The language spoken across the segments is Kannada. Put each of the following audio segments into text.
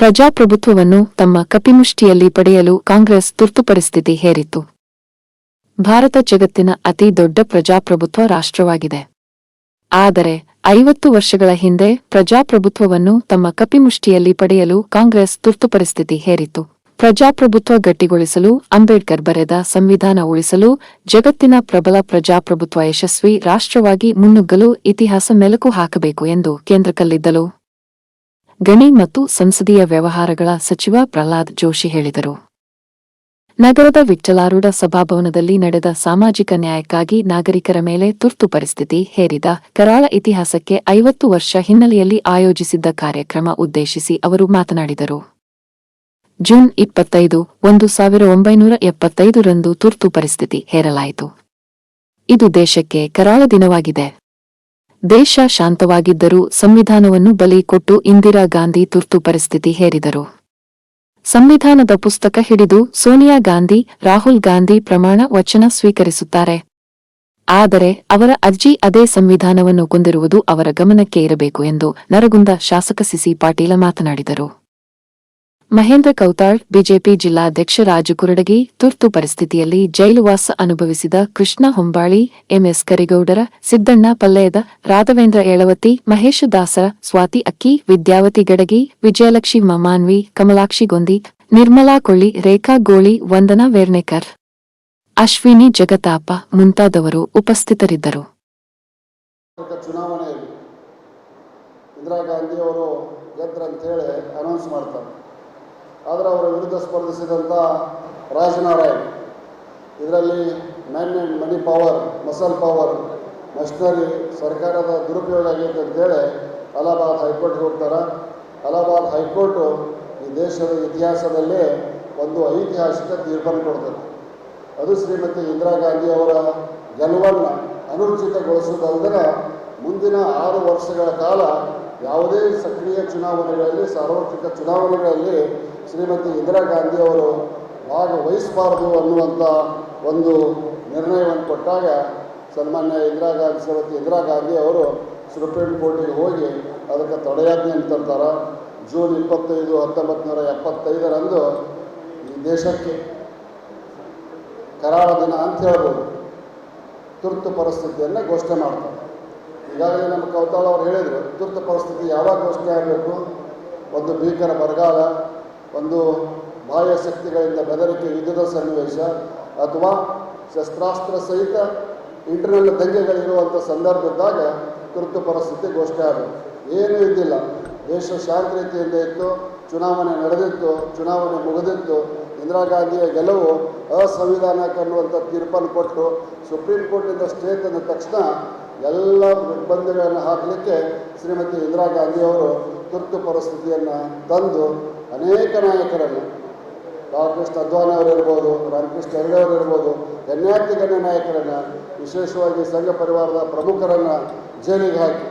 ಪ್ರಜಾಪ್ರಭುತ್ವವನ್ನು ತಮ್ಮ ಕಪಿಮುಷ್ಟಿಯಲ್ಲಿ ಪಡೆಯಲು ಕಾಂಗ್ರೆಸ್ ತುರ್ತು ಪರಿಸ್ಥಿತಿ ಹೇರಿತು. ಭಾರತ ಜಗತ್ತಿನ ಅತಿ ದೊಡ್ಡ ಪ್ರಜಾಪ್ರಭುತ್ವ ರಾಷ್ಟ್ರವಾಗಿದೆ. ಆದರೆ 50 ವರ್ಷಗಳ ಹಿಂದೆ ಪ್ರಜಾಪ್ರಭುತ್ವವನ್ನು ತಮ್ಮ ಕಪಿಮುಷ್ಟಿಯಲ್ಲಿ ಪಡೆಯಲು ಕಾಂಗ್ರೆಸ್ ತುರ್ತು ಪರಿಸ್ಥಿತಿ ಹೇರಿತು. ಪ್ರಜಾಪ್ರಭುತ್ವ ಗಟ್ಟಿಗೊಳಿಸಲು, ಅಂಬೇಡ್ಕರ್ ಬರೆದ ಸಂವಿಧಾನ ಉಳಿಸಲು, ಜಗತ್ತಿನ ಪ್ರಬಲ ಪ್ರಜಾಪ್ರಭುತ್ವ ಯಶಸ್ವಿ ರಾಷ್ಟ್ರವಾಗಿ ಮುನ್ನುಗ್ಗಲು ಇತಿಹಾಸ ಮೆಲುಕು ಹಾಕಬೇಕು ಎಂದು ಕೇಂದ್ರ ಕಲ್ಲಿದ್ದಲು, ಗಣಿ ಮತ್ತು ಸಂಸದೀಯ ವ್ಯವಹಾರಗಳ ಸಚಿವ ಪ್ರಹ್ಲಾದ್ ಜೋಶಿ ಹೇಳಿದರು. ನಗರದ ವಿಠ್ಠಲಾರೂಢ ಸಭಾಭವನದಲ್ಲಿ ನಡೆದ ಸಾಮಾಜಿಕ ನ್ಯಾಯಕ್ಕಾಗಿ ನಾಗರಿಕರ ಮೇಲೆ ತುರ್ತು ಪರಿಸ್ಥಿತಿ ಹೇರಿದ ಕರಾಳ ಇತಿಹಾಸಕ್ಕೆ 50 ವರ್ಷ ಹಿನ್ನೆಲೆಯಲ್ಲಿ ಆಯೋಜಿಸಿದ್ದ ಕಾರ್ಯಕ್ರಮ ಉದ್ದೇಶಿಸಿ ಅವರು ಮಾತನಾಡಿದರು. ಜೂನ್ 25, 1975 ರಂದು ತುರ್ತು ಪರಿಸ್ಥಿತಿ ಹೇರಲಾಯಿತು. ಇದು ದೇಶಕ್ಕೆ ಕರಾಳ ದಿನವಾಗಿದೆ. ದೇಶ ಶಾಂತವಾಗಿದ್ದರೂ ಸಂವಿಧಾನವನ್ನು ಬಲಿ ಕೊಟ್ಟು ಇಂದಿರಾ ಗಾಂಧಿ ತುರ್ತು ಪರಿಸ್ಥಿತಿ ಹೇರಿದರು. ಸಂವಿಧಾನದ ಪುಸ್ತಕ ಹಿಡಿದು ಸೋನಿಯಾ ಗಾಂಧಿ, ರಾಹುಲ್ ಗಾಂಧಿ ಪ್ರಮಾಣ ವಚನ ಸ್ವೀಕರಿಸುತ್ತಾರೆ. ಆದರೆ ಅವರ ಅರ್ಜಿ ಅದೇ ಸಂವಿಧಾನವನ್ನು ಕೊಂದಿರುವುದು ಅವರ ಗಮನಕ್ಕೆ ಇರಬೇಕು ಎಂದು ನರಗುಂದ ಶಾಸಕ ಸಿಸಿ ಪಾಟೀಲ ಮಾತನಾಡಿದರು. ಮಹೇಂದ್ರ ಕೌತಾಳ್, ಬಿಜೆಪಿ ಜಿಲ್ಲಾಧ್ಯಕ್ಷ ರಾಜು ಕುರಡಗಿ, ತುರ್ತು ಪರಿಸ್ಥಿತಿಯಲ್ಲಿ ಜೈಲುವಾಸ ಅನುಭವಿಸಿದ ಕೃಷ್ಣ ಹೊಂಬಾಳಿ, ಎಂಎಸ್ ಕರಿಗೌಡರ, ಸಿದ್ದಣ್ಣ ಪಲ್ಲೆಯದ, ರಾಘವೇಂದ್ರ ಏಳವತಿ, ಮಹೇಶ ದಾಸರ, ಸ್ವಾತಿ ಅಕ್ಕಿ, ವಿದ್ಯಾವತಿ ಗಡಗಿ, ವಿಜಯಲಕ್ಷ್ಮಿ ಮಮಾನ್ವಿ, ಕಮಲಾಕ್ಷಿ ಗೊಂದಿ, ನಿರ್ಮಲಾ ಕೊಳ್ಳಿ, ರೇಖಾ ಗೋಳಿ, ವಂದನಾ ವೇರ್ಣೇಕರ್, ಅಶ್ವಿನಿ ಜಗತಾಪ ಮುಂತಾದವರು ಉಪಸ್ಥಿತರಿದ್ದರು. ಚುನಾವಣೆಯಲ್ಲಿ ಇಂದಿರಾ ಗಾಂಧಿ ಅವರು ಗೆದ್ರಂತೇಳಿ ಅನೌನ್ಸ್ ಮಾಡ್ತಾರೆ. ಆದರೆ ಅವರ ವಿರುದ್ಧ ಸ್ಪರ್ಧಿಸಿದಂಥ ರಾಜನಾರಾಯಣ್ ಇದರಲ್ಲಿ man and money power, muscle power, machinery ಸರ್ಕಾರದ ದುರುಪಯೋಗ ಆಗೈತೆ ಅಂತೇಳಿ ಅಲಹಾಬಾದ್ ಹೈಕೋರ್ಟ್ಗೆ ಹೋಗ್ತಾರೆ. ಅಲಹಾಬಾದ್ ಹೈಕೋರ್ಟು ಈ ದೇಶದ ಇತಿಹಾಸದಲ್ಲೇ ಒಂದು ಐತಿಹಾಸಿಕ ತೀರ್ಪನ್ನು ಕೊಡ್ತದೆ. ಅದು ಶ್ರೀಮತಿ ಇಂದಿರಾ ಗಾಂಧಿ ಅವರ ಗೆಲುವನ್ನು ಅನೂರ್ಜಿತಗೊಳಿಸುವುದಲ್ಲದೆ ಮುಂದಿನ 6 ವರ್ಷಗಳ ಕಾಲ ಯಾವುದೇ ಸಕ್ರಿಯ ಚುನಾವಣೆಗಳಲ್ಲಿ, ಸಾರ್ವತ್ರಿಕ ಚುನಾವಣೆಗಳಲ್ಲಿ ಶ್ರೀಮತಿ ಇಂದಿರಾ ಗಾಂಧಿ ಅವರು ಭಾಗವಹಿಸಬಾರದು ಅನ್ನುವಂಥ ಒಂದು ನಿರ್ಣಯವನ್ನು ಕೊಟ್ಟಾಗ ಸನ್ಮಾನ್ಯ ಶ್ರೀಮತಿ ಇಂದಿರಾ ಗಾಂಧಿ ಅವರು ಸುಪ್ರೀಂ ಕೋರ್ಟಿಗೆ ಹೋಗಿ ಅದಕ್ಕೆ ತಡೆಯಾಜ್ಞೆಯನ್ನು ತಂತಾರೆ. ಜೂನ್ 25, 1975 ರಂದು ಈ ದೇಶಕ್ಕೆ ಕರಾಳ ದಿನ ಅಂತ ಹೇಳ್ಬೋದು, ತುರ್ತು ಪರಿಸ್ಥಿತಿಯನ್ನು ಘೋಷಣೆ ಮಾಡ್ತಾರೆ. ಈಗಾಗಲೇ ನಮ್ಮ ಕೌತಾಳ್ ಅವರು ಹೇಳಿದರು, ತುರ್ತು ಪರಿಸ್ಥಿತಿ ಯಾವಾಗ ಘೋಷಣೆ ಆಗಬೇಕು? ಒಂದು ಭೀಕರ ಬರಗಾಲ, ಒಂದು ಬಾಹ್ಯ ಶಕ್ತಿಗಳಿಂದ ಬೆದರಿಕೆ, ಯುದ್ಧದ ಸನ್ನಿವೇಶ, ಅಥವಾ ಶಸ್ತ್ರಾಸ್ತ್ರ ಸಹಿತ ಇಂಟರ್ನಲ್ ದಂಗೆಗಳಿರುವಂಥ ಸಂದರ್ಭದಾಗ ತುರ್ತು ಪರಿಸ್ಥಿತಿ ಘೋಷಣೆ ಆಗಬೇಕು. ಏನೂ ಇದ್ದಿಲ್ಲ, ದೇಶ ಶಾಂತ ರೀತಿಯಿಂದ ಇತ್ತು, ಚುನಾವಣೆ ನಡೆದಿತ್ತು, ಚುನಾವಣೆ ಮುಗಿದಿತ್ತು. ಇಂದಿರಾ ಗಾಂಧಿಯ ಗೆಲುವು ಅಸಂವಿಧಾನಿಕ ಅನ್ನುವಂಥ ತೀರ್ಪನ್ನು ಕೊಟ್ಟು ಸುಪ್ರೀಂ ಕೋರ್ಟಿಂದ ಸ್ಟೇ ತಂದ ತಕ್ಷಣ ಎಲ್ಲ ನಿರ್ಬಂಧಗಳನ್ನು ಹಾಕಲಿಕ್ಕೆ ಶ್ರೀಮತಿ ಇಂದಿರಾ ಗಾಂಧಿಯವರು ತುರ್ತು ಪರಿಸ್ಥಿತಿಯನ್ನು ತಂದು ಅನೇಕ ನಾಯಕರನ್ನು, ಬಾಲಕೃಷ್ಣ ಅದ್ವಾನಿ ಅವರಿರ್ಬೋದು, ರಾಮಕೃಷ್ಣ ಹೆಗಡೆ ಅವರಿರ್ಬೋದು, ಗಣ್ಯಾತಿಗಣ್ಯ ನಾಯಕರನ್ನು, ವಿಶೇಷವಾಗಿ ಸಂಘ ಪರಿವಾರದ ಪ್ರಮುಖರನ್ನು ಜೈಲಿಗೆ ಹಾಕಿ,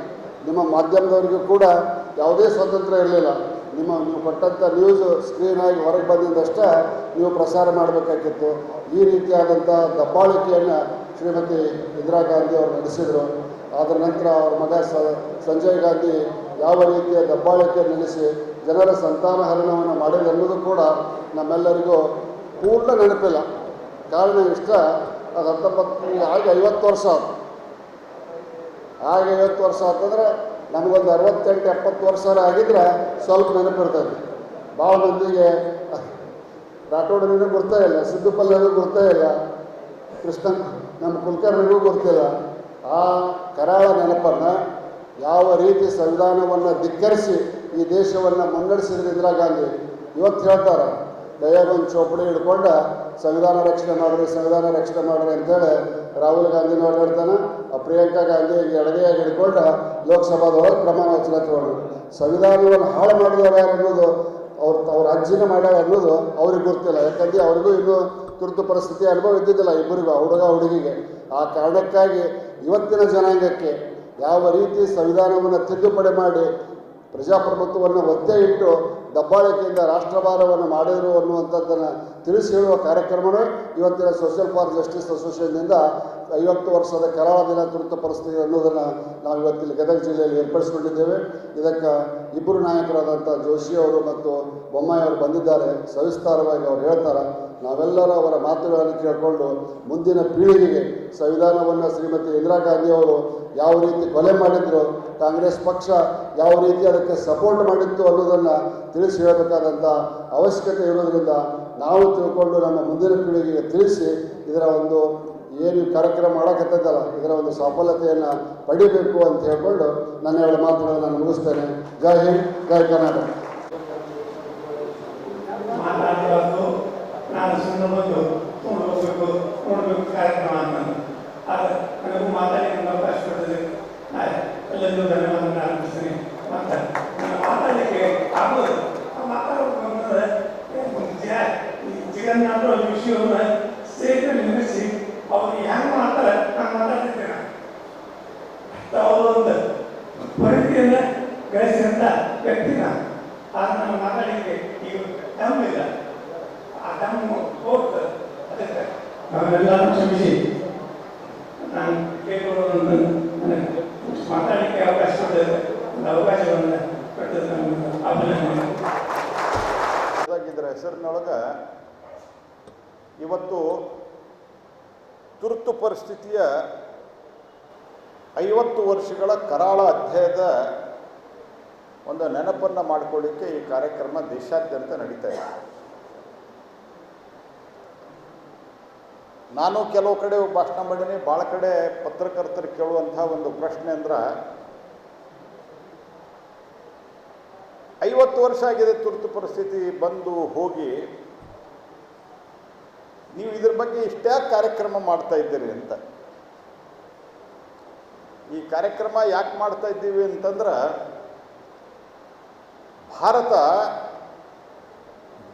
ನಿಮ್ಮ ಮಾಧ್ಯಮದವರಿಗೂ ಕೂಡ ಯಾವುದೇ ಸ್ವಾತಂತ್ರ್ಯ ಇರಲಿಲ್ಲ. ನೀವು ಕೊಟ್ಟಂಥ ನ್ಯೂಸ್ ಸ್ಕ್ರೀನ್ ಆಗಿ ಹೊರಗೆ ಬಂದಿದ್ದಷ್ಟೇ ನೀವು ಪ್ರಸಾರ ಮಾಡಬೇಕಾಗಿತ್ತು. ಈ ರೀತಿಯಾದಂಥ ದಬ್ಬಾಳಿಕೆಯನ್ನು ಶ್ರೀಮತಿ ಇಂದಿರಾ ಗಾಂಧಿ ಅವರು ನಡೆಸಿದರು. ಅದರ ನಂತರ ಅವರ ಮಗ ಸಂಜಯ್ ಗಾಂಧಿ ಯಾವ ರೀತಿಯ ದಬ್ಬಾಳಿಕೆಯನ್ನು ನಡೆಸಿ ಜನರ ಸಂತಾನಹರಣವನ್ನು ಮಾಡಿದೆ ಅನ್ನೋದು ಕೂಡ ನಮ್ಮೆಲ್ಲರಿಗೂ ಪೂರ್ಣ ನೆನಪಿಲ್ಲ. ಕಾರಣ ಇಷ್ಟ, ಅದು 50 ವರ್ಷ ಆಯ್ತು. ಆಗ 50 ವರ್ಷ ಆತಂದ್ರೆ ನಮಗೊಂದು 68-70 ವರ್ಷ ಆಗಿದ್ರೆ ಸ್ವಲ್ಪ ನೆನಪಿರ್ತದೆ. ಭಾಳ ಮಂದಿಗೆ ರಾಠೋಡನಿಗೂ ಗುರ್ತೇ ಇಲ್ಲ, ಸಿದ್ದುಪಲ್ಲನಿಗೂ ಗುರ್ತೇ ಇಲ್ಲ, ಕೃಷ್ಣ ನಮ್ಮ ಕುಲಕರ್ಣಿಗೂ ಗೊತ್ತಿಲ್ಲ. ಆ ಕರಾಳ ನೆನಪನ್ನು, ಯಾವ ರೀತಿ ಸಂವಿಧಾನವನ್ನು ಧಿಕ್ಕರಿಸಿ ಈ ದೇಶವನ್ನು ಮುನ್ನಡೆಸಿದ್ರು ಇಂದಿರಾ ಗಾಂಧಿ. ಇವತ್ತು ಹೇಳ್ತಾರೆ, ಕೈಯಾಗೊಂದು ಚೌಪಡಿ ಹಿಡ್ಕೊಂಡು ಸಂವಿಧಾನ ರಕ್ಷಣೆ ಮಾಡಿರಿ, ಸಂವಿಧಾನ ರಕ್ಷಣೆ ಮಾಡಿರಿ ಅಂತೇಳಿ ರಾಹುಲ್ ಗಾಂಧಿನವ್ರು ಹೇಳ್ತಾನೆ. ಪ್ರಿಯಾಂಕಾ ಗಾಂಧಿ ಎಡಗೈಯಾಗಿ ಹಿಡ್ಕೊಂಡು ಲೋಕಸಭಾದೊಳಗೆ ಪ್ರಮಾಣ ವಚನ ತಗೊಂಡು ಸಂವಿಧಾನವನ್ನು ಹಾಳು ಮಾಡಿದವರು ಯಾರು ಅನ್ನೋದು, ಅವ್ರ ಅಜ್ಜಿನ ಮಾಡ್ಯಾರ ಅನ್ನೋದು ಅವ್ರಿಗೆ ಗೊತ್ತಿಲ್ಲ. ಯಾಕಂದರೆ ಅವ್ರಿಗೂ ಇನ್ನೂ ತುರ್ತು ಪರಿಸ್ಥಿತಿ ಅನುಭವ ಇದ್ದಿದ್ದಿಲ್ಲ, ಇಬ್ಬರಿಗೂ, ಹುಡುಗ ಹುಡುಗಿಗೆ. ಆ ಕಾರಣಕ್ಕಾಗಿ ಇವತ್ತಿನ ಜನಾಂಗಕ್ಕೆ ಯಾವ ರೀತಿ ಸಂವಿಧಾನವನ್ನು ತಿದ್ದುಪಡಿ ಮಾಡಿ ಪ್ರಜಾಪ್ರಭುತ್ವವನ್ನು ಒತ್ತೆ ಇಟ್ಟು ದಬ್ಬಾಳಿಕೆಯಿಂದ ರಾಷ್ಟ್ರಭಾರವನ್ನು ಮಾಡಿದರು ಅನ್ನುವಂಥದ್ದನ್ನು ತಿಳಿಸಿ ಹೇಳುವ ಕಾರ್ಯಕ್ರಮವೇ ಇವತ್ತಿನ ಸೋಷಿಯಲ್ ಫಾರ್ ಜಸ್ಟಿಸ್ ಅಸೋಸಿಯೇಷನ್ನಿಂದ 50 ವರ್ಷದ ಕರಾಳ ದಿನ ತುರ್ತು ಪರಿಸ್ಥಿತಿ ಅನ್ನೋದನ್ನು ನಾವು ಇವತ್ತಿಲ್ಲಿ ಗದಗ ಜಿಲ್ಲೆಯಲ್ಲಿ ಏರ್ಪಡಿಸಿಕೊಂಡಿದ್ದೇವೆ. ಇದಕ್ಕೆ ಇಬ್ಬರು ನಾಯಕರಾದಂಥ ಜೋಶಿ ಅವರು ಮತ್ತು ಬೊಮ್ಮಾಯಿ ಅವರು ಬಂದಿದ್ದಾರೆ. ಸವಿಸ್ತಾರವಾಗಿ ಅವರು ಹೇಳ್ತಾರೆ. ನಾವೆಲ್ಲರೂ ಅವರ ಮಾತುಗಳನ್ನು ಕೇಳಿಕೊಂಡು ಮುಂದಿನ ಪೀಳಿಗೆಗೆ ಸಂವಿಧಾನವನ್ನು ಶ್ರೀಮತಿ ಇಂದಿರಾ ಗಾಂಧಿ ಅವರು ಯಾವ ರೀತಿ ಕೊಲೆ ಮಾಡಿದ್ರು, ಕಾಂಗ್ರೆಸ್ ಪಕ್ಷ ಯಾವ ರೀತಿ ಅದಕ್ಕೆ ಸಪೋರ್ಟ್ ಮಾಡಿತ್ತು ಅನ್ನೋದನ್ನು ತಿಳಿಸಿ ಹೇಳಬೇಕಾದಂಥ ಅವಶ್ಯಕತೆ ಇರೋದರಿಂದ ನಾವು ತಿಳ್ಕೊಂಡು ನಮ್ಮ ಮುಂದಿನ ಪೀಳಿಗೆಗೆ ತಿಳಿಸಿ ಇದರ ಒಂದು ಏನು ಕಾರ್ಯಕ್ರಮ ಮಾಡೋಕತ್ತದಲ್ಲ ಇದರ ಒಂದು ಸಫಲತೆಯನ್ನು ಪಡಿಬೇಕು ಅಂತ ಹೇಳ್ಕೊಂಡು ನನ್ನ ಎರಡು ಮಾತುಗಳನ್ನು ನಾನು ಮುಗಿಸ್ತೇನೆ. ಜೈ ಹಿಂದ್, ಜೈ ಕರ್ನಾಟಕ. ನಾನು ಸುಮ್ಮನೆ ಬಂದು ನೋಡಬೇಕು ಕಾರ್ಯಕ್ರಮ ಅಂತ ನನಗೂ ಮಾತಾಡಿ ನನಗೆ ಅವಕಾಶ ಕೊಡ್ತದೆ. ಎಲ್ಲರಿಗೂ ಧನ್ಯವಾದಗಳನ್ನು ಅರ್ಪಿಸ್ತೀನಿ. ಮತ್ತು ನಾನು ಮಾತಾಡಲಿಕ್ಕೆ ಆಗೋದು ಮಾತಾಡಬೇಕಂದ್ರೆ ಜಗನ್ನಾಥರ ವಿಷಯವನ್ನು ಸೇರಿ ನಿಲ್ಲಿಸಿ ಅವ್ರು ಹೆಂಗೆ ಮಾಡ್ತಾರೆ ನಾನು ಮಾತಾಡ್ತಿದ್ದೇನೆ. ಅವರು ಒಂದು ಪರಿಧಿಯನ್ನು ಗಳಿಸಿದಂಥ ವ್ಯಕ್ತಿನ ಆದ್ರೆ ನಾನು ಮಾತಾಡಲಿಕ್ಕೆ ಈಗ ದಮ್ಮಿಲ್ಲ. ಆ ದಮ್ಮು ಹೋಗ್ತದೆ. ಅದಕ್ಕೆ ನಾವೆಲ್ಲರೂ ಕ್ಷಮಿಸಿ ನಾನು ಕೇಳಿಕೊಳ್ಳೋದು ನನಗೆ ಮಾತಾಡಲಿಕ್ಕೆ ಅವಕಾಶ ಕೊಟ್ಟಿದೆ. ಒಂದು ಅವಕಾಶವನ್ನು ಕೊಟ್ಟದ್ದು ನಮಗೆ ಅಭಿನಂದನೆ. ಇದರ ಹೆಸರಿನೊಳಗೆ ಇವತ್ತು ತುರ್ತು ಪರಿಸ್ಥಿತಿಯ 50 ವರ್ಷಗಳ ಕರಾಳ ಅಧ್ಯಾಯದ ಒಂದು ನೆನಪನ್ನು ಮಾಡಿಕೊಳ್ಳಿಕ್ಕೆ ಈ ಕಾರ್ಯಕ್ರಮ ದೇಶಾದ್ಯಂತ ನಡೀತಾ ಇದೆ. ನಾನು ಕೆಲವು ಕಡೆ ಭಾಷಣ ಮಾಡೀನಿ. ಭಾಳ ಕಡೆ ಪತ್ರಕರ್ತರು ಕೇಳುವಂಥ ಒಂದು ಪ್ರಶ್ನೆ ಅಂದ್ರೆ 50 ವರ್ಷ ಆಗಿದೆ ತುರ್ತು ಪರಿಸ್ಥಿತಿ ಬಂದು ಹೋಗಿ, ನೀವು ಇದ್ರ ಬಗ್ಗೆ ಇಷ್ಟ್ಯಾಕೆ ಕಾರ್ಯಕ್ರಮ ಮಾಡ್ತಾ ಇದ್ದೀರಿ ಅಂತ. ಈ ಕಾರ್ಯಕ್ರಮ ಯಾಕೆ ಮಾಡ್ತಾ ಇದ್ದೀವಿ ಅಂತಂದ್ರೆ, ಭಾರತ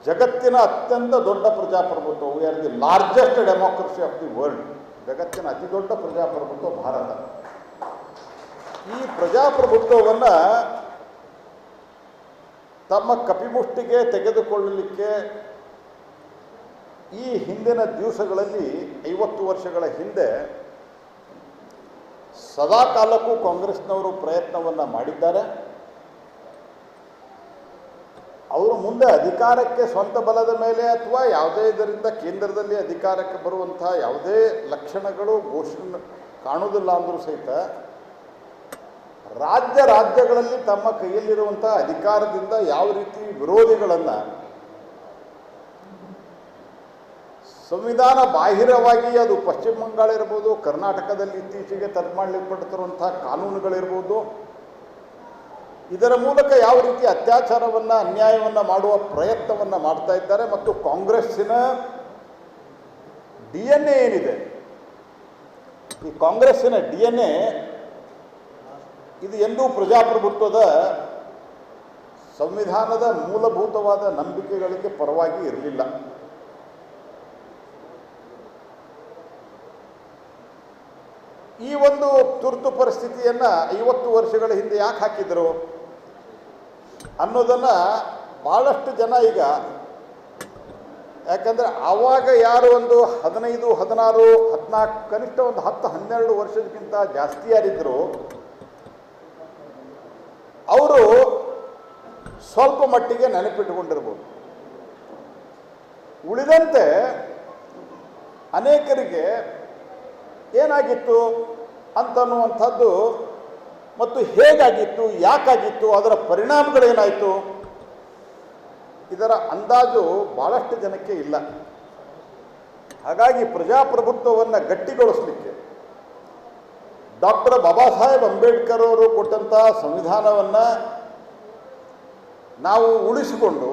ಜಗತ್ತಿನ ಅತ್ಯಂತ ದೊಡ್ಡ ಪ್ರಜಾಪ್ರಭುತ್ವ. We are the largest democracy of the world. ಜಗತ್ತಿನ ಅತಿ ದೊಡ್ಡ ಪ್ರಜಾಪ್ರಭುತ್ವ ಭಾರತ. ಈ ಪ್ರಜಾಪ್ರಭುತ್ವವನ್ನು ತಮ್ಮ ಕಪಿಮುಷ್ಟಿಗೆ ತೆಗೆದುಕೊಳ್ಳಲಿಕ್ಕೆ ಈ ಹಿಂದಿನ ದಿವಸಗಳಲ್ಲಿ 50 ವರ್ಷಗಳ ಹಿಂದೆ ಸದಾ ಕಾಲಕ್ಕೂ ಕಾಂಗ್ರೆಸ್ನವರು ಪ್ರಯತ್ನವನ್ನು ಮಾಡಿದ್ದಾರೆ. ಅವರು ಮುಂದೆ ಅಧಿಕಾರಕ್ಕೆ ಸ್ವಂತ ಬಲದ ಮೇಲೆ ಅಥವಾ ಯಾವುದೇ ಇದರಿಂದ ಕೇಂದ್ರದಲ್ಲಿ ಅಧಿಕಾರಕ್ಕೆ ಬರುವಂಥ ಯಾವುದೇ ಲಕ್ಷಣಗಳು ಘೋಷಣೆ ಕಾಣುವುದಿಲ್ಲ ಅಂದರೂ ಸಹಿತ ರಾಜ್ಯಗಳಲ್ಲಿ ತಮ್ಮ ಕೈಯಲ್ಲಿರುವಂಥ ಅಧಿಕಾರದಿಂದ ಯಾವ ರೀತಿ ವಿರೋಧಿಗಳನ್ನು ಸಂವಿಧಾನ ಬಾಹಿರವಾಗಿ, ಅದು ಪಶ್ಚಿಮ ಬಂಗಾಳ ಇರ್ಬೋದು, ಕರ್ನಾಟಕದಲ್ಲಿ ಇತ್ತೀಚೆಗೆ ಮಾಡಲಿಕ್ಕಪಡ್ತಿರುವಂಥ ಕಾನೂನುಗಳಿರ್ಬೋದು, ಇದರ ಮೂಲಕ ಯಾವ ರೀತಿ ಅತ್ಯಾಚಾರವನ್ನು ಅನ್ಯಾಯವನ್ನು ಮಾಡುವ ಪ್ರಯತ್ನವನ್ನು ಮಾಡ್ತಾ ಇದ್ದಾರೆ. ಮತ್ತು ಕಾಂಗ್ರೆಸ್ಸಿನ DNA ಏನಿದೆ, ಈ ಕಾಂಗ್ರೆಸ್ಸಿನ DNA ಇದು ಎಂದೂ ಪ್ರಜಾಪ್ರಭುತ್ವದ ಸಂವಿಧಾನದ ಮೂಲಭೂತವಾದ ನಂಬಿಕೆಗಳಿಗೆ ಪರವಾಗಿ ಇರಲಿಲ್ಲ. ಈ ಒಂದು ತುರ್ತು ಪರಿಸ್ಥಿತಿಯನ್ನು 50 ವರ್ಷಗಳ ಹಿಂದೆ ಯಾಕೆ ಹಾಕಿದರು ಅನ್ನೋದನ್ನು ಭಾಳಷ್ಟು ಜನ ಈಗ, ಯಾಕಂದರೆ ಆವಾಗ ಯಾರು ಒಂದು 15, 16, 14, ಕನಿಷ್ಠ ಒಂದು 10, 12 ವರ್ಷಕ್ಕಿಂತ ಜಾಸ್ತಿ ಯಾರಿದ್ರು ಅವರು ಸ್ವಲ್ಪ ಮಟ್ಟಿಗೆ ನೆನಪಿಟ್ಟುಕೊಂಡಿರ್ಬೋದು. ಉಳಿದಂತೆ ಅನೇಕರಿಗೆ ಏನಾಗಿತ್ತು ಅಂತನ್ನುವಂಥದ್ದು ಮತ್ತು ಹೇಗಾಗಿತ್ತು, ಯಾಕಾಗಿತ್ತು, ಅದರ ಪರಿಣಾಮಗಳೇನಾಯಿತು, ಇದರ ಅಂದಾಜು ಭಾಳಷ್ಟು ಜನಕ್ಕೆ ಇಲ್ಲ. ಹಾಗಾಗಿ ಪ್ರಜಾಪ್ರಭುತ್ವವನ್ನು ಗಟ್ಟಿಗೊಳಿಸಲಿಕ್ಕೆ ಡಾಕ್ಟರ್ ಬಾಬಾ ಸಾಹೇಬ್ ಅಂಬೇಡ್ಕರ್ ಅವರು ಕೊಟ್ಟಂಥ ಸಂವಿಧಾನವನ್ನು ನಾವು ಉಳಿಸಿಕೊಂಡು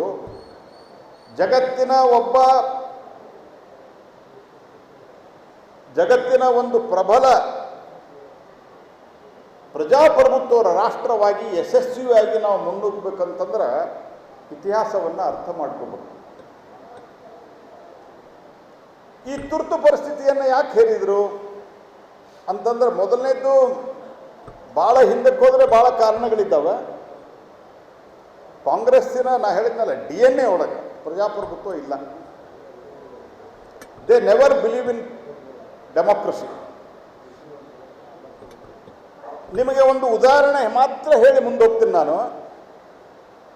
ಜಗತ್ತಿನ ಒಂದು ಪ್ರಬಲ ಪ್ರಜಾಪ್ರಭುತ್ವ ರಾಷ್ಟ್ರವಾಗಿ ಯಶಸ್ವಿಯಾಗಿ ನಾವು ಮುನ್ನುಗ್ಗಬೇಕಂತಂದ್ರೆ ಇತಿಹಾಸವನ್ನು ಅರ್ಥ ಮಾಡ್ಕೋಬೇಕು. ಈ ತುರ್ತು ಪರಿಸ್ಥಿತಿಯನ್ನು ಯಾಕೆ ಹೇರಿದರು ಅಂತಂದ್ರೆ, ಮೊದಲನೇದು ಭಾಳ ಹಿಂದಕ್ಕೆ ಹೋದರೆ ಭಾಳ ಕಾರಣಗಳಿದ್ದಾವೆ. ಕಾಂಗ್ರೆಸ್ಸಿನ ನಾ ಹೇಳಿದ್ನಲ್ಲ DNA ಒಳಗೆ ಪ್ರಜಾಪ್ರಭುತ್ವ ಇಲ್ಲ. They never believe in democracy. ನಿಮಗೆ ಒಂದು ಉದಾಹರಣೆ ಮಾತ್ರ ಹೇಳಿ ಮುಂದೋಗ್ತೀನಿ ನಾನು.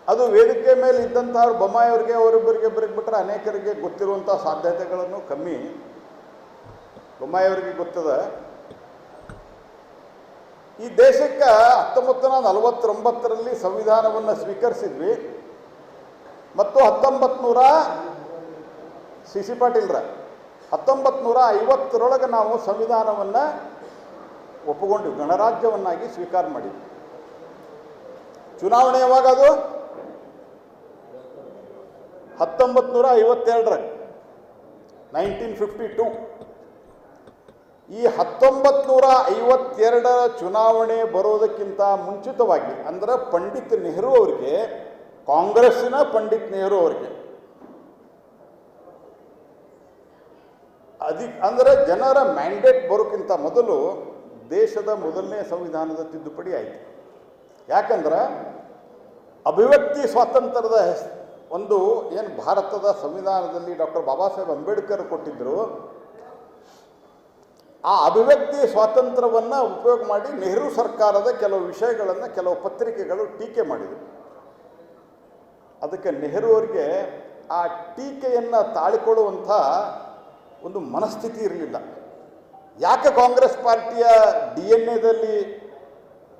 ಅದು ವೇದಿಕೆ ಮೇಲೆ ಇದ್ದಂಥವ್ರು ಬೊಮ್ಮಾಯಿಯವರಿಗೆ ಅವರಿಬ್ಬರಿಗೆ ಬಿಟ್ಟರೆ ಅನೇಕರಿಗೆ ಗೊತ್ತಿರುವಂಥ ಸಾಧ್ಯತೆಗಳನ್ನು ಕಮ್ಮಿ. ಬೊಮ್ಮಾಯಿಯವರಿಗೆ ಗೊತ್ತದ, ಈ ದೇಶಕ್ಕೆ 1949ರಲ್ಲಿ ಸಂವಿಧಾನವನ್ನು ಸ್ವೀಕರಿಸಿದ್ವಿ ಮತ್ತು 1950ರೊಳಗೆ ನಾವು ಸಂವಿಧಾನವನ್ನು ಒಪ್ಪಿಕೊಂಡ್ವಿ, ಗಣರಾಜ್ಯವನ್ನಾಗಿ ಸ್ವೀಕಾರ ಮಾಡಿದ್ವಿ. ಚುನಾವಣೆ ಯಾವಾಗ ಅದು? 1952 1952. ಈ 1952 ಚುನಾವಣೆ ಬರೋದಕ್ಕಿಂತ ಮುಂಚಿತವಾಗಿ ಅಂದರೆ ಪಂಡಿತ್ ನೆಹರು ಅವರಿಗೆ, ಕಾಂಗ್ರೆಸ್ಸಿನ ಪಂಡಿತ್ ನೆಹರು ಅವರಿಗೆ ಅಂದರೆ ಜನರ ಮ್ಯಾಂಡೇಟ್ ಬರೋಕ್ಕಿಂತ ಮೊದಲು ದೇಶದ ಮೊದಲನೇ ಸಂವಿಧಾನದ ತಿದ್ದುಪಡಿ ಆಯಿತು. ಯಾಕಂದ್ರೆ ಅಭಿವ್ಯಕ್ತಿ ಸ್ವಾತಂತ್ರ್ಯದ ಒಂದು ಏನು ಭಾರತದ ಸಂವಿಧಾನದಲ್ಲಿ ಡಾಕ್ಟರ್ ಬಾಬಾ ಸಾಹೇಬ್ ಅಂಬೇಡ್ಕರ್ ಕೊಟ್ಟಿದ್ದರು, ಆ ಅಭಿವ್ಯಕ್ತಿ ಸ್ವಾತಂತ್ರ್ಯವನ್ನು ಉಪಯೋಗ ಮಾಡಿ ನೆಹರು ಸರ್ಕಾರದ ಕೆಲವು ವಿಷಯಗಳನ್ನು ಕೆಲವು ಪತ್ರಿಕೆಗಳು ಟೀಕೆ ಮಾಡಿದರು. ಅದಕ್ಕೆ ನೆಹರು ಅವರಿಗೆ ಆ ಟೀಕೆಯನ್ನು ತಾಳಿಕೊಳ್ಳುವಂಥ ಒಂದು ಮನಸ್ಥಿತಿ ಇರಲಿಲ್ಲ. ಯಾಕೆ ಕಾಂಗ್ರೆಸ್ ಪಾರ್ಟಿಯ DNA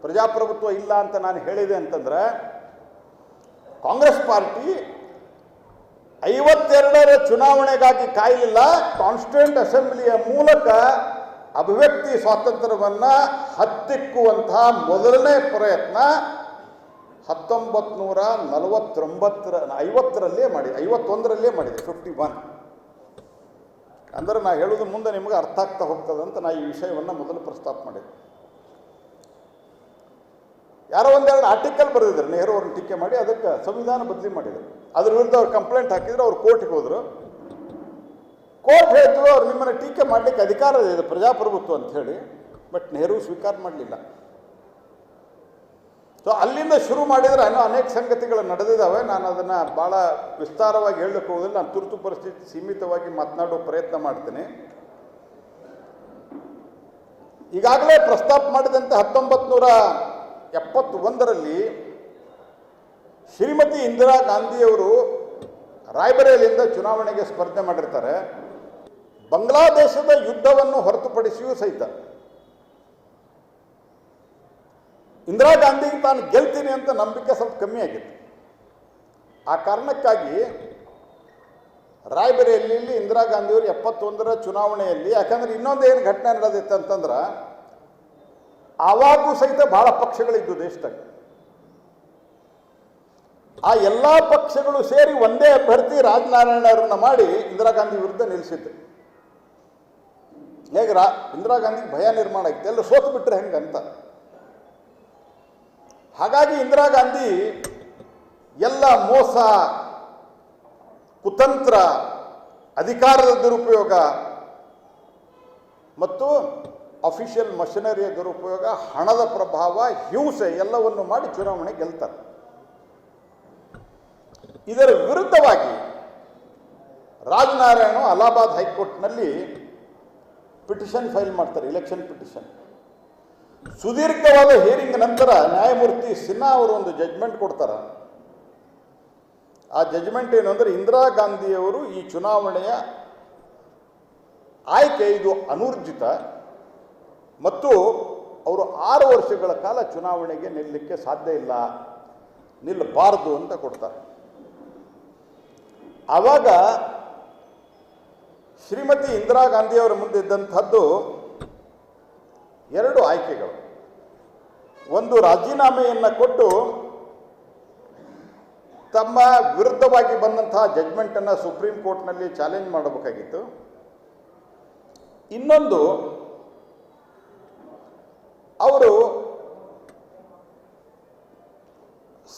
ಪ್ರಜಾಪ್ರಭುತ್ವ ಇಲ್ಲ ಅಂತ ನಾನು ಹೇಳಿದೆ ಅಂತಂದರೆ, ಕಾಂಗ್ರೆಸ್ ಪಾರ್ಟಿ 52ರ ಚುನಾವಣೆಗಾಗಿ ಕಾಯಲಿಲ್ಲ, ಕಾನ್ಸ್ಟಿಟ್ಯೂಂಟ್ ಅಸೆಂಬ್ಲಿಯ ಮೂಲಕ ಅಭಿವ್ಯಕ್ತಿ ಸ್ವಾತಂತ್ರ್ಯವನ್ನು ಹತ್ತಿಕ್ಕುವಂತಹ ಮೊದಲನೇ ಪ್ರಯತ್ನ 1949 51ರಲ್ಲೇ ಮಾಡಿದೆ. 51 ಅಂದರೆ ನಾ ಹೇಳೋದು ಮುಂದೆ ನಿಮಗೆ ಅರ್ಥ ಆಗ್ತಾ ಹೋಗ್ತದೆ ಅಂತ ನಾ ಈ ವಿಷಯವನ್ನು ಮೊದಲು ಪ್ರಸ್ತಾಪ ಮಾಡಿದೆ. ಯಾರೋ ಒಂದೆರಡು ಆರ್ಟಿಕಲ್ ಬರೆದಿದ್ರು, ನೆಹರು ಅವ್ರನ್ನ ಟೀಕೆ ಮಾಡಿ ಅದಕ್ಕೆ ಸಂವಿಧಾನ ಬದಲಿ ಮಾಡಿದರು. ಅದ್ರ ವಿರುದ್ಧ ಅವ್ರು ಕಂಪ್ಲೇಂಟ್ ಹಾಕಿದ್ರು, ಅವ್ರು ಕೋರ್ಟ್ಗೆ ಹೋದರು. ಕೋರ್ಟ್ ಹೇಳ್ತು ಅವ್ರು ನಿಮ್ಮನ್ನು ಟೀಕೆ ಮಾಡಲಿಕ್ಕೆ ಅಧಿಕಾರ ಇದೆ ಪ್ರಜಾಪ್ರಭುತ್ವ ಅಂತ ಹೇಳಿ. ಬಟ್ ನೆಹರು ಸ್ವೀಕಾರ ಮಾಡಲಿಲ್ಲ. ಸೊ ಅಲ್ಲಿಂದ ಶುರು ಮಾಡಿದರೆ ಇನ್ನೂ ಅನೇಕ ಸಂಗತಿಗಳು ನಡೆದಿದ್ದಾವೆ. ನಾನು ಅದನ್ನು ಭಾಳ ವಿಸ್ತಾರವಾಗಿ ಹೇಳಲಿಕ್ಕೆ ಹೋಗೋದಿಲ್ಲ. ನಾನು ತುರ್ತು ಪರಿಸ್ಥಿತಿ ಸೀಮಿತವಾಗಿ ಮಾತನಾಡೋ ಪ್ರಯತ್ನ ಮಾಡ್ತೀನಿ. ಈಗಾಗಲೇ ಪ್ರಸ್ತಾಪ ಮಾಡಿದಂತೆ 1971ರಲ್ಲಿ ಶ್ರೀಮತಿ ಇಂದಿರಾ ಗಾಂಧಿಯವರು ರಾಯ್ಬರೇಲಿಯಿಂದ ಚುನಾವಣೆಗೆ ಸ್ಪರ್ಧೆ ಮಾಡಿರ್ತಾರೆ. ಬಾಂಗ್ಲಾದೇಶದ ಯುದ್ಧವನ್ನು ಹೊರತುಪಡಿಸಿಯೂ ಸಹಿತ ಇಂದಿರಾ ಗಾಂಧಿಗೆ ತಾನು ಗೆಲ್ತೀನಿ ಅಂತ ನಂಬಿಕೆ ಸ್ವಲ್ಪ ಕಮ್ಮಿ ಆಗಿತ್ತು. ಆ ಕಾರಣಕ್ಕಾಗಿ ರಾಯ್ಬರೇಲಿಯಲ್ಲಿ ಇಂದಿರಾ ಗಾಂಧಿಯವರು 71ರ ಚುನಾವಣೆಯಲ್ಲಿ, ಯಾಕಂದ್ರೆ ಇನ್ನೊಂದು ಏನು ಘಟನೆ ನಡೆದಿತ್ತು ಅಂತಂದ್ರೆ, ಆವಾಗೂ ಸಹಿತ ಬಹಳ ಪಕ್ಷಗಳಿದ್ದು ದೇಶದಾಗ. ಆ ಎಲ್ಲ ಪಕ್ಷಗಳು ಸೇರಿ ಒಂದೇ ಅಭ್ಯರ್ಥಿ ರಾಜನಾರಾಯಣ ಅವರನ್ನ ಮಾಡಿ ಇಂದಿರಾ ಗಾಂಧಿ ವಿರುದ್ಧ ನಿಲ್ಲಿಸಿದ್ರು. ಹೇಗೆ ಇಂದಿರಾ ಗಾಂಧಿಗೆ ಭಯ ನಿರ್ಮಾಣ ಆಗಿತ್ತು, ಎಲ್ಲ ಸೋತು ಬಿಟ್ರೆ ಹೆಂಗಂತ. ಹಾಗಾಗಿ ಇಂದಿರಾ ಗಾಂಧಿ ಎಲ್ಲ ಮೋಸ, ಕುತಂತ್ರ, ಅಧಿಕಾರದ ದುರುಪಯೋಗ ಮತ್ತು ಅಫಿಷಿಯಲ್ ಮಷಿನರಿಯ ದುರುಪಯೋಗ, ಹಣದ ಪ್ರಭಾವ, ಹಿಂಸೆ ಎಲ್ಲವನ್ನು ಮಾಡಿ ಚುನಾವಣೆ ಗೆಲ್ತಾರೆ. ಇದರ ವಿರುದ್ಧವಾಗಿ ರಾಜನಾರಾಯಣ ಅಲಹಾಬಾದ್ ಹೈಕೋರ್ಟ್ನಲ್ಲಿ ಪಿಟಿಷನ್ ಫೈಲ್ ಮಾಡ್ತಾರೆ, ಎಲೆಕ್ಷನ್ ಪಿಟಿಷನ್. ಸುದೀರ್ಘವಾದ ಹಿಯರಿಂಗ್ ನಂತರ ನ್ಯಾಯಮೂರ್ತಿ ಸಿನ್ಹಾ ಅವರು ಒಂದು ಜಡ್ಜ್ಮೆಂಟ್ ಕೊಡ್ತಾರೆ. ಆ ಜಡ್ಜ್ಮೆಂಟ್ ಏನು ಅಂದರೆ, ಇಂದಿರಾ ಗಾಂಧಿಯವರು ಈ ಚುನಾವಣೆಯ ಆಯ್ಕೆ ಇದು ಅನೂರ್ಜಿತ ಮತ್ತು ಅವರು 6 ವರ್ಷಗಳ ಕಾಲ ಚುನಾವಣೆಗೆ ನಿಲ್ಲಲಿಕ್ಕೆ ಸಾಧ್ಯ ಇಲ್ಲ, ನಿಲ್ಲಬಾರದು ಅಂತ ಕೊಡ್ತಾರೆ. ಆವಾಗ ಶ್ರೀಮತಿ ಇಂದಿರಾ ಗಾಂಧಿಯವರ ಮುಂದೆ ಇದ್ದಂಥದ್ದು 2 ಆಯ್ಕೆಗಳು. ಒಂದು, ರಾಜೀನಾಮೆಯನ್ನು ಕೊಟ್ಟು ತಮ್ಮ ವಿರುದ್ಧವಾಗಿ ಬಂದಂತಹ ಜಡ್ಜ್ಮೆಂಟನ್ನು ಸುಪ್ರೀಂ ಕೋರ್ಟ್ನಲ್ಲಿ ಚಾಲೆಂಜ್ ಮಾಡಬೇಕಾಗಿತ್ತು. ಇನ್ನೊಂದು, ಅವರು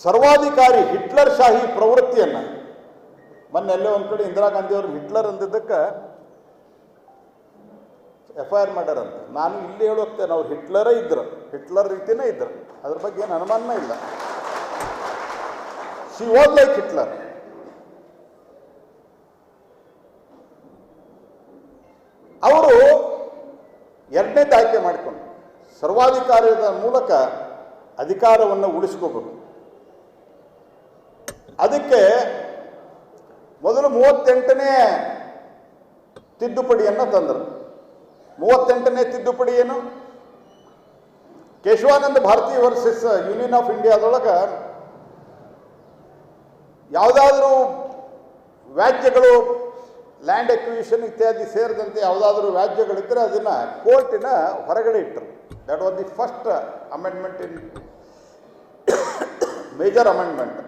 ಸರ್ವಾಧಿಕಾರಿ ಹಿಟ್ಲರ್ ಶಾಹಿ ಪ್ರವೃತ್ತಿಯನ್ನು, ಮೊನ್ನೆಲ್ಲೇ ಒಂದು ಕಡೆ ಇಂದಿರಾ ಗಾಂಧಿಯವರು ಹಿಟ್ಲರ್ ಅಂದಿದ್ದಕ್ಕೆ FIR ಮಾಡ್ಯಾರಂತೆ. ನಾನು ಇಲ್ಲಿ ಹೇಳುತ್ತೇನೆ, ಅವ್ರು ಹಿಟ್ಲರೇ ಇದ್ದರು, ಹಿಟ್ಲರ್ ರೀತಿಯೇ ಇದ್ದರು, ಅದ್ರ ಬಗ್ಗೆ ಏನು ಅನುಮಾನ ಇಲ್ಲ. She was like Hitler. ಅವರು ಎರಡನೇದು ಆಯ್ಕೆ ಮಾಡಿಕೊಂಡು ಸರ್ವಾಧಿಕಾರದ ಮೂಲಕ ಅಧಿಕಾರವನ್ನು ಉಳಿಸ್ಕೋಬೇಕು. ಅದಕ್ಕೆ ಮೊದಲು 38ನೇ ತಿದ್ದುಪಡಿಯನ್ನು ತಂದರು. 38ನೇ ತಿದ್ದುಪಡಿ ಏನು? Kesavananda Bharati versus union of ಇಂಡಿಯಾದೊಳಗೆ ಯಾವುದಾದ್ರೂ ವ್ಯಾಜ್ಯಗಳು, ಲ್ಯಾಂಡ್ ಎಕ್ವಿಷನ್ ಇತ್ಯಾದಿ ಸೇರಿದಂತೆ ಯಾವುದಾದ್ರೂ ವ್ಯಾಜ್ಯಗಳಿದ್ದರೆ ಅದನ್ನು ಕೋರ್ಟಿನ ಹೊರಗಡೆ ಇಟ್ಟರು. That was the first amendment in major amendment.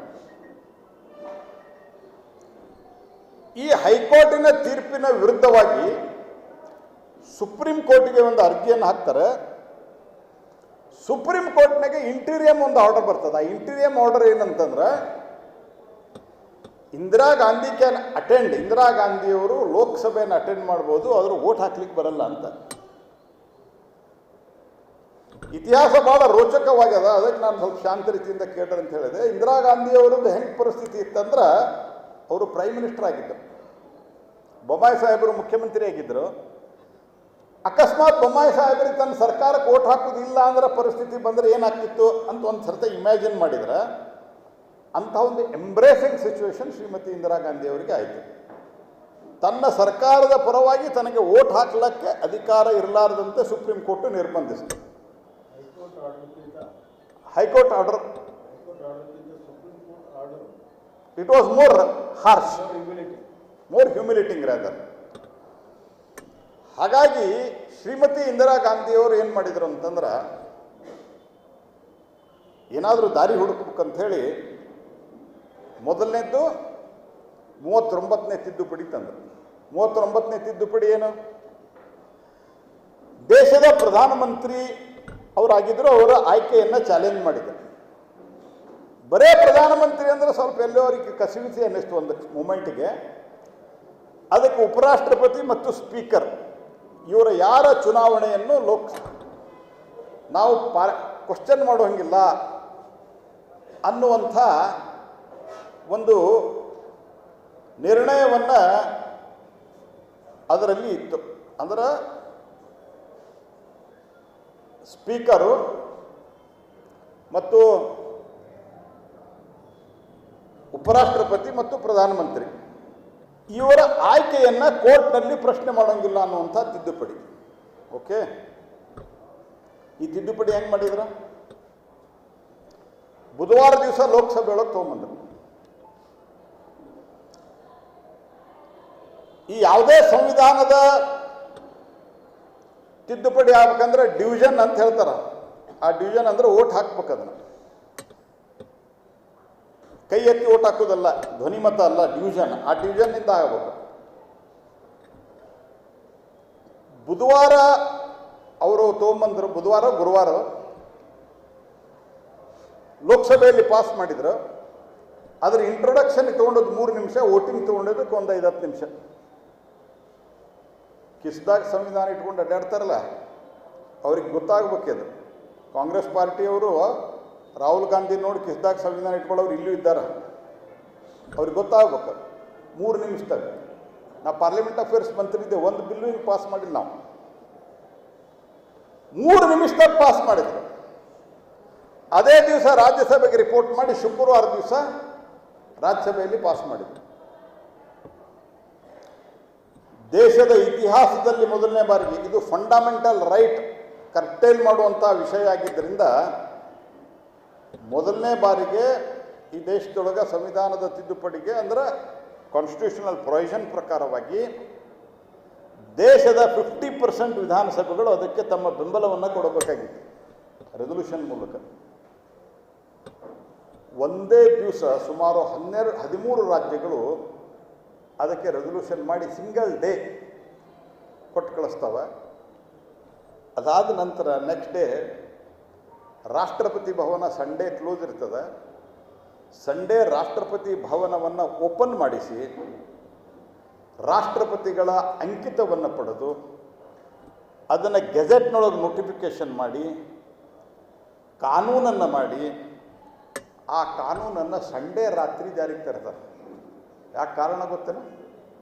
ಈ ಹೈಕೋರ್ಟಿನ ತೀರ್ಪಿನ ವಿರುದ್ಧವಾಗಿ ಸುಪ್ರೀಂ ಕೋರ್ಟಿಗೆ ಒಂದು ಅರ್ಜಿಯನ್ನು ಹಾಕ್ತಾರೆ. ಸುಪ್ರೀಂ ಕೋರ್ಟ್ನಾಗೆ ಇಂಟೀರಿಯಂ ಒಂದು ಆರ್ಡರ್ ಬರ್ತದೆ. ಆ ಇಂಟೀರಿಯಂ ಆರ್ಡರ್ ಏನಂತಂದ್ರೆ, ಇಂದಿರಾ ಗಾಂಧಿ ಕ್ಯಾನ್ ಅಟೆಂಡ್, ಇಂದಿರಾ ಗಾಂಧಿಯವರು ಲೋಕಸಭೆಯನ್ನು ಅಟೆಂಡ್ ಮಾಡ್ಬೋದು, ಆದರೂ ವೋಟ್ ಹಾಕ್ಲಿಕ್ಕೆ ಬರಲ್ಲ ಅಂತ. ಇತಿಹಾಸ ಭಾಳ ರೋಚಕವಾಗ್ಯದ. ಅದಕ್ಕೆ ನಾನು ಸ್ವಲ್ಪ ಶಾಂತ ರೀತಿಯಿಂದ ಕೇಳ್ರಿ ಅಂತ ಹೇಳಿದೆ. ಇಂದಿರಾ ಗಾಂಧಿಯವರದ್ದು ಹೆಂಗೆ ಪರಿಸ್ಥಿತಿ ಇತ್ತಂದ್ರೆ, ಅವರು ಪ್ರೈಮ್ ಮಿನಿಸ್ಟರ್ ಆಗಿದ್ದರು, ಬೊಮ್ಮಾಯಿ ಸಾಹೇಬರು ಮುಖ್ಯಮಂತ್ರಿ ಆಗಿದ್ದರು. ಅಕಸ್ಮಾತ್ ಬೊಮ್ಮಾಯಿ ಸಾಹೇಬರಿಗೆ ತನ್ನ ಸರ್ಕಾರಕ್ಕೆ ಓಟ್ ಹಾಕೋದಿಲ್ಲ ಅಂದ್ರೆ ಪರಿಸ್ಥಿತಿ ಬಂದರೆ ಏನಾಗ್ತಿತ್ತು ಅಂತ ಒಂದು ಸರ್ತಿ ಇಮ್ಯಾಜಿನ್ ಮಾಡಿದ್ರೆ, ಅಂಥ ಒಂದು ಎಂಬ್ರೇಸಿಂಗ್ ಸಿಚುವೇಶನ್ ಶ್ರೀಮತಿ ಇಂದಿರಾ ಗಾಂಧಿ ಅವರಿಗೆ ಆಯಿತು. ತನ್ನ ಸರ್ಕಾರದ ಪರವಾಗಿ ತನಗೆ ಓಟ್ ಹಾಕ್ಲಿಕ್ಕೆ ಅಧಿಕಾರ ಇರಲಾರದಂತೆ ಸುಪ್ರೀಂ ಕೋರ್ಟ್ ನಿರ್ಬಂಧಿಸಿತು. High court order it was more harsh, more humiliating rather. ಹಾಗಾಗಿ ಶ್ರೀಮತಿ ಇಂದಿರಾ ಗಾಂಧಿಯವರು ಏನು ಮಾಡಿದರು ಅಂತಂದ್ರೆ, ಏನಾದರೂ ದಾರಿ ಹುಡುಕ್ಬೇಕಂತ ಹೇಳಿ ಮೊದಲನೇದ್ದು 39ನೇ ತಿದ್ದುಪಡಿ ತಂದರು. 39ನೇ ತಿದ್ದುಪಡಿ ಏನು? ದೇಶದ ಪ್ರಧಾನಮಂತ್ರಿ ಅವರಾಗಿದ್ದರು, ಅವರ ಆಯ್ಕೆಯನ್ನು ಚಾಲೆಂಜ್ ಮಾಡಿದರು. ಬರೇ ಪ್ರಧಾನಮಂತ್ರಿ ಅಂದರೆ ಸ್ವಲ್ಪ ಎಲ್ಲೋ ಅವರಿಗೆ ಕಸಿವಿಸಿ ಅನ್ನಿಸ್ತು ಒಂದು ಮೂಮೆಂಟಿಗೆ. ಅದಕ್ಕೆ ಉಪರಾಷ್ಟ್ರಪತಿ ಮತ್ತು ಸ್ಪೀಕರ್ ಇವರ ಯಾರ ಚುನಾವಣೆಯನ್ನು ನಾವು ಕ್ವಶನ್ ಮಾಡೋಂಗಿಲ್ಲ ಅನ್ನುವಂಥ ಒಂದು ನಿರ್ಣಯವನ್ನು ಅದರಲ್ಲಿ ಇತ್ತು. ಅಂದ್ರೆ ಸ್ಪೀಕರು ಮತ್ತು ಉಪರಾಷ್ಟ್ರಪತಿ ಮತ್ತು ಪ್ರಧಾನಮಂತ್ರಿ ಇವರ ಆಯ್ಕೆಯನ್ನು ಕೋರ್ಟ್ನಲ್ಲಿ ಪ್ರಶ್ನೆ ಮಾಡೋಂಗಿಲ್ಲ ಅನ್ನುವಂಥ ತಿದ್ದುಪಡಿ. ಓಕೆ, ಈ ತಿದ್ದುಪಡಿ ಹೆಂಗೆ ಮಾಡಿದ್ರು? ಬುಧವಾರ ದಿವಸ ಲೋಕಸಭೆ ಒಳಗೆ ತೊಗೊಂಬಂದರು. ಈ ಯಾವುದೇ ಸಂವಿಧಾನದ ತಿದ್ದುಪಡಿ ಆಗ್ಬೇಕಂದ್ರೆ ಡಿವಿಷನ್ ಅಂತ ಹೇಳ್ತಾರ. ಆ ಡಿವಿಷನ್ ಅಂದ್ರೆ ಓಟ್ ಹಾಕ್ಬೇಕು. ಅದನ್ನು ಕೈ ಎತ್ತಿ ಓಟ್ ಹಾಕೋದಲ್ಲ, ಧ್ವನಿಮತ ಅಲ್ಲ, ಡಿವಿಷನ್. ಆ ಡಿವಿಷನ್ನಿಂದ ಆಗಬೇಕು. ಬುಧವಾರ ಅವರು ತೊಗೊಂಬಂದರು. ಬುಧವಾರ ಗುರುವಾರ ಲೋಕಸಭೆಯಲ್ಲಿ ಪಾಸ್ ಮಾಡಿದ್ರು. ಅದರ ಇಂಟ್ರೊಡಕ್ಷನ್ ತೊಗೊಂಡದ್ದು 3 ನಿಮಿಷ, ವೋಟಿಂಗ್ ತೊಗೊಂಡಿದ್ದಕ್ಕೆ ಒಂದು 5-10 ನಿಮಿಷ. ಕಿಸ್ದಾಗ ಸಂವಿಧಾನ ಇಟ್ಕೊಂಡು ಅಡ್ಡಾಡ್ತಾರಲ್ಲ, ಅವ್ರಿಗೆ ಗೊತ್ತಾಗ್ಬೇಕದು. ಕಾಂಗ್ರೆಸ್ ಪಾರ್ಟಿಯವರು ರಾಹುಲ್ ಗಾಂಧಿ ನೋಡಿ ಕಿಸ್ದಾಗ ಸಂವಿಧಾನ ಇಟ್ಕೊಳ್ಳೋರು ಇಲ್ಲೂ ಇದ್ದಾರೆ, ಅವ್ರಿಗೆ ಗೊತ್ತಾಗ್ಬೇಕು. 3 ನಿಮಿಷದಾಗ ನಾವು ಪಾರ್ಲಿಮೆಂಟ್ ಅಫೇರ್ಸ್ ಮಂತ್ರಿದ್ದೆ, ಒಂದು ಬಿಲ್ಲು ಹಿಂಗೆ ಪಾಸ್ ಮಾಡಿಲ್ಲ. ನಾವು 3 ನಿಮಿಷದಾಗ ಪಾಸ್ ಮಾಡಿದ್ರು. ಅದೇ ದಿವಸ ರಾಜ್ಯಸಭೆಗೆ ರಿಪೋರ್ಟ್ ಮಾಡಿ ಶುಕ್ರವಾರ ದಿವಸ ರಾಜ್ಯಸಭೆಯಲ್ಲಿ ಪಾಸ್ ಮಾಡಿದ್ರು. ದೇಶದ ಇತಿಹಾಸದಲ್ಲಿ ಮೊದಲನೇ ಬಾರಿಗೆ ಇದು ಫಂಡಮೆಂಟಲ್ ರೈಟ್ ಕರ್ಟೇಲ್ ಮಾಡುವಂಥ ವಿಷಯ ಆಗಿದ್ದರಿಂದ ಮೊದಲನೇ ಬಾರಿಗೆ ಈ ದೇಶದೊಳಗೆ ಸಂವಿಧಾನದ ತಿದ್ದುಪಡಿಗೆ ಅಂದ್ರೆ ಕಾನ್ಸ್ಟಿಟ್ಯೂಷನಲ್ ಪ್ರೊವಿಷನ್ ಪ್ರಕಾರವಾಗಿ ದೇಶದ 50% ವಿಧಾನಸಭೆಗಳು ಅದಕ್ಕೆ ತಮ್ಮ ಬೆಂಬಲವನ್ನು ಕೊಡಬೇಕಾಗಿತ್ತು ರೆಸಲ್ಯೂಷನ್ ಮೂಲಕ. ಒಂದೇ ದಿವಸ ಸುಮಾರು 13 ರಾಜ್ಯಗಳು ಅದಕ್ಕೆ ರೆಸಲ್ಯೂಷನ್ ಮಾಡಿ ಸಿಂಗಲ್ ಡೇ ಕೊಟ್ಟು ಕಳಿಸ್ತವೆ. ಅದಾದ ನಂತರ ನೆಕ್ಸ್ಟ್ ಡೇ ರಾಷ್ಟ್ರಪತಿ ಭವನ ಸಂಡೇ ಕ್ಲೋಸ್ ಇರ್ತದೆ. ಸಂಡೇ ರಾಷ್ಟ್ರಪತಿ ಭವನವನ್ನು ಓಪನ್ ಮಾಡಿಸಿ ರಾಷ್ಟ್ರಪತಿಗಳ ಅಂಕಿತವನ್ನು ಪಡೆದು ಅದನ್ನು ಗೆಜೆಟ್ನೊಳಗೆ ನೋಟಿಫಿಕೇಷನ್ ಮಾಡಿ ಕಾನೂನನ್ನು ಮಾಡಿ ಆ ಕಾನೂನನ್ನು ಸಂಡೇ ರಾತ್ರಿ ಜಾರಿಗೆ ತರ್ತಾರೆ. ಯಾಕೆ ಕಾರಣ ಗೊತ್ತೇನು?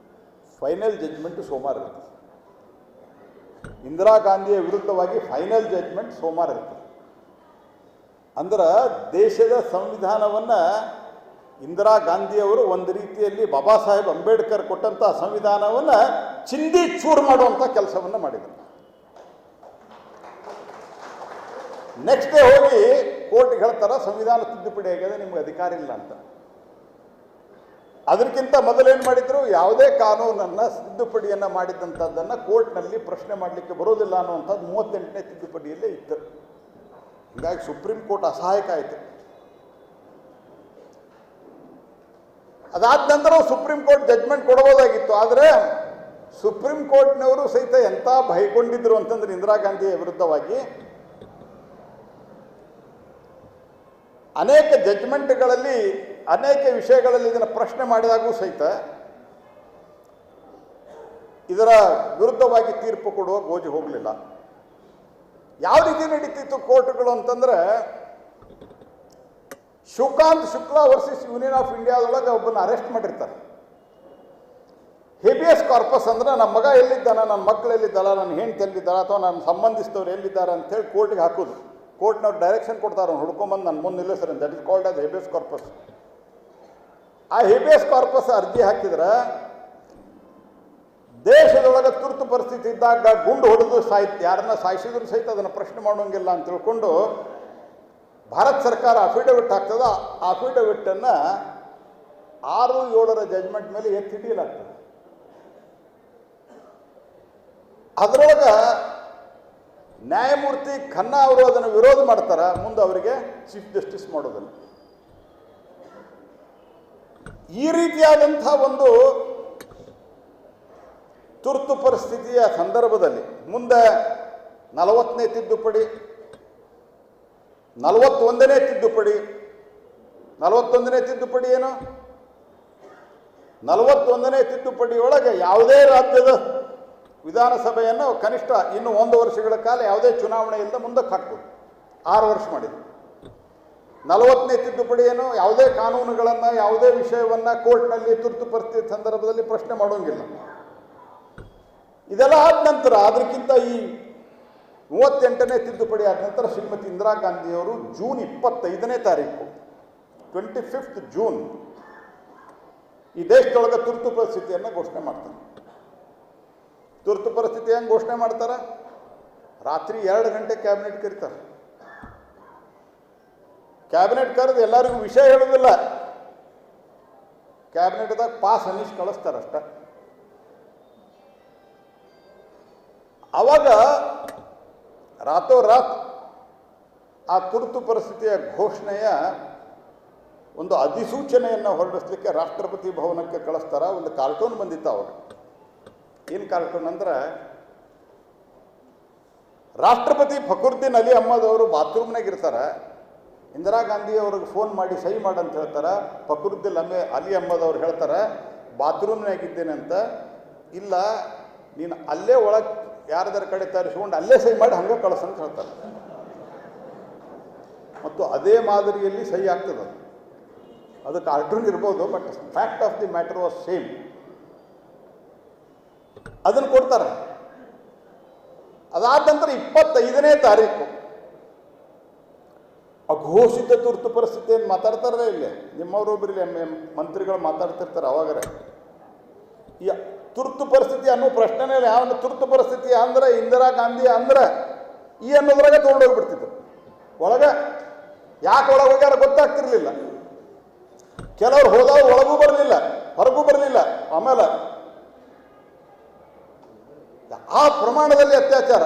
ಫೈನಲ್ ಜಡ್ಜ್ಮೆಂಟು ಸೋಮವಾರ ಇರುತ್ತೆ. ಇಂದಿರಾ ಗಾಂಧಿಯ ವಿರುದ್ಧವಾಗಿ ಫೈನಲ್ ಜಡ್ಜ್ಮೆಂಟ್ ಸೋಮವಾರ ಇರ್ತದೆ. ಅಂದ್ರೆ ದೇಶದ ಸಂವಿಧಾನವನ್ನು ಇಂದಿರಾ ಗಾಂಧಿಯವರು ಒಂದು ರೀತಿಯಲ್ಲಿ ಬಾಬಾ ಸಾಹೇಬ್ ಅಂಬೇಡ್ಕರ್ ಕೊಟ್ಟಂಥ ಸಂವಿಧಾನವನ್ನು ಚಿಂದಿ ಚೂರು ಮಾಡುವಂಥ ಕೆಲಸವನ್ನು ಮಾಡಿದರು. ನೆಕ್ಸ್ಟ್ ಡೇ ಹೋಗಿ ಕೋರ್ಟ್ಗೆ ಹೇಳ್ತಾರೆ ಸಂವಿಧಾನ ತಿದ್ದುಪಡಿ ಆಗಿದೆ, ನಿಮ್ಗೆ ಅಧಿಕಾರ ಇಲ್ಲ ಅಂತ. ಅದಕ್ಕಿಂತ ಮೊದಲೇನು ಮಾಡಿದ್ರು, ಯಾವುದೇ ಕಾನೂನನ್ನು ತಿದ್ದುಪಡಿಯನ್ನು ಮಾಡಿದಂಥದ್ದನ್ನು ಕೋರ್ಟ್ನಲ್ಲಿ ಪ್ರಶ್ನೆ ಮಾಡಲಿಕ್ಕೆ ಬರೋದಿಲ್ಲ ಅನ್ನುವಂಥದ್ದು 38ನೇ ತಿದ್ದುಪಡಿಯಲ್ಲೇ ಇತ್ತು. ಹೀಗಾಗಿ ಸುಪ್ರೀಂ ಕೋರ್ಟ್ ಅಸಹಾಯಕ ಆಯಿತು. ಅದಾದ ನಂತರ ಸುಪ್ರೀಂ ಕೋರ್ಟ್ ಜಡ್ಜ್ಮೆಂಟ್ ಕೊಡಬಹುದಾಗಿತ್ತು. ಆದರೆ ಸುಪ್ರೀಂ ಕೋರ್ಟ್ನವರು ಸಹಿತ ಎಂಥ ಭಯಗೊಂಡಿದ್ರು ಅಂತಂದ್ರೆ ಇಂದಿರಾ ಗಾಂಧಿಯ ವಿರುದ್ಧವಾಗಿ ಅನೇಕ ಜಡ್ಜ್ಮೆಂಟ್ಗಳಲ್ಲಿ ಅನೇಕ ವಿಷಯಗಳಲ್ಲಿ ಇದನ್ನು ಪ್ರಶ್ನೆ ಮಾಡಿದಾಗೂ ಸಹಿತ ಇದರ ವಿರುದ್ಧವಾಗಿ ತೀರ್ಪು ಕೊಡುವ ಗೋಜು ಹೋಗಲಿಲ್ಲ. ಯಾವ ರೀತಿ ನಡೀತಿತ್ತು ಕೋರ್ಟ್ಗಳು ಅಂತಂದ್ರೆ, Shivakanth Shukla versus union of ಇಂಡಿಯಾದೊಳಗೆ ಒಬ್ಬನ ಅರೆಸ್ಟ್ ಮಾಡಿರ್ತಾರೆ. ಹೇಬಿಯಸ್ ಕಾರ್ಪಸ್ ಅಂದ್ರೆ ನಮ್ಮ ಮಗ ಎಲ್ಲಿದ್ದಾನ, ನನ್ನ ಮಕ್ಕಳು ಎಲ್ಲಿದ್ದಾರ, ನನ್ನ ಹೆಂಡತಿ ಎಲ್ಲಿದ್ದಾರ, ಅಥವಾ ನನ್ನ ಸಂಬಂಧಿಸಿದವ್ರು ಎಲ್ಲಿದ್ದಾರೆ ಅಂತೇಳಿ ಕೋರ್ಟ್ಗೆ ಹಾಕೋದು. ಕೋರ್ಟ್ನವ್ರು ಡೈರೆಕ್ಷನ್ ಕೊಡ್ತಾರೆ, ಅವ್ನು ಹುಡ್ಕೊಂಬಂದು ನನ್ನ ಮುಂದೆ ನಿಲ್ಲಿಸ್ತಾರೆ. That is called as habeas corpus. ಆ ಹೇಬಿಯಸ್ ಕಾರ್ಪಸ್ ಅರ್ಜಿ ಹಾಕಿದ್ರೆ ದೇಶದೊಳಗೆ ತುರ್ತು ಪರಿಸ್ಥಿತಿ ಇದ್ದಾಗ ಗುಂಡು ಹೊಡೆದು ಯಾರನ್ನ ಸಾಯಿಸಿದ್ರು ಸಹಿತ ಅದನ್ನು ಪ್ರಶ್ನೆ ಮಾಡೋಂಗಿಲ್ಲ ಅಂತ ತಿಳ್ಕೊಂಡು ಭಾರತ ಸರ್ಕಾರ ಅಫಿಡವಿಟ್ ಆಗ್ತದೆ. ಆ ಅಫಿಡವಿಟನ್ನು 6-7 ಜಡ್ಜ್ಮೆಂಟ್ ಮೇಲೆ ಎತ್ತಿಡಲಾಗ್ತದೆ. ಅದರೊಳಗೆ ನ್ಯಾಯಮೂರ್ತಿ ಖನ್ನಾ ಅವರು ಅದನ್ನು ವಿರೋಧ ಮಾಡ್ತಾರೆ, ಮುಂದೆ ಅವರಿಗೆ ಚೀಫ್ ಜಸ್ಟಿಸ್ ಮಾಡೋದನ್ನು. ಈ ರೀತಿಯಾದಂಥ ಒಂದು ತುರ್ತು ಪರಿಸ್ಥಿತಿಯ ಸಂದರ್ಭದಲ್ಲಿ ಮುಂದೆ 40ನೇ ತಿದ್ದುಪಡಿ, 41ನೇ ತಿದ್ದುಪಡಿ. 41ನೇ ತಿದ್ದುಪಡಿ ಏನು? 41ನೇ ತಿದ್ದುಪಡಿಯೊಳಗೆ ಯಾವುದೇ ರಾಜ್ಯದ ವಿಧಾನಸಭೆಯನ್ನು ಕನಿಷ್ಠ ಇನ್ನು 1 ವರ್ಷಗಳ ಕಾಲ ಯಾವುದೇ ಚುನಾವಣೆ ಇಲ್ಲದೆ ಮುಂದಕ್ಕೆ ಹಾಕ್ಬೋದು. 6 ವರ್ಷ ಮಾಡಿದ್ರು. 40ನೇ ತಿದ್ದುಪಡಿ ಏನು? ಯಾವುದೇ ಕಾನೂನುಗಳನ್ನು ಯಾವುದೇ ವಿಷಯವನ್ನು ಕೋರ್ಟ್ನಲ್ಲಿ ತುರ್ತು ಪರಿಸ್ಥಿತಿ ಸಂದರ್ಭದಲ್ಲಿ ಪ್ರಶ್ನೆ ಮಾಡೋಂಗಿಲ್ಲ. ಇದೆಲ್ಲ ಆದ ನಂತರ ಅದಕ್ಕಿಂತ ಈ 38ನೇ ತಿದ್ದುಪಡಿ ಆದ ನಂತರ ಶ್ರೀಮತಿ ಇಂದಿರಾ ಗಾಂಧಿಯವರು ಜೂನ್ 25ನೇ ತಾರೀಕು 25th ಜೂನ್ ಈ ದೇಶದೊಳಗೆ ತುರ್ತು ಪರಿಸ್ಥಿತಿಯನ್ನು ಘೋಷಣೆ ಮಾಡ್ತಾರೆ. ತುರ್ತು ಪರಿಸ್ಥಿತಿ ಹೆಂಗೆ ಘೋಷಣೆ ಮಾಡ್ತಾರೆ? ರಾತ್ರಿ 2 ಗಂಟೆ ಕ್ಯಾಬಿನೆಟ್ ಕರೀತಾರೆ. ಕ್ಯಾಬಿನೆಟ್ ಕರೆದು ಎಲ್ಲರಿಗೂ ವಿಷಯ ಹೇಳೋದಿಲ್ಲ, ಕ್ಯಾಬಿನೆಟ್ದಾಗ ಪಾಸ್ ಅನೀಶ್ ಕಳಿಸ್ತಾರೆ ಅಷ್ಟೆ. ಆವಾಗ ರಾತೋರಾತ್ ಆ ತುರ್ತು ಪರಿಸ್ಥಿತಿಯ ಘೋಷಣೆಯ ಒಂದು ಅಧಿಸೂಚನೆಯನ್ನು ಹೊರಡಿಸ್ಲಿಕ್ಕೆ ರಾಷ್ಟ್ರಪತಿ ಭವನಕ್ಕೆ ಕಳಿಸ್ತಾರೆ. ಒಂದು ಕಾರ್ಟೂನ್ ಬಂದಿತ್ತು ಅವಾಗ. ಏನು ಕಾರ್ಟೂನ್ ಅಂದ್ರೆ, ರಾಷ್ಟ್ರಪತಿ ಫಕರುದ್ದೀನ್ ಅಲಿ ಅಹ್ಮದ್ ಅವರು ಬಾತ್ರೂಮ್ನಾಗ ಇರ್ತಾರೆ. ಇಂದಿರಾ ಗಾಂಧಿ ಅವ್ರಿಗೆ ಫೋನ್ ಮಾಡಿ ಸಹಿ ಮಾಡಂತ ಹೇಳ್ತಾರೆ. ಫಕರುದ್ದೀನ್ ಅಲಿ ಅಹ್ಮದ್ ಅವ್ರು ಹೇಳ್ತಾರೆ ಬಾತ್ರೂಮ್ನಾಗಿದ್ದೇನೆ ಅಂತ. ಇಲ್ಲ, ನೀನು ಅಲ್ಲೇ ಒಳಗೆ ಯಾರದರ ಕಡೆ ತರಿಸ್ಕೊಂಡು ಅಲ್ಲೇ ಸಹಿ ಮಾಡಿ ಹಂಗೆ ಕಳಿಸಂತ ಹೇಳ್ತಾರೆ. ಮತ್ತು ಅದೇ ಮಾದರಿಯಲ್ಲಿ ಸಹಿ ಆಗ್ತದೆ. ಅದು ಕಾರ್ಟೂನ್ ಇರ್ಬೋದು, but fact of the matter was same. ಅದನ್ನು ಕೊಡ್ತಾರೆ. ಅದಾದ ನಂತರ 25ನೇ ತಾರೀಕು ಅಘೋಷಿತ ತುರ್ತು ಪರಿಸ್ಥಿತಿಯನ್ನು ಮಾತಾಡ್ತಾರಲ್ಲ, ಇಲ್ಲಿ ನಿಮ್ಮವರೊಬ್ಬರು ಇಲ್ಲಿ ಮಂತ್ರಿಗಳು ಮಾತಾಡ್ತಿರ್ತಾರೆ. ಅವಾಗರೆ ಈ ತುರ್ತು ಪರಿಸ್ಥಿತಿ ಅನ್ನೋ ಪ್ರಶ್ನೆನೇ ಯಾವ ತುರ್ತು ಪರಿಸ್ಥಿತಿ ಅಂದ್ರೆ ಇಂದಿರಾ ಗಾಂಧಿ ಅಂದ್ರೆ ಈ ಅನ್ನೋದ್ರಾಗ ತೊಗೊಂಡೋಗ್ಬಿಡ್ತಿದ್ರು ಒಳಗೆ. ಯಾಕೆ ಒಳಗೆ ಹೋಗ್ಯಾರ ಗೊತ್ತಾಗ್ತಿರ್ಲಿಲ್ಲ. ಕೆಲವ್ರು ಹೋದವ್ರು ಒಳಗೂ ಬರಲಿಲ್ಲ, ಹೊರಗೂ ಬರಲಿಲ್ಲ. ಆಮೇಲೆ ಆ ಪ್ರಮಾಣದಲ್ಲಿ ಅತ್ಯಾಚಾರ.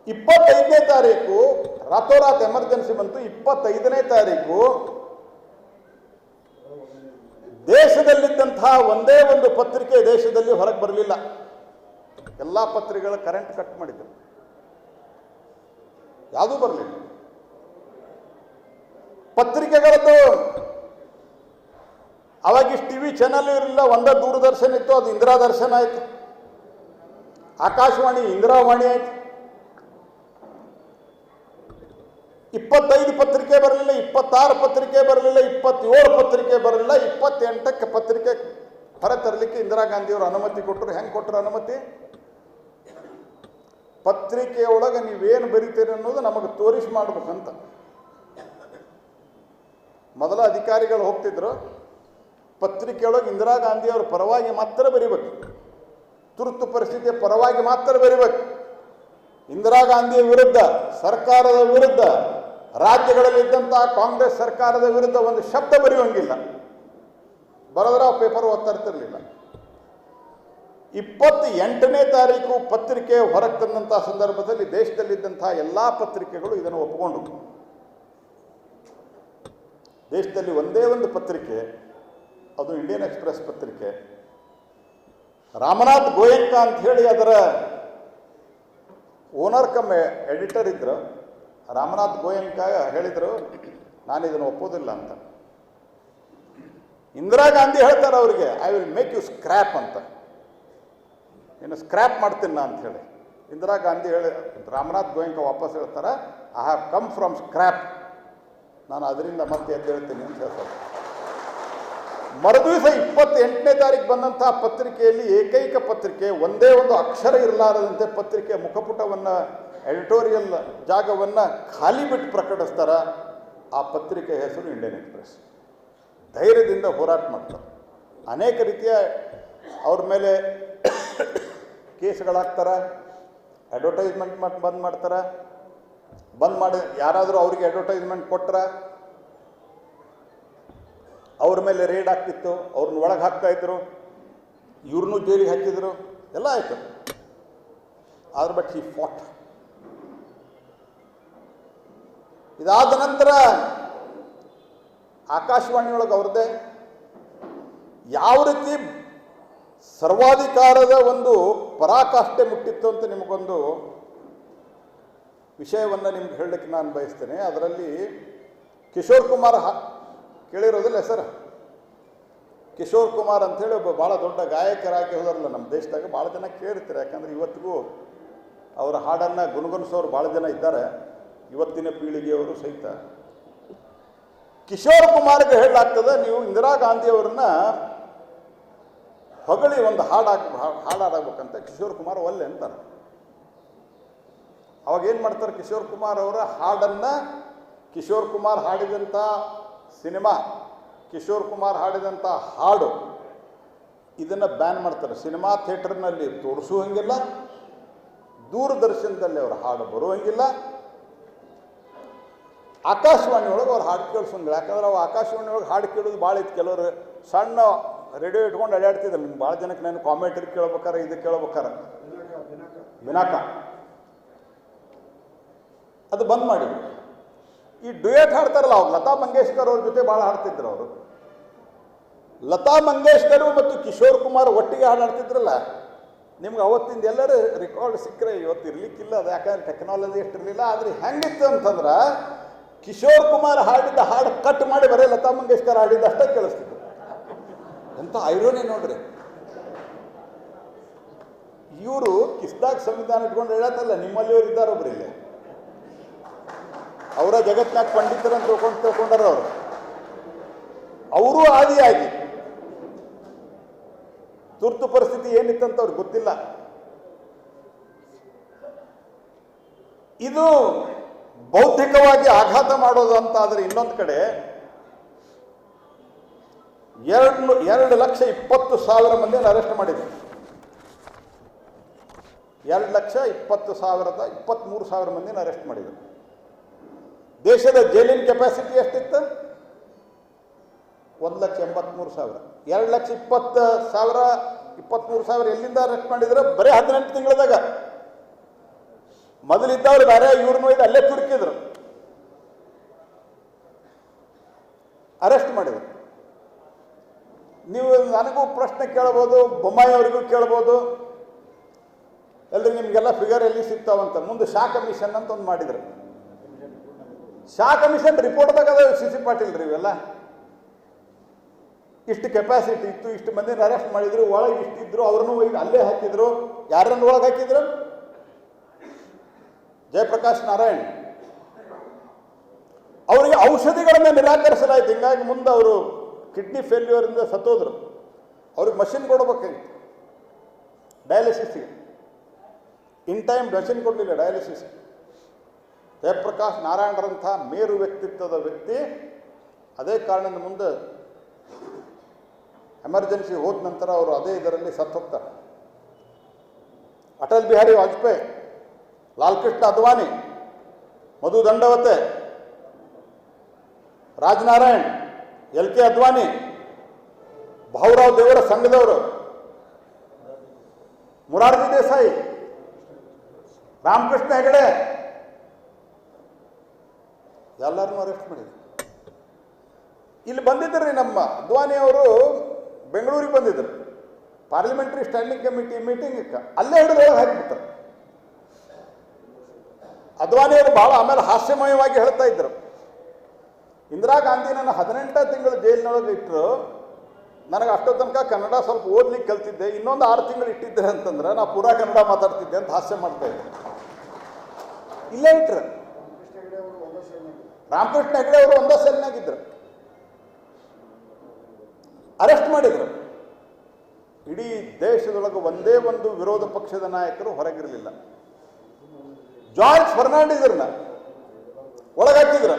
25ನೇ ತಾರೀಕು ರಾತೋರಾತ್ ಎಮರ್ಜೆನ್ಸಿ ಬಂತು. 25ನೇ ತಾರೀಕು ದೇಶದಲ್ಲಿದ್ದಂತಹ ಒಂದೇ ಒಂದು ಪತ್ರಿಕೆ ದೇಶದಲ್ಲಿ ಹೊರಗೆ ಬರಲಿಲ್ಲ. ಎಲ್ಲ ಪತ್ರಿಕೆಗಳ ಕರೆಂಟ್ ಕಟ್ ಮಾಡಿದ್ರು, ಯಾವುದೂ ಬರಲಿಲ್ಲ. ಪತ್ರಿಕೆಗಳದ್ದು ಅವಾಗ ಇಷ್ಟು ಟಿವಿ ಚಾನಲ್ ಇರಲಿಲ್ಲ. ಒಂದೇ ದೂರದರ್ಶನ ಇತ್ತು, ಅದು ಇಂದಿರಾ ದರ್ಶನ ಆಯಿತು. ಆಕಾಶವಾಣಿ ಇಂದಿರಾವಾಣಿ ಆಯಿತು. 25 ಪತ್ರಿಕೆ ಬರಲಿಲ್ಲ, 26 ಪತ್ರಿಕೆ ಬರಲಿಲ್ಲ, 27 ಪತ್ರಿಕೆ ಬರಲಿಲ್ಲ, 28ಕ್ಕೆ ಪತ್ರಿಕೆ ಹೊರತರಲಿಕ್ಕೆ ಇಂದಿರಾ ಗಾಂಧಿಯವರು ಅನುಮತಿ ಕೊಟ್ಟರು. ಹೆಂಗೆ ಕೊಟ್ಟರು ಅನುಮತಿ? ಪತ್ರಿಕೆಯೊಳಗೆ ನೀವೇನು ಬರೀತೀರಿ ಅನ್ನೋದು ನಮಗೆ ತೋರಿಸಿ ಮಾಡ್ಬೇಕಂತ. ಮೊದಲ ಅಧಿಕಾರಿಗಳು ಹೋಗ್ತಿದ್ರು, ಪತ್ರಿಕೆಯೊಳಗೆ ಇಂದಿರಾ ಗಾಂಧಿಯವ್ರ ಪರವಾಗಿ ಮಾತ್ರ ಬರೀಬೇಕು, ತುರ್ತು ಪರಿಸ್ಥಿತಿಯ ಪರವಾಗಿ ಮಾತ್ರ ಬರೀಬೇಕು. ಇಂದಿರಾ ಗಾಂಧಿಯ ವಿರುದ್ಧ, ಸರ್ಕಾರದ ವಿರುದ್ಧ, ರಾಜ್ಯಗಳಲ್ಲಿದ್ದಂಥ ಕಾಂಗ್ರೆಸ್ ಸರ್ಕಾರದ ವಿರುದ್ಧ ಒಂದು ಶಬ್ದ ಬರೆಯುವಂಗಿಲ್ಲ. ಬರೆದ್ರೆ ಆ ಪೇಪರ್ ಓದ್ತಾ ಇರ್ತಿರ್ಲಿಲ್ಲ. 28ನೇ ತಾರೀಕು ಪತ್ರಿಕೆ ಹೊರಗೆ ತಂದಂಥ ಸಂದರ್ಭದಲ್ಲಿ ದೇಶದಲ್ಲಿದ್ದಂಥ ಎಲ್ಲ ಪತ್ರಿಕೆಗಳು ಇದನ್ನು ಒಪ್ಪಿಕೊಂಡು, ದೇಶದಲ್ಲಿ ಒಂದೇ ಒಂದು ಪತ್ರಿಕೆ, ಅದು ಇಂಡಿಯನ್ ಎಕ್ಸ್ಪ್ರೆಸ್ ಪತ್ರಿಕೆ, ರಾಮನಾಥ್ ಗೋಯಂಕ ಅಂತ ಹೇಳಿ ಅದರ ಓನರ್ ಕಮ್ ಎಡಿಟರ್ ಇದ್ರು. ರಾಮನಾಥ್ ಗೋಯಂಕ ಹೇಳಿದರು, ನಾನು ಇದನ್ನು ಒಪ್ಪೋದಿಲ್ಲ ಅಂತ. ಇಂದಿರಾ ಗಾಂಧಿ ಹೇಳ್ತಾರೆ ಅವರಿಗೆ, I will make you scrap ಅಂತ, ಇನ್ನು ಸ್ಕ್ರ್ಯಾಪ್ ಮಾಡ್ತೀನಿ ಅಂತ ಹೇಳಿ. ಇಂದಿರಾ ಗಾಂಧಿ ಹೇಳಿ, ರಾಮನಾಥ್ ಗೋಯಂಕ ವಾಪಸ್ ಹೇಳ್ತಾರೆ, I have come from scrap, ನಾನು ಅದರಿಂದ ಮತ್ತೆ ಎದ್ದು ಹೇಳ್ತೀನಿ ಅಂತ ಹೇಳ್ತಾರೆ. ಮರುದಿವಸ 28ನೇ ತಾರೀಕು ಬಂದಂಥ ಪತ್ರಿಕೆಯಲ್ಲಿ ಏಕೈಕ ಪತ್ರಿಕೆ, ಒಂದೇ ಒಂದು ಅಕ್ಷರ ಇರಲಾರದಂತೆ ಪತ್ರಿಕೆ ಮುಖಪುಟವನ್ನು, ಎಡಿಟೋರಿಯಲ್ ಜಾಗವನ್ನು ಖಾಲಿ ಬಿಟ್ಟು ಪ್ರಕಟಿಸ್ತಾರೆ. ಆ ಪತ್ರಿಕೆ ಹೆಸರು ಇಂಡಿಯನ್ ಎಕ್ಸ್ಪ್ರೆಸ್. ಧೈರ್ಯದಿಂದ ಹೋರಾಟ ಮಾಡ್ತಾರೆ. ಅನೇಕ ರೀತಿಯ ಅವ್ರ ಮೇಲೆ ಕೇಸ್ಗಳಾಗ್ತಾರೆ, ಅಡ್ವರ್ಟೈಸ್ಮೆಂಟ್ ಬಂದ್ ಮಾಡ್ತಾರೆ. ಬಂದ್ ಮಾಡಿ ಯಾರಾದರೂ ಅವರಿಗೆ ಅಡ್ವರ್ಟೈಸ್ಮೆಂಟ್ ಕೊಟ್ಟರೆ ಅವ್ರ ಮೇಲೆ ರೇಡ್ ಆಗ್ತಿತ್ತು, ಅವ್ರನ್ನ ಒಳಗೆ ಹಾಕ್ತಾಯಿದ್ರು, ಇವ್ರನ್ನೂ ಜೈಲಿಗೆ ಹಾಕಿದ್ರು, ಎಲ್ಲ ಆಯಿತು. ಆದ್ರೆ ಬಟ್ ಹಿ ಫಾಟ್. ಇದಾದ ನಂತರ ಆಕಾಶವಾಣಿಯೊಳಗೆ ಅವ್ರದ್ದೇ ಯಾವ ರೀತಿ ಸರ್ವಾಧಿಕಾರದ ಒಂದು ಪರಾಕಾಷ್ಠೆ ಮುಟ್ಟಿತ್ತು ಅಂತ ನಿಮಗೊಂದು ವಿಷಯವನ್ನು ನಿಮ್ಗೆ ಹೇಳಲಿಕ್ಕೆ ನಾನು ಬಯಸ್ತೇನೆ. ಅದರಲ್ಲಿ ಕಿಶೋರ್ ಕುಮಾರ್ ಕೇಳಿರೋದಿಲ್ಲ ಹೆಸರು? ಕಿಶೋರ್ ಕುಮಾರ್ ಅಂಥೇಳಿ ಒಬ್ಬ ಭಾಳ ದೊಡ್ಡ ಗಾಯಕರಾಗಿ ಹೋದಾರಲ್ಲ ನಮ್ಮ ದೇಶದಾಗ, ಭಾಳ ಜನ ಕೇಳಿರ್ತಾರೆ. ಯಾಕಂದರೆ ಇವತ್ತಿಗೂ ಅವರ ಹಾಡನ್ನು ಗುಣಗುಣಿಸೋರು ಭಾಳ ಜನ ಇದ್ದಾರೆ, ಇವತ್ತಿನ ಪೀಳಿಗೆಯವರು ಸಹಿತ. ಕಿಶೋರ್ ಕುಮಾರ್ಗೆ ಹೇಳಲಾಗ್ತದೆ, ನೀವು ಇಂದಿರಾ ಗಾಂಧಿಯವ್ರನ್ನ ಹೊಗಳಿ ಒಂದು ಹಾಡಾಡಬೇಕಂತ. ಕಿಶೋರ್ ಕುಮಾರ್ ಒಲ್ಲೆ ಅಂತಾರೆ. ಅವಾಗ ಏನು ಮಾಡ್ತಾರೆ, ಕಿಶೋರ್ ಕುಮಾರ್ ಅವರ ಹಾಡನ್ನು, ಕಿಶೋರ್ ಕುಮಾರ್ ಹಾಡಿದಂಥ ಸಿನಿಮಾ, ಕಿಶೋರ್ ಕುಮಾರ್ ಹಾಡಿದಂಥ ಹಾಡು, ಇದನ್ನು ಬ್ಯಾನ್ ಮಾಡ್ತಾರೆ. ಸಿನಿಮಾ ಥಿಯೇಟರ್ನಲ್ಲಿ ತೋರಿಸುವಂಗಿಲ್ಲ, ದೂರದರ್ಶನದಲ್ಲಿ ಅವರ ಹಾಡು ಬರುವಂಗಿಲ್ಲ, ಆಕಾಶವಾಣಿಯೊಳಗೆ ಅವ್ರು ಹಾಡು ಕೇಳಿಸೋಂಗಿಲ್ಲ. ಯಾಕಂದ್ರೆ ಅವು ಆಕಾಶವಾಣಿಯೊಳಗೆ ಹಾಡು ಕೇಳೋದು ಭಾಳ ಇತ್ತು. ಕೆಲವರು ಸಣ್ಣ ರೇಡಿಯೋ ಇಟ್ಕೊಂಡು ಅಡ್ಯಾಡ್ತಿದ್ರು. ನಿಮ್ಗೆ ಭಾಳ ಜನಕ್ಕೆ ನಾನು ಕಾಮೆಂಟ್ರಿ ಕೇಳ್ಬೇಕಾರೆ, ಇದು ಕೇಳ್ಬೇಕಾರೆ ಬಿನಾಕ ಅದು ಬಂದ್ ಮಾಡಿ. ಈ ಡ್ಯುಯೆಟ್ ಹಾಡ್ತಾರಲ್ಲ, ಅವ್ರು ಲತಾ ಮಂಗೇಶ್ಕರ್ ಅವ್ರ ಜೊತೆ ಭಾಳ ಹಾಡ್ತಿದ್ರು ಅವರು. ಲತಾ ಮಂಗೇಶ್ಕರ್ ಮತ್ತು ಕಿಶೋರ್ ಕುಮಾರ್ ಒಟ್ಟಿಗೆ ಹಾಡಾಡ್ತಿದ್ರಲ್ಲ, ನಿಮ್ಗೆ ಅವತ್ತಿಂದ ಎಲ್ಲರೂ ರೆಕಾರ್ಡ್ ಸಿಕ್ಕರೆ ಇವತ್ತು ಇರ್ಲಿಕ್ಕಿಲ್ಲ. ಅದು ಯಾಕಂದ್ರೆ ಟೆಕ್ನಾಲಜಿ ಎಷ್ಟಿರಲಿಲ್ಲ. ಆದರೆ ಹೆಂಗಿತ್ತು ಅಂತಂದ್ರೆ, ಕಿಶೋರ್ ಕುಮಾರ್ ಹಾಡಿದ ಹಾಡು ಕಟ್ ಮಾಡಿ ಬರೀ ಲತಾ ಮಂಗೇಶ್ಕರ್ ಹಾಡಿದ ಅಷ್ಟೇ ಕೇಳಿಸ್ತಿದ್ರು. ಎಂಥ ಐರೋನಿ ನೋಡ್ರಿ. ಇವರು ಕಿಸ್ದಾಗ ಸಂವಿಧಾನ ಇಟ್ಕೊಂಡು ಹೇಳತ್ತಲ್ಲ, ನಿಮ್ಮಲ್ಲಿಯವರು ಇದ್ದಾರೆ ಒಬ್ರು ಇಲ್ಲಿ, ಅವರ ಜಗತ್ನಾಗ ಪಂಡಿತರಂತ ತಿಳ್ಕೊಂಡಾರ ಅವರು. ಅವರೂ ಆದಿಯಾಗಿ ತುರ್ತು ಪರಿಸ್ಥಿತಿ ಏನಿತ್ತಂತ ಅವ್ರಿಗೆ ಗೊತ್ತಿಲ್ಲ. ಇದು ಬೌದ್ಧಿಕವಾಗಿ ಆಘಾತ ಮಾಡೋದು ಅಂತ. ಆದರೆ ಇನ್ನೊಂದು ಕಡೆ 2,20,000 ಮಂದಿಯನ್ನು ಅರೆಸ್ಟ್ ಮಾಡಿದ್ರು. 2,20,000 ಮಂದಿನ ಅರೆಸ್ಟ್ ಮಾಡಿದರು. ದೇಶದ ಜೈಲಿನ ಕೆಪಾಸಿಟಿ ಎಷ್ಟಿತ್ತು? 1,83,000. 2,20,000 23,000 ಎಲ್ಲಿಂದ ಅರೆಸ್ಟ್ ಮಾಡಿದ್ರೆ? ಬರೀ 18 ತಿಂಗಳದಾಗ. ಮೊದಲಿದ್ದವ್ರು ಬೇರೆ, ಇವ್ರನ್ನ ಒಯ್ದು ಅಲ್ಲೇ ತುರುಕಿದ್ರು, ಅರೆಸ್ಟ್ ಮಾಡಿದ್ರು. ನೀವು ನನಗೂ ಪ್ರಶ್ನೆ ಕೇಳ್ಬೋದು, ಬೊಮ್ಮಾಯಿ ಅವರಿಗೂ ಕೇಳ್ಬೋದು, ಎಲ್ರಿ ನಿಮಗೆಲ್ಲ ಫಿಗರ್ ಎಲ್ಲಿ ಸಿಗ್ತಾವಂತ. ಮುಂದೆ ಶಾ ಕಮಿಷನ್ ಅಂತ ಒಂದು ಮಾಡಿದ್ರು. ಶಾ ಕಮಿಷನ್ ರಿಪೋರ್ಟ್ದಾಗ ಅದ ಸಿ ಪಾಟೀಲ್ ರೀ, ಇವೆಲ್ಲ ಇಷ್ಟು ಕೆಪಾಸಿಟಿ ಇತ್ತು, ಇಷ್ಟು ಮಂದಿನ ಅರೆಸ್ಟ್ ಮಾಡಿದ್ರು, ಒಳಗೆ ಇಷ್ಟಿದ್ರು, ಅವ್ರನ್ನೂ ಅಲ್ಲೇ ಹಾಕಿದ್ರು. ಯಾರನ್ನು ಒಳಗೆ ಹಾಕಿದ್ರು? ಜಯಪ್ರಕಾಶ್ ನಾರಾಯಣ್ ಅವರಿಗೆ ಔಷಧಿಗಳನ್ನು ನಿರಾಕರಿಸಲಾಯಿತು. ಹಿಂಗಾಗಿ ಮುಂದೆ ಅವರು ಕಿಡ್ನಿ ಫೇಲ್ಯೂರಿಂದ ಸತ್ತೋದ್ರು. ಅವ್ರಿಗೆ ಮಷಿನ್ ಕೊಡ್ಬೇಕಾಗಿತ್ತು ಡಯಾಲಿಸಿಸ್ಗೆ. ಇನ್ ಟೈಮ್ ಮಷಿನ್ ಕೊಡಲಿಲ್ಲ ಡಯಾಲಿಸಿಸ್. ಜಯಪ್ರಕಾಶ್ ನಾರಾಯಣರಂಥ ಮೇರು ವ್ಯಕ್ತಿತ್ವದ ವ್ಯಕ್ತಿ ಅದೇ ಕಾರಣದಿಂದ ಮುಂದೆ ಎಮರ್ಜೆನ್ಸಿ ಹೋದ ನಂತರ ಅವರು ಅದೇ ಇದರಲ್ಲಿ ಸತ್ತು ಹೋಗ್ತಾರೆ. ಅಟಲ್ ಬಿಹಾರಿ ವಾಜಪೇಯಿ, ಲಾಲ್ ಕೃಷ್ಣ ಅದ್ವಾನಿ, ಮಧು ದಂಡವತೆ, ರಾಜನಾರಾಯಣ್, LK ಅದ್ವಾನಿ, ಭಾವುರಾವ್ ದೇವರ ಸಂಘದವರು, ಮುರಾರ್ಜಿ ದೇಸಾಯಿ, ರಾಮಕೃಷ್ಣ ಹೆಗಡೆ ಎಲ್ಲರನ್ನೂ ಅರೆಸ್ಟ್ ಮಾಡಿದ್ರು. ಇಲ್ಲಿ ಬಂದಿದ್ದರು ನಮ್ಮ ಅದ್ವಾನಿ ಅವರು ಬೆಂಗಳೂರಿಗೆ ಬಂದಿದ್ದರು ಪಾರ್ಲಿಮೆಂಟರಿ ಸ್ಟ್ಯಾಂಡಿಂಗ್ ಕಮಿಟಿ ಮೀಟಿಂಗಕ್ಕೆ, ಅಲ್ಲೇ ಹಿಡಿದು ಹಾಕಿಬಿಟ್ರು. ಅದ್ವಾನಿಯವರು ಭಾಳ ಆಮೇಲೆ ಹಾಸ್ಯಮಯವಾಗಿ ಹೇಳ್ತಾ ಇದ್ದರು, ಇಂದಿರಾ ಗಾಂಧಿ ನನ್ನ 18 ತಿಂಗಳು ಜೈಲಿನೊಳಗೆ ಇಟ್ಟರು, ನನಗೆ ಅಷ್ಟೋ ತನಕ ಕನ್ನಡ ಸ್ವಲ್ಪ ಓದ್ಲಿಕ್ಕೆ ಕಲ್ತಿದ್ದೆ, ಇನ್ನೊಂದು 6 ತಿಂಗಳು ಇಟ್ಟಿದ್ದೆ ಅಂತಂದ್ರೆ ನಾ ಪೂರಾ ಕನ್ನಡ ಮಾತಾಡ್ತಿದ್ದೆ ಅಂತ ಹಾಸ್ಯ ಮಾಡ್ತಾ ಇದ್ದೆ. ಇಲ್ಲೇ ಇಟ್ರು. ರಾಮಕೃಷ್ಣ ಹೆಗಡೆ ಅವರು ಒಂದೇ ಸೆಲ್ನಾಗಿದ್ದರು, ಅರೆಸ್ಟ್ ಮಾಡಿದ್ರು. ಇಡೀ ದೇಶದೊಳಗೆ ಒಂದೇ ಒಂದು ವಿರೋಧ ಪಕ್ಷದ ನಾಯಕರು ಹೊರಗಿರಲಿಲ್ಲ. ಜಾರ್ಜ್ ಫರ್ನಾಂಡಿಸರ್ನ ಒಳಗಾಕಿದ್ರು,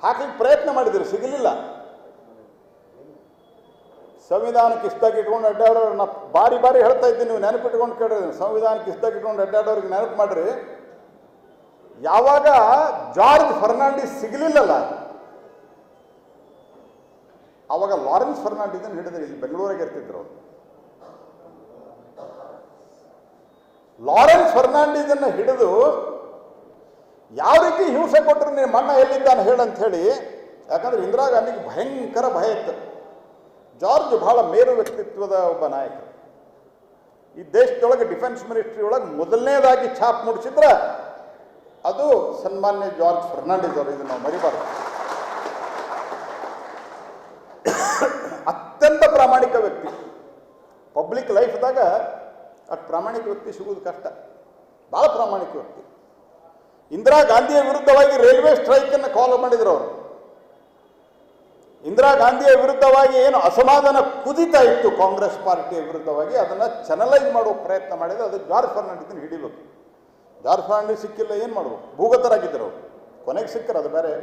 ಹಾಕಲಿಕ್ಕೆ ಪ್ರಯತ್ನ ಮಾಡಿದ್ರು, ಸಿಗಲಿಲ್ಲ. ಸಂವಿಧಾನಕ್ಕೆ ಇಷ್ಟಾಗಿ ಇಟ್ಕೊಂಡು ಅಡ್ಡಾಡೋರು ನಾ ಬಾರಿ ಬಾರಿ ಹೇಳ್ತಾ ಇದ್ದೀನಿ, ನೀವು ನೆನಪಿಟ್ಕೊಂಡು ಕೇಳಿದ್ರೆ ಸಂವಿಧಾನಕ್ಕೆ ಇಷ್ಟಾಗಿ ಇಟ್ಕೊಂಡು ಅಡ್ಡಾಡೋರಿಗೆ ನೆನಪು ಮಾಡ್ರಿ. ಯಾವಾಗ ಜಾರ್ಜ್ ಫರ್ನಾಂಡಿಸ್ ಸಿಗಲಿಲ್ಲಲ್ಲ, ಆವಾಗ ಲಾರೆನ್ಸ್ ಫರ್ನಾಂಡಿಸನ್ ಹಿಡಿದ್ರೆ ಇಲ್ಲಿ ಬೆಂಗಳೂರಿಗೆ ಇರ್ತಿದ್ರು. ಲಾರೆನ್ಸ್ ಫರ್ನಾಂಡಿಸನ್ನ ಹಿಡಿದು ಯಾವ ರೀತಿ ಹಿಂಸೆ ಕೊಟ್ಟರು, ನೀನು ಮಣ್ಣ ಎಲ್ಲಿದ್ದಾನೆ ಹೇಳಂತ ಹೇಳಿ. ಯಾಕಂದ್ರೆ ಇಂದಿರಾ ಗಾಂಧಿಗೆ ಭಯಂಕರ ಭಯ ಇತ್ತು. ಜಾರ್ಜ್ ಬಹಳ ಮೇರು ವ್ಯಕ್ತಿತ್ವದ ಒಬ್ಬ ನಾಯಕ. ಈ ದೇಶದೊಳಗೆ ಡಿಫೆನ್ಸ್ ಮಿನಿಸ್ಟ್ರಿ ಒಳಗೆ ಮೊದಲನೇದಾಗಿ ಛಾಪ್ ಮೂಡಿಸಿದ್ರೆ ಅದು ಸನ್ಮಾನ್ಯ ಜಾರ್ಜ್ ಫರ್ನಾಂಡಿಸ್ ಅವರು. ಇದನ್ನು ನಾವು ಮರಿಬಾರ್ದು. ಅತ್ಯಂತ ಪ್ರಾಮಾಣಿಕ ವ್ಯಕ್ತಿ. ಪಬ್ಲಿಕ್ ಲೈಫ್ದಾಗ ಅಷ್ಟು ಪ್ರಾಮಾಣಿಕ ವ್ಯಕ್ತಿ ಸಿಗುವುದು ಕಷ್ಟ. ಭಾಳ ಪ್ರಾಮಾಣಿಕ ವ್ಯಕ್ತಿ. ಇಂದಿರಾ ಗಾಂಧಿಯ ವಿರುದ್ಧವಾಗಿ ರೈಲ್ವೆ ಸ್ಟ್ರೈಕನ್ನು ಕಾಲ್ ಮಾಡಿದ್ರು ಅವರು. ಇಂದಿರಾ ಗಾಂಧಿಯ ವಿರುದ್ಧವಾಗಿ ಏನು ಅಸಮಾಧಾನ ಕುದೀತಾ ಇತ್ತು ಕಾಂಗ್ರೆಸ್ ಪಾರ್ಟಿಯ ವಿರುದ್ಧವಾಗಿ, ಅದನ್ನು ಚಾನಲೈಸ್ ಮಾಡುವ ಪ್ರಯತ್ನ ಮಾಡಿದ್ರೆ ಅದು ಜಾರ್ಜ್ ಫರ್ನಾಂಡಿಸನ್ ಹಿಡಿಬೇಕು. ಜಾರ್ಜ್ ಫರ್ನಾಂಡಿಸ್ ಸಿಕ್ಕಿಲ್ಲ, ಏನು ಮಾಡ್ಬೇಕು, ಭೂಗತರಾಗಿದ್ದರು ಅವರು. ಕೊನೆಗೆ ಸಿಕ್ಕರು, ಅದು ಬೇರೆ.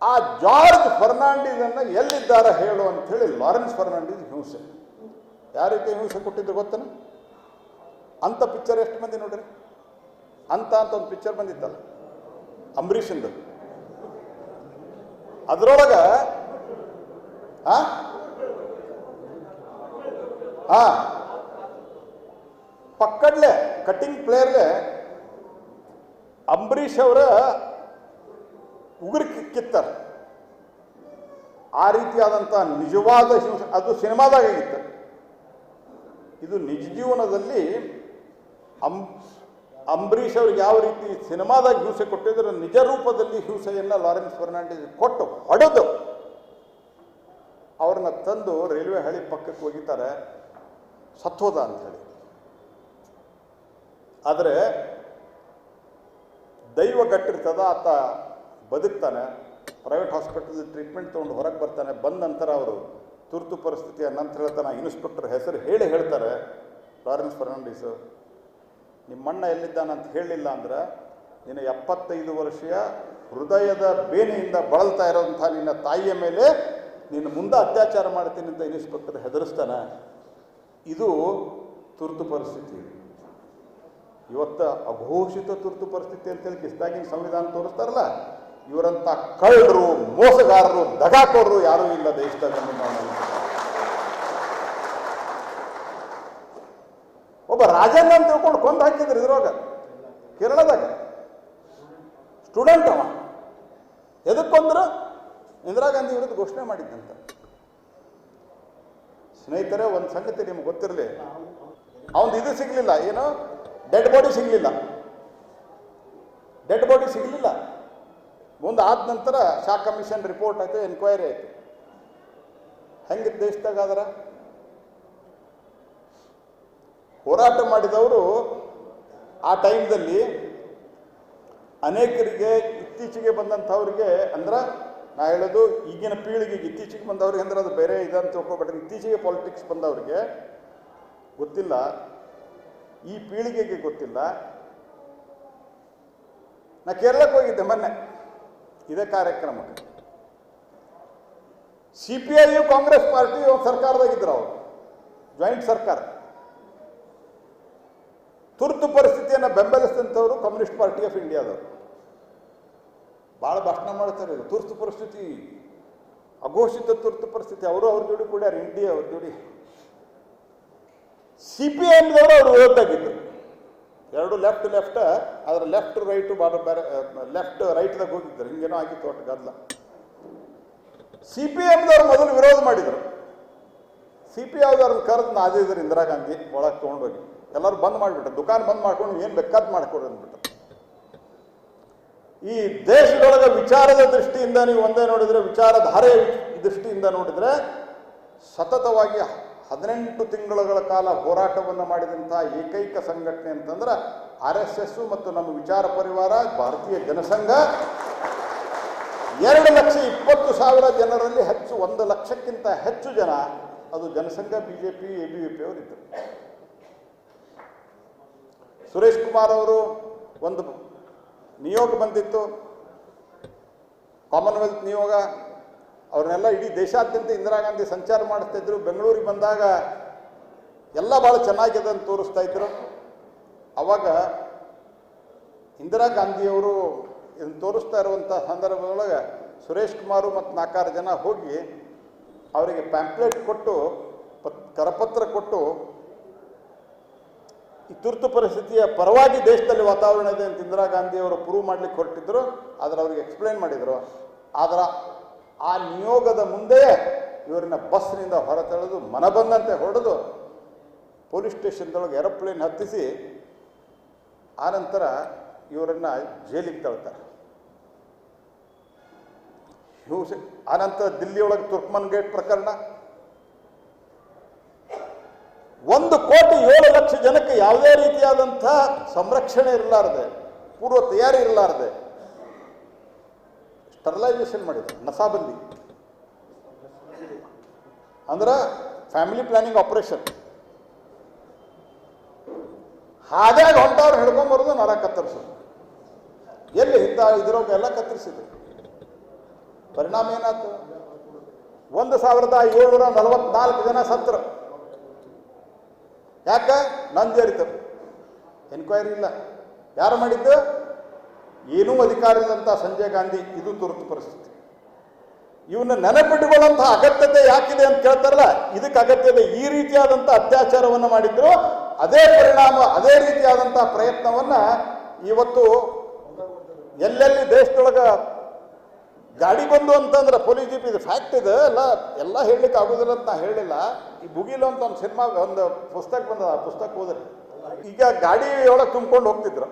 ಆ ಜಾರ್ಜ್ ಫರ್ನಾಂಡಿಸನ್ನ ಎಲ್ಲಿದ್ದಾರೆ ಹೇಳು ಅಂಥೇಳಿ ಲಾರೆನ್ಸ್ ಫರ್ನಾಂಡಿಸ್ ಹಿಂಸೆ. ಯಾವ ರೀತಿ ಹಿಂಸೆ ಕೊಟ್ಟಿದ್ದು ಗೊತ್ತೇನು? ಅಂಥ ಪಿಕ್ಚರ್ ಎಷ್ಟು ಮಂದಿ ನೋಡ್ರಿ? ಅಂತ ಒಂದು ಪಿಕ್ಚರ್ ಬಂದಿತ್ತಲ್ಲ ಅಂಬರೀಷಂದು. ಅದರೊಳಗೆ ಪಕ್ಕಡ್ಲೆ ಕಟ್ಟಿಂಗ್ ಪ್ಲೇಯರ್ಗೆ ಅಂಬರೀಷ್ ಅವರ ಉಗುರು ಕಿತ್ತಾರೆ. ಆ ರೀತಿಯಾದಂಥ ನಿಜವಾದ ಹಿಂಸೆ ಅದು ಸಿನಿಮಾದಾಗಿತ್ತು. ಇದು ನಿಜ ಜೀವನದಲ್ಲಿ ಅಂಬರೀಷ್ ಅವ್ರಿಗೆ ಯಾವ ರೀತಿ ಸಿನಿಮಾದಾಗ ಹಿಂಸೆ ಕೊಟ್ಟಿದ್ರು, ನಿಜ ರೂಪದಲ್ಲಿ ಹಿಂಸೆಯನ್ನು ಲಾರೆನ್ಸ್ ಫರ್ನಾಂಡಿಸ್ ಕೊಟ್ಟು ಹೊಡೆದು ಅವ್ರನ್ನ ತಂದು ರೈಲ್ವೆ ಹಳಿ ಪಕ್ಕಕ್ಕೆ ಒಗಿತಾರೆ, ಸತ್ತೋದ ಅಂಥೇಳಿ. ಆದರೆ ದೈವ ಗಟ್ಟಿರ್ತದ, ಆತ ಬದುಕ್ತಾನೆ, ಪ್ರೈವೇಟ್ ಹಾಸ್ಪಿಟಲ್ ಟ್ರೀಟ್ಮೆಂಟ್ ತೊಗೊಂಡು ಹೊರಗೆ ಬರ್ತಾನೆ. ಬಂದ ನಂತರ ಅವರು ತುರ್ತು ಪರಿಸ್ಥಿತಿಯ ನಂತರ ಹೇಳ್ತಾನೆ, ಇನ್ಸ್ಪೆಕ್ಟರ್ ಹೆಸರು ಹೇಳ್ತಾರೆ, ಲಾರೆನ್ಸ್ ಫರ್ನಾಂಡಿಸು ನಿಮ್ಮಣ್ಣ ಎಲ್ಲಿದ್ದಾನಂತ ಹೇಳಲಿಲ್ಲ ಅಂದ್ರೆ ನಿನ್ನ 75 ವರ್ಷೀಯ ಹೃದಯದ ಬೇನೆಯಿಂದ ಬಳಲ್ತಾ ಇರೋಂಥ ನಿನ್ನ ತಾಯಿಯ ಮೇಲೆ ನಿನ್ನ ಮುಂದೆ ಅತ್ಯಾಚಾರ ಮಾಡ್ತೀನಿ ಅಂತ ಇನ್ಸ್ಪೆಕ್ಟರ್ ಹೆದರಿಸ್ತಾನೆ. ಇದು ತುರ್ತು ಪರಿಸ್ಥಿತಿ. ಇವತ್ತು ಅಘೋಷಿತ ತುರ್ತು ಪರಿಸ್ಥಿತಿ ಅಂತೇಳಿ ಕಿಸ್ದಾಗಿನ ಸಂವಿಧಾನ ತೋರಿಸ್ತಾರಲ್ಲ, ಇವರಂಥ ಕಳ್ಳರು, ಮೋಸಗಾರರು, ದಗಾಕೋರರು ಯಾರೂ ಇಲ್ಲ ದೇಶದಾಗ. ಒಬ್ಬ ರಾಜಣ್ಣ ಅಂತ ತಿಳ್ಕೊಂಡು ಕೊಂದು ಹಾಕಿದ್ರು ಇದ್ರೊಳಗೆ, ಕೇರಳದಾಗ ಸ್ಟೂಡೆಂಟ್. ಅವ ಎದಕ್ಕೊಂದ್ರು ಇಂದಿರಾ ಗಾಂಧಿ ವಿರುದ್ಧ ಘೋಷಣೆ ಮಾಡಿದ್ದಂತ. ಸ್ನೇಹಿತರೆ, ಒಂದು ಸಂಗತಿ ನಿಮ್ಗೆ ಗೊತ್ತಿರಲಿ, ಅವನದು ಇದು ಸಿಗಲಿಲ್ಲ, ಏನು ಡೆಡ್ ಬಾಡಿ ಸಿಗಲಿಲ್ಲ. ಡೆಡ್ ಬಾಡಿ ಸಿಗಲಿಲ್ಲ. ಮುಂದೆ ಆದ ನಂತರ ಶಾ ಕಮಿಷನ್ ರಿಪೋರ್ಟ್ ಆಯಿತು, ಎನ್ಕ್ವೈರಿ ಆಯಿತು. ಹೆಂಗಿತ್ತು ದೇಶದಾಗ? ಅದರ ಹೋರಾಟ ಮಾಡಿದವರು ಆ ಟೈಮ್ದಲ್ಲಿ ಅನೇಕರಿಗೆ, ಇತ್ತೀಚೆಗೆ ಬಂದಂಥವ್ರಿಗೆ ಅಂದ್ರೆ ನಾ ಹೇಳೋದು ಈಗಿನ ಪೀಳಿಗೆಗೆ ಇತ್ತೀಚೆಗೆ ಬಂದವ್ರಿಗೆ ಅಂದ್ರೆ ಅದು ಬೇರೆ ಇದಂತ ತಿಳ್ಕೊಬೇಡ್ರಿ. ಇತ್ತೀಚೆಗೆ ಪಾಲಿಟಿಕ್ಸ್ ಬಂದವ್ರಿಗೆ ಗೊತ್ತಿಲ್ಲ, ಈ ಪೀಳಿಗೆಗೆ ಗೊತ್ತಿಲ್ಲ. ನಾ ಕೇರಳಕ್ಕೆ ಹೋಗಿದ್ದೆ ಮೊನ್ನೆ ಇದೇ ಕಾರ್ಯಕ್ರಮಕ್ಕೆ. CPI ಕಾಂಗ್ರೆಸ್ ಪಾರ್ಟಿ ಒಂದು ಸರ್ಕಾರದಾಗಿದ್ದರು, ಅವರು ಜಾಯಿಂಟ್ ಸರ್ಕಾರ. ತುರ್ತು ಪರಿಸ್ಥಿತಿಯನ್ನು ಬೆಂಬಲಿಸಿದಂಥವರು ಕಮ್ಯುನಿಸ್ಟ್ ಪಾರ್ಟಿ ಆಫ್ ಇಂಡಿಯಾದವರು. ಭಾಳ ಭಾಷಣ ಮಾಡ್ತಾರೆ, ತುರ್ತು ಪರಿಸ್ಥಿತಿ, ಅಘೋಷಿತ ತುರ್ತು ಪರಿಸ್ಥಿತಿ. ಅವರು ಅವ್ರ ಜೋಡಿ ಕೂಡ ಇಂಡಿಯಾ ಅವ್ರ ಜೋಡಿ. CPIMದವರು ಅವರು ವಿರೋಧಾಗಿದ್ದರು. ಎರಡು ಲೆಫ್ಟ್ ಅದರ ಲೆಫ್ಟ್ ರೈಟು ಬೇರೆ ಲೆಫ್ಟ್ ರೈಟ್ದಾಗ ಹೋಗಿದ್ದರು. ಹಿಂಗೇನೋ ಆಗಿತ್ತು ಒಟ್ಟು ಗದ್ದಲ. CPIMದವ್ರು ಮೊದಲು ವಿರೋಧ ಮಾಡಿದರು. CPIದವ್ರನ್ನ ಕರೆದು ನಾದಿದ್ರು ಇಂದಿರಾ ಗಾಂಧಿ ಒಳಗೆ ತೊಗೊಂಡೋಗಿ ಎಲ್ಲರೂ ಬಂದ್ ಮಾಡಿಬಿಟ್ರು, ದುಕಾನ್ ಬಂದ್ ಮಾಡ್ಕೊಂಡು ಏನು ಬೇಕಾದ್ ಮಾಡ್ಕೊಡ್ರಿ ಅಂದ್ಬಿಟ್ರು. ಈ ದೇಶದೊಳಗೆ ವಿಚಾರದ ದೃಷ್ಟಿಯಿಂದ ನೀವು ಒಂದೇ ನೋಡಿದರೆ, ವಿಚಾರಧಾರೆ ದೃಷ್ಟಿಯಿಂದ ನೋಡಿದರೆ ಸತತವಾಗಿ 18 ತಿಂಗಳುಗಳ ಕಾಲ ಹೋರಾಟವನ್ನು ಮಾಡಿದಂಥ ಏಕೈಕ ಸಂಘಟನೆ ಅಂತಂದ್ರೆ RSS ಮತ್ತು ನಮ್ಮ ವಿಚಾರ ಪರಿವಾರ ಭಾರತೀಯ ಜನಸಂಘ. 2,20,000 ಜನರಲ್ಲಿ ಹೆಚ್ಚು, 1 ಲಕ್ಷಕ್ಕಿಂತ ಹೆಚ್ಚು ಜನ ಅದು ಜನಸಂಘ, BJP, ABVP ಅವರಿದ್ದರು. ಸುರೇಶ್ ಕುಮಾರ್ ಅವರು ಒಂದು ನಿಯೋಗ ಬಂದಿತ್ತು, ಕಾಮನ್ವೆಲ್ತ್ ನಿಯೋಗ. ಅವ್ರನ್ನೆಲ್ಲ ಇಡೀ ದೇಶಾದ್ಯಂತ ಇಂದಿರಾ ಗಾಂಧಿ ಸಂಚಾರ ಮಾಡಿಸ್ತಾ ಇದ್ರು. ಬೆಂಗಳೂರಿಗೆ ಬಂದಾಗ ಎಲ್ಲ ಭಾಳ ಚೆನ್ನಾಗಿದೆ ಅಂತ ತೋರಿಸ್ತಾ ಇದ್ರು. ಅವಾಗ ಇಂದಿರಾ ಗಾಂಧಿಯವರು ಇದನ್ನು ತೋರಿಸ್ತಾ ಇರುವಂಥ ಸಂದರ್ಭದೊಳಗೆ ಸುರೇಶ್ ಕುಮಾರು ಮತ್ತು 4 ಜನ ಹೋಗಿ ಅವರಿಗೆ ಪ್ಯಾಂಪ್ಲೆಟ್ ಕೊಟ್ಟು, ಕರಪತ್ರ ಕೊಟ್ಟು, ಈ ತುರ್ತು ಪರಿಸ್ಥಿತಿಯ ಪರವಾಗಿ ದೇಶದಲ್ಲಿ ವಾತಾವರಣ ಇದೆ ಅಂತ ಇಂದಿರಾ ಗಾಂಧಿಯವರು ಪ್ರೂವ್ ಮಾಡಲಿಕ್ಕೆ ಹೊರಟಿದ್ರು. ಆದರೆ ಅವ್ರಿಗೆ ಎಕ್ಸ್ಪ್ಲೇನ್ ಮಾಡಿದರು. ಆದರೆ ಆ ನಿಯೋಗದ ಮುಂದೆಯೇ ಇವರನ್ನ ಬಸ್ನಿಂದ ಹೊರತಳೆದು ಮನಬಂದಂತೆ ಹೊಡೆದು ಪೊಲೀಸ್ ಸ್ಟೇಷನ್ದೊಳಗೆ ಏರೋಪ್ಲೇನ್ ಹತ್ತಿಸಿ ಆನಂತರ ಇವರನ್ನು ಜೈಲಿಗೆ ತಳ್ತಾರೆ. ಆನಂತರ ದಿಲ್ಲಿಯೊಳಗೆ ತುರ್ಕ್ಮನ್ ಗೇಟ್ ಪ್ರಕರಣ. 1,07,00,000 ಜನಕ್ಕೆ ಯಾವುದೇ ರೀತಿಯಾದಂಥ ಸಂರಕ್ಷಣೆ ಇರಲಾರದೆ, ಪೂರ್ವ ತಯಾರಿ ಇರಲಾರದೆ ಸ್ಟರ್ಲೈಸೇಷನ್ ಮಾಡಿದ್ರು. ನಸಾಬಂದಿ ಅಂದ್ರೆ ಫ್ಯಾಮಿಲಿ ಪ್ಲಾನಿಂಗ್ ಆಪರೇಷನ್. ಹಾದ್ಯಾಗ ಹೊಂಟವ್ರು ಹಿಡ್ಕೊಂಬರೋದು, ನರ ಕತ್ತರಿಸೋದು. ಎಲ್ಲಿ ಇದ್ರೋಗ ಎಲ್ಲ ಕತ್ತರಿಸಿದ್ರು. ಪರಿಣಾಮ ಏನಾಯ್ತು? 1,744 ಜನ ಸತ್ರು. ಯಾಕೆ? ನಂಜರಿತು. ಎನ್ಕ್ವೈರಿ ಇಲ್ಲ. ಯಾರು ಮಾಡಿದ್ದು? ಏನೂ ಅಧಿಕಾರ ಇಲ್ಲಂತ ಸಂಜಯ್ ಗಾಂಧಿ. ಇದು ತುರ್ತು ಪರಿಸ್ಥಿತಿ. ಇವನ್ನ ನೆನಪಿಟ್ಟುಕೊಳ್ಳುವಂಥ ಅಗತ್ಯತೆ ಯಾಕಿದೆ ಅಂತ ಕೇಳ್ತಾರಲ್ಲ, ಇದಕ್ಕೆ ಅಗತ್ಯ ಇದೆ. ಈ ರೀತಿಯಾದಂಥ ಅತ್ಯಾಚಾರವನ್ನು ಮಾಡಿದ್ರು. ಅದೇ ಪರಿಣಾಮ, ಅದೇ ರೀತಿಯಾದಂಥ ಪ್ರಯತ್ನವನ್ನು ಇವತ್ತು ಎಲ್ಲೆಲ್ಲಿ ದೇಶದೊಳಗೆ ಗಾಡಿ ಬಂದು ಅಂತಂದ್ರೆ ಪೊಲೀಸ್ ಜೀಪ್, ಇದು ಫ್ಯಾಕ್ಟ್ ಇದೆ. ಎಲ್ಲ ಹೇಳಲಿಕ್ಕೆ ಆಗೋದಿಲ್ಲ ಅಂತ ನಾ ಹೇಳಿಲ್ಲ. ಈ ಬುಗಿಲು ಅಂತ ಒಂದು ಸಿನಿಮಾ, ಒಂದು ಪುಸ್ತಕ ಬಂದ, ಆ ಪುಸ್ತಕ ಹೋದ್ರಿ. ಈಗ ಗಾಡಿ ಒಳಗೆ ತುಂಬ್ಕೊಂಡು ಹೋಗ್ತಿದ್ರು.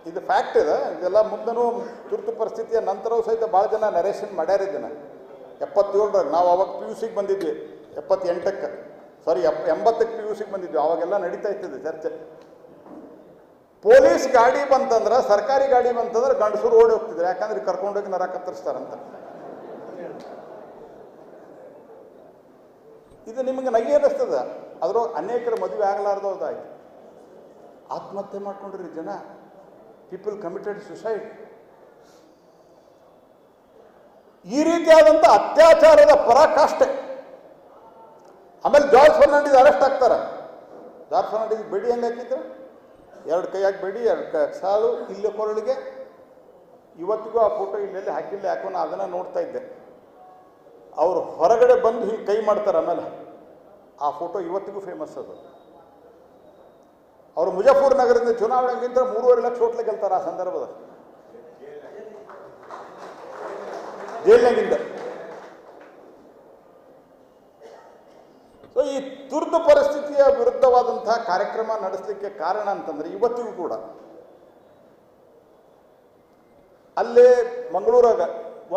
ಇದು ಫ್ಯಾಕ್ಟ್ ಇದೆ. ಇದೆಲ್ಲ ಮುಂದೂ ತುರ್ತು ಪರಿಸ್ಥಿತಿಯ ನಂತರವೂ ಸಹಿತ ಭಾಳ ಜನ ನರೇಷನ್ ಮಾಡ್ಯಾರ ಇದನ್ನು. 77ರಾಗ ನಾವು ಅವಾಗ PUC ಬಂದಿದ್ವಿ, 78ಕ್ಕೆ, ಸಾರಿ 80ಕ್ಕೆ PUC ಬಂದಿದ್ವಿ. ಅವಾಗೆಲ್ಲ ನಡೀತಾ ಇರ್ತದೆ ಚರ್ಚೆ. ಪೊಲೀಸ್ ಗಾಡಿ ಬಂತಂದ್ರೆ, ಸರ್ಕಾರಿ ಗಾಡಿ ಬಂತಂದ್ರೆ ಗಂಡಸರು ಓಡಿ ಹೋಗ್ತಿದ್ರು. ಯಾಕಂದ್ರೆ ಕರ್ಕೊಂಡೋಗಿ ನರ ಕತ್ತರಿಸ್ತಾರಂತ. ಇದು ನಿಮಗೆ ನಗಿ ಅನ್ನಿಸ್ತದ. ಅದ್ರ ಅನೇಕರ ಮದುವೆ ಆಗಲಾರ್ದವ್ರದಾಯ್ತು. ಆತ್ಮಹತ್ಯೆ ಮಾಡ್ಕೊಂಡ್ರಿ ಜನ. People committed suicide. ಈ ರೀತಿಯಾದಂಥ ಅತ್ಯಾಚಾರದ ಪರಾಕಾಷ್ಠೆ. ಆಮೇಲೆ ಜಾರ್ಜ್ ಫರ್ನಾಂಡಿಸ್ ಅರೆಸ್ಟ್ ಆಗ್ತಾರೆ. ಜಾರ್ಜ್ ಫರ್ನಾಂಡಿಸ್ ಬೆಡಿ ಹೆಂಗೆ ಹಾಕಿದ್ರು? 2 ಕೈಯಾಗಿ ಬೆಡಿ, 2 ಸಾಲು, ಇಲ್ಲೇ ಕೊರಳಿಗೆ. ಇವತ್ತಿಗೂ ಆ ಫೋಟೋ ಇಲ್ಲೆಲ್ಲಿ ಹಾಕಿಲ್ಲ, ಯಾಕೋ ನಾ ಅದನ್ನು ನೋಡ್ತಾ ಇದ್ದೆ. ಅವರು ಹೊರಗಡೆ ಬಂದು ಹಿಂಗೆ ಕೈ ಮಾಡ್ತಾರೆ. ಆಮೇಲೆ ಆ ಫೋಟೋ ಇವತ್ತಿಗೂ ಫೇಮಸ್ ಅದು. ಅವರು ಮುಜಫರ್ ನಗರದಿಂದ ಚುನಾವಣೆಗಿಂತ 3.5 ಲಕ್ಷ ಓಟ್ಲೆ ಗೆಲ್ತಾರೆ ಆ ಸಂದರ್ಭದಲ್ಲಿ, ಜೈಲಿನಾಗಿಂದ. ಸೊ ಈ ತುರ್ತು ಪರಿಸ್ಥಿತಿಯ ವಿರುದ್ಧವಾದಂತಹ ಕಾರ್ಯಕ್ರಮ ನಡೆಸಲಿಕ್ಕೆ ಕಾರಣ ಅಂತಂದ್ರೆ ಇವತ್ತಿಗೂ ಕೂಡ ಅಲ್ಲೇ ಮಂಗಳೂರಾಗ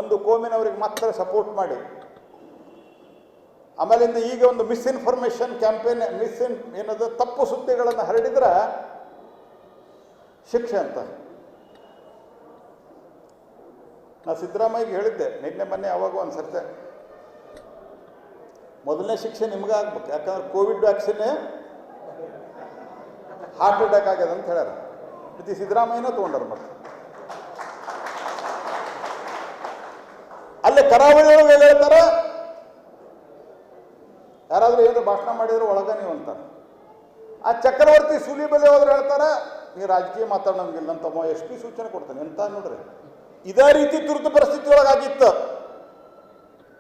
ಒಂದು ಕೋಮಿನವ್ರಿಗೆ ಮಾತ್ರ ಸಪೋರ್ಟ್ ಮಾಡಿ, ಆಮೇಲಿಂದ ಈಗ ಒಂದು ಮಿಸ್ಇನ್ಫಾರ್ಮೇಷನ್ ಕ್ಯಾಂಪೇನ್, ಏನದು ತಪ್ಪು ಸುದ್ದಿಗಳನ್ನು ಹರಡಿದ್ರೆ ಶಿಕ್ಷೆ ಅಂತ. ನಾ ಸಿದ್ದರಾಮಯ್ಯಗೆ ಹೇಳಿದ್ದೆ ನಿನ್ನೆ ಮೊನ್ನೆ ಯಾವಾಗ ಒಂದು ಸರ್ತೆ ಮೊದಲನೇ ಶಿಕ್ಷೆ ನಿಮ್ಗೆ ಆಗ್ಬೇಕು, ಯಾಕಂದ್ರೆ ಕೋವಿಡ್ ವ್ಯಾಕ್ಸಿನ್ ಹಾರ್ಟ್ ಅಟ್ಯಾಕ್ ಆಗ್ಯದ ಅಂತ ಹೇಳ್ಯಾರ. ಮತ್ತೆ ಸಿದ್ದರಾಮಯ್ಯನ ತೊಗೊಂಡಾರ. ಮತ್ತೆ ಅಲ್ಲೇ ಕರಾವಳಿಯೊಳಗೆ ಹೇಳ್ತಾರ, ಯಾರಾದರೂ ಏನು ಭಾಷಣ ಮಾಡಿದ್ರು ಒಳಗ ನೀವು ಅಂತಾರೆ. ಆ ಚಕ್ರವರ್ತಿ ಸೂಲಿಬೆಲೆ ಹೋದ್ರೆ ಹೇಳ್ತಾರೆ ನೀ ರಾಜಕೀಯ ಮಾತಾಡೋಂಗಿಲ್ಲ ಅಂತ SP ಸೂಚನೆ ಕೊಡ್ತಾನೆ. ಎಂತ ನೋಡ್ರಿ, ಇದೇ ರೀತಿ ತುರ್ತು ಪರಿಸ್ಥಿತಿ ಒಳಗಾಗಿತ್ತು.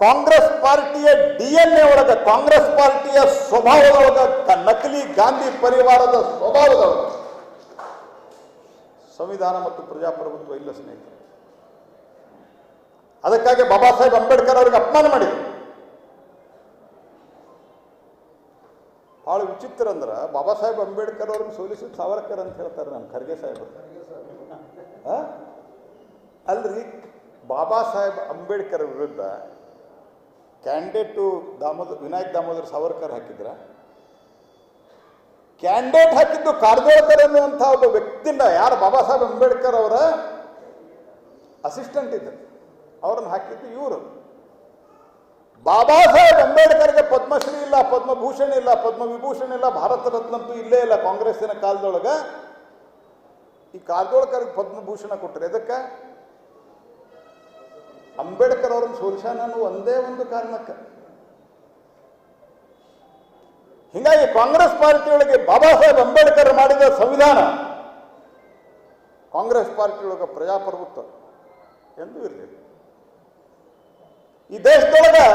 ಕಾಂಗ್ರೆಸ್ ಪಾರ್ಟಿಯ DNA ಒಳಗೆ, ಕಾಂಗ್ರೆಸ್ ಪಾರ್ಟಿಯ ಸ್ವಭಾವದೊಳಗೆ, ನಕಲಿ ಗಾಂಧಿ ಪರಿವಾರದ ಸ್ವಭಾವದೊಳಗೆ ಸಂವಿಧಾನ ಮತ್ತು ಪ್ರಜಾಪ್ರಭುತ್ವ ಇಲ್ಲ ಸ್ನೇಹಿತರೆ. ಅದಕ್ಕಾಗಿ ಬಾಬಾ ಸಾಹೇಬ್ ಅಂಬೇಡ್ಕರ್ ಅವರಿಗೆ ಅಪಮಾನ ಮಾಡಿದರು. ಭಾಳ ವಿಚಿತ್ರ ಅಂದ್ರೆ ಬಾಬಾ ಸಾಹೇಬ್ ಅಂಬೇಡ್ಕರ್ ಅವ್ರನ್ನ ಸೋಲಿಸಿದ ಸಾವರ್ಕರ್ ಅಂತ ಹೇಳ್ತಾರೆ ನಮ್ಮ ಖರ್ಗೆ ಸಾಹೇಬರು. ಅಲ್ರಿ, ಬಾಬಾ ಸಾಹೇಬ್ ಅಂಬೇಡ್ಕರ್ ವಿರುದ್ಧ ಕ್ಯಾಂಡಿಡೇಟು ವಿನಾಯಕ್ ದಾಮೋದರ್ ಸಾವರ್ಕರ್ ಹಾಕಿದ್ರ? ಕ್ಯಾಂಡಿಡೇಟ್ ಹಾಕಿದ್ದು ಕಾರಜೋಳಕರ್ ಅನ್ನುವಂಥ ಒಬ್ಬ ವ್ಯಕ್ತಿನ, ಯಾರು ಬಾಬಾ ಸಾಹೇಬ್ ಅಂಬೇಡ್ಕರ್ ಅವರ ಅಸಿಸ್ಟೆಂಟ್ ಇದ್ದರು, ಅವ್ರನ್ನ ಹಾಕಿದ್ದು ಇವರು. ಬಾಬಾ ಸಾಹೇಬ್ ಅಂಬೇಡ್ಕರ್ಗೆ ಪದ್ಮಶ್ರೀ ಇಲ್ಲ, ಪದ್ಮಭೂಷಣ ಇಲ್ಲ, ಪದ್ಮವಿಭೂಷಣ ಇಲ್ಲ, ಭಾರತ ರತ್ನ ಅಂತೂ ಇಲ್ಲೇ ಇಲ್ಲ ಕಾಂಗ್ರೆಸ್ಸಿನ ಕಾಲದೊಳಗೆ. ಈ ಕಾರಜೋಳಕರ್ಗೆ ಪದ್ಮಭೂಷಣ ಕೊಟ್ಟರೆ ಎದಕ್ಕೆ? ಅಂಬೇಡ್ಕರ್ ಅವ್ರನ್ನ ಸೋಲ್ಸಾನ ಅನ್ನೋ ಒಂದೇ ಒಂದು ಕಾರಣಕ್ಕೆ. ಹೀಗಾಗಿ ಕಾಂಗ್ರೆಸ್ ಪಾರ್ಟಿಯೊಳಗೆ ಬಾಬಾ ಸಾಹೇಬ್ ಅಂಬೇಡ್ಕರ್ ಮಾಡಿದ ಸಂವಿಧಾನ, ಕಾಂಗ್ರೆಸ್ ಪಾರ್ಟಿಯೊಳಗೆ ಪ್ರಜಾಪ್ರಭುತ್ವ ಎಂದೂ ಇರಲಿಲ್ಲ. ಈ ದೇಶದೊಳಗೆ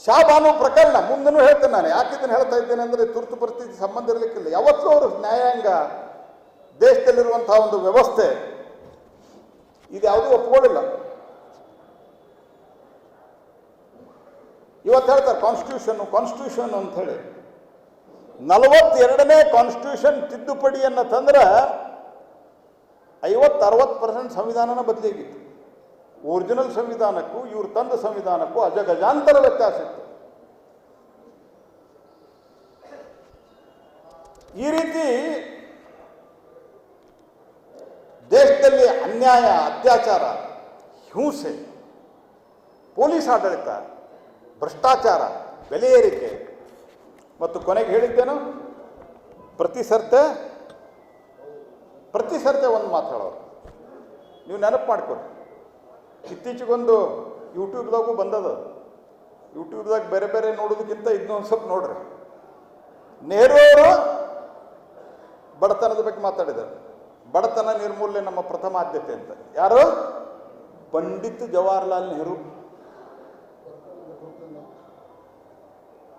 ಶಾಬಾನು ಪ್ರಕರಣ ಮುಂದೂ ಹೇಳ್ತೇನೆ ನಾನು. ಯಾಕೆ ಇದನ್ನು ಹೇಳ್ತಾ ಇದ್ದೇನೆ ಅಂದರೆ ತುರ್ತು ಪರಿಸ್ಥಿತಿ ಸಂಬಂಧ ಇರಲಿಕ್ಕಿಲ್ಲ. ಯಾವತ್ತೂ ಅವರು ನ್ಯಾಯಾಂಗ, ದೇಶದಲ್ಲಿರುವಂತಹ ಒಂದು ವ್ಯವಸ್ಥೆ ಇದು ಯಾವುದೂ ಒಪ್ಕೊಳ್ಳಿಲ್ಲ. ಇವತ್ತು ಹೇಳ್ತಾರೆ ಕಾನ್ಸ್ಟಿಟ್ಯೂಷನ್ ಅಂತ ಹೇಳಿ. 42ನೇ ಕಾನ್ಸ್ಟಿಟ್ಯೂಷನ್ ತಿದ್ದುಪಡಿಯನ್ನು ತಂದ್ರೆ 50-60% ಸಂವಿಧಾನನ ಬದಲಿಗಿತ್ತು. ಒರಿಜಿನಲ್ ಸಂವಿಧಾನಕ್ಕೂ ಇವ್ರು ತಂದ ಸಂವಿಧಾನಕ್ಕೂ ಅಜಗಜಾಂತರ ವ್ಯತ್ಯಾಸ ಇತ್ತು. ಈ ರೀತಿ ದೇಶದಲ್ಲಿ ಅನ್ಯಾಯ, ಅತ್ಯಾಚಾರ, ಹಿಂಸೆ, ಪೊಲೀಸ್ ಆಡಳಿತ, ಭ್ರಷ್ಟಾಚಾರ, ಬೆಲೆ ಏರಿಕೆ ಮತ್ತು ಕೊನೆಗೆ ಹೇಳಿದ್ದೇನು, ಪ್ರತಿ ಸರ್ತೆ ಒಂದು ಮಾತು ಹೇಳೋರು. ನೀವು ನೆನಪು ಮಾಡ್ಕೊರಿ, ಇತ್ತೀಚೆಗೊಂದು ಯೂಟ್ಯೂಬ್ದಾಗೂ ಬಂದದ. ಯೂಟ್ಯೂಬ್ದಾಗ ಬೇರೆ ಬೇರೆ ನೋಡೋದಕ್ಕಿಂತ ಇದನ್ನೊಂದು ಸ್ವಲ್ಪ ನೋಡ್ರಿ. ನೆಹರು ಅವರು ಬಡತನದ ಬಗ್ಗೆ ಮಾತಾಡಿದ್ದಾರೆ. ಬಡತನ ನಿರ್ಮೂಲನೆ ನಮ್ಮ ಪ್ರಥಮ ಆದ್ಯತೆ ಅಂತ. ಯಾರು? ಪಂಡಿತ್ ಜವಾಹರ್ಲಾಲ್ ನೆಹರು.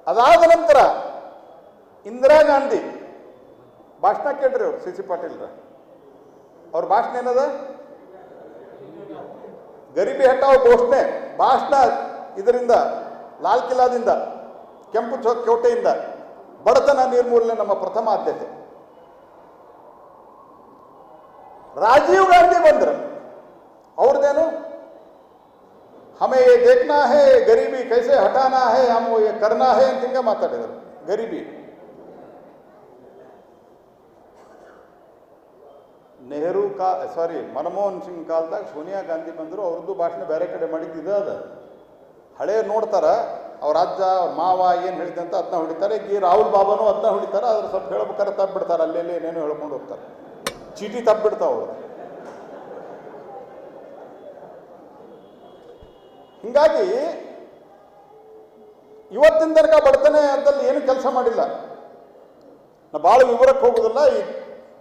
ಅದಾದ ನಂತರ ಇಂದಿರಾ ಗಾಂಧಿ ಭಾಷಣ ಕೇಳ್ರಿ ಅವರು, CC ಪಾಟೀಲ್ರ ಅವ್ರ ಭಾಷಣ ಏನದ? ಗರೀಬಿ ಹಟಾವ್ ಘೋಷಣೆ ಭಾಷಣ. ಇದರಿಂದ ಲಾಲ್ ಕಿಲಾದಿಂದ, ಕೆಂಪು ಕೋಟೆಯಿಂದ ಬಡತನ ನಿರ್ಮೂಲನೆ ನಮ್ಮ ಪ್ರಥಮ ಆದ್ಯತೆ. ರಾಜೀವ್ ಗಾಂಧಿ ಬಂದರು, ಅವ್ರದ್ದೇನು? ಹಮೇ ಯೇ ದೇಖ್ನಾ ಹೇ, ಗರೀಬಿ ಕೈಸೆ ಹಟಾನಾ ಹೇ, ಹಮ್ ಯೇ ಕರ್ನಾ ಹೇ ಅಂತ ಹಿಂಗೆ ಮಾತಾಡಿದರು. ಗರೀಬಿ. ಮನಮೋಹನ್ ಸಿಂಗ್ ಕಾಲದಾಗ ಸೋನಿಯಾ ಗಾಂಧಿ ಬಂದರು, ಅವ್ರದ್ದು ಭಾಷಣ ಬೇರೆ ಕಡೆ ಮಾಡಿದ್ದು ಇದೆ. ಅದ ಹಳೆ ನೋಡ್ತಾರ, ಅವ್ರ ಅಜ್ಜ ಅವ್ರ ಮಾವ ಏನು ಹೇಳಿದಂತ ಅದನ್ನ ಹೊಡಿತಾರೆ. ಈಗ ರಾಹುಲ್ ಬಾಬಾನು ಅದನ್ನ ಹೊಡಿತಾರೆ. ಅದ್ರ ಸ್ವಲ್ಪ ಹೇಳ್ಬೇಕಾರೆ ತಪ್ಪಿಬಿಡ್ತಾರೆ, ಅಲ್ಲೆಲ್ಲಿ ಏನೇನು ಹೇಳ್ಕೊಂಡು ಹೋಗ್ತಾರೆ, ಚೀಟಿ ತಪ್ಪಿಬಿಡ್ತಾವ ಅವರು. ಹಿಂಗಾಗಿ ಇವತ್ತಿನ ತನಕ ಬಡತನೆ ಅದಲ್ಲಿ ಏನು ಕೆಲಸ ಮಾಡಿಲ್ಲ. ನಾ ಭಾಳ ವಿವರಕ್ಕೆ ಹೋಗೋದಿಲ್ಲ. ಈ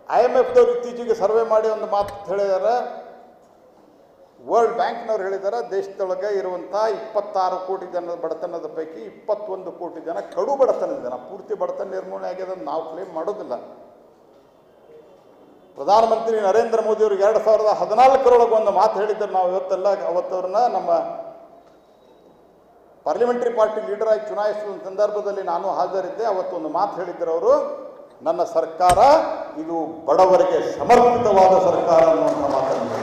IMFದವ್ರು ಇತ್ತೀಚೆಗೆ ಸರ್ವೆ ಮಾಡಿ ಒಂದು ಮಾತು ಹೇಳಿದ್ದಾರೆ. ವರ್ಲ್ಡ್ ಬ್ಯಾಂಕ್ನವ್ರು ಹೇಳಿದ್ದಾರೆ, ದೇಶದೊಳಗೆ ಇರುವಂಥ 26 ಕೋಟಿ ಜನದ ಬಡತನದ ಪೈಕಿ 21 ಕೋಟಿ ಜನ ಕಡು ಬಡತನದ ಜನ. ಪೂರ್ತಿ ಬಡತನ ನಿರ್ಮೂಲನೆ ಆಗ್ಯದ ನಾವು ಕ್ಲೇಮ್ ಮಾಡೋದಿಲ್ಲ. ಪ್ರಧಾನಮಂತ್ರಿ ನರೇಂದ್ರ ಮೋದಿಯವರು 2014 ಒಂದು ಮಾತು ಹೇಳಿದ್ದಾರೆ. ನಾವು ಇವತ್ತೆಲ್ಲ ಅವತ್ತವ್ರನ್ನ ನಮ್ಮ ಪಾರ್ಲಿಮೆಂಟರಿ ಪಾರ್ಟಿ ಲೀಡರ್ ಆಗಿ ಚುನಾಯಿಸುವ ಸಂದರ್ಭದಲ್ಲಿ ನಾನು ಹಾಜರಿದ್ದೆ. ಅವತ್ತೊಂದು ಮಾತು ಹೇಳಿದ್ದರು ಅವರು, ನನ್ನ ಸರ್ಕಾರ ಇದು ಬಡವರಿಗೆ ಸಮರ್ಪಿತವಾದ ಸರ್ಕಾರ ಅನ್ನುವಂಥ ಮಾತನ್ನು.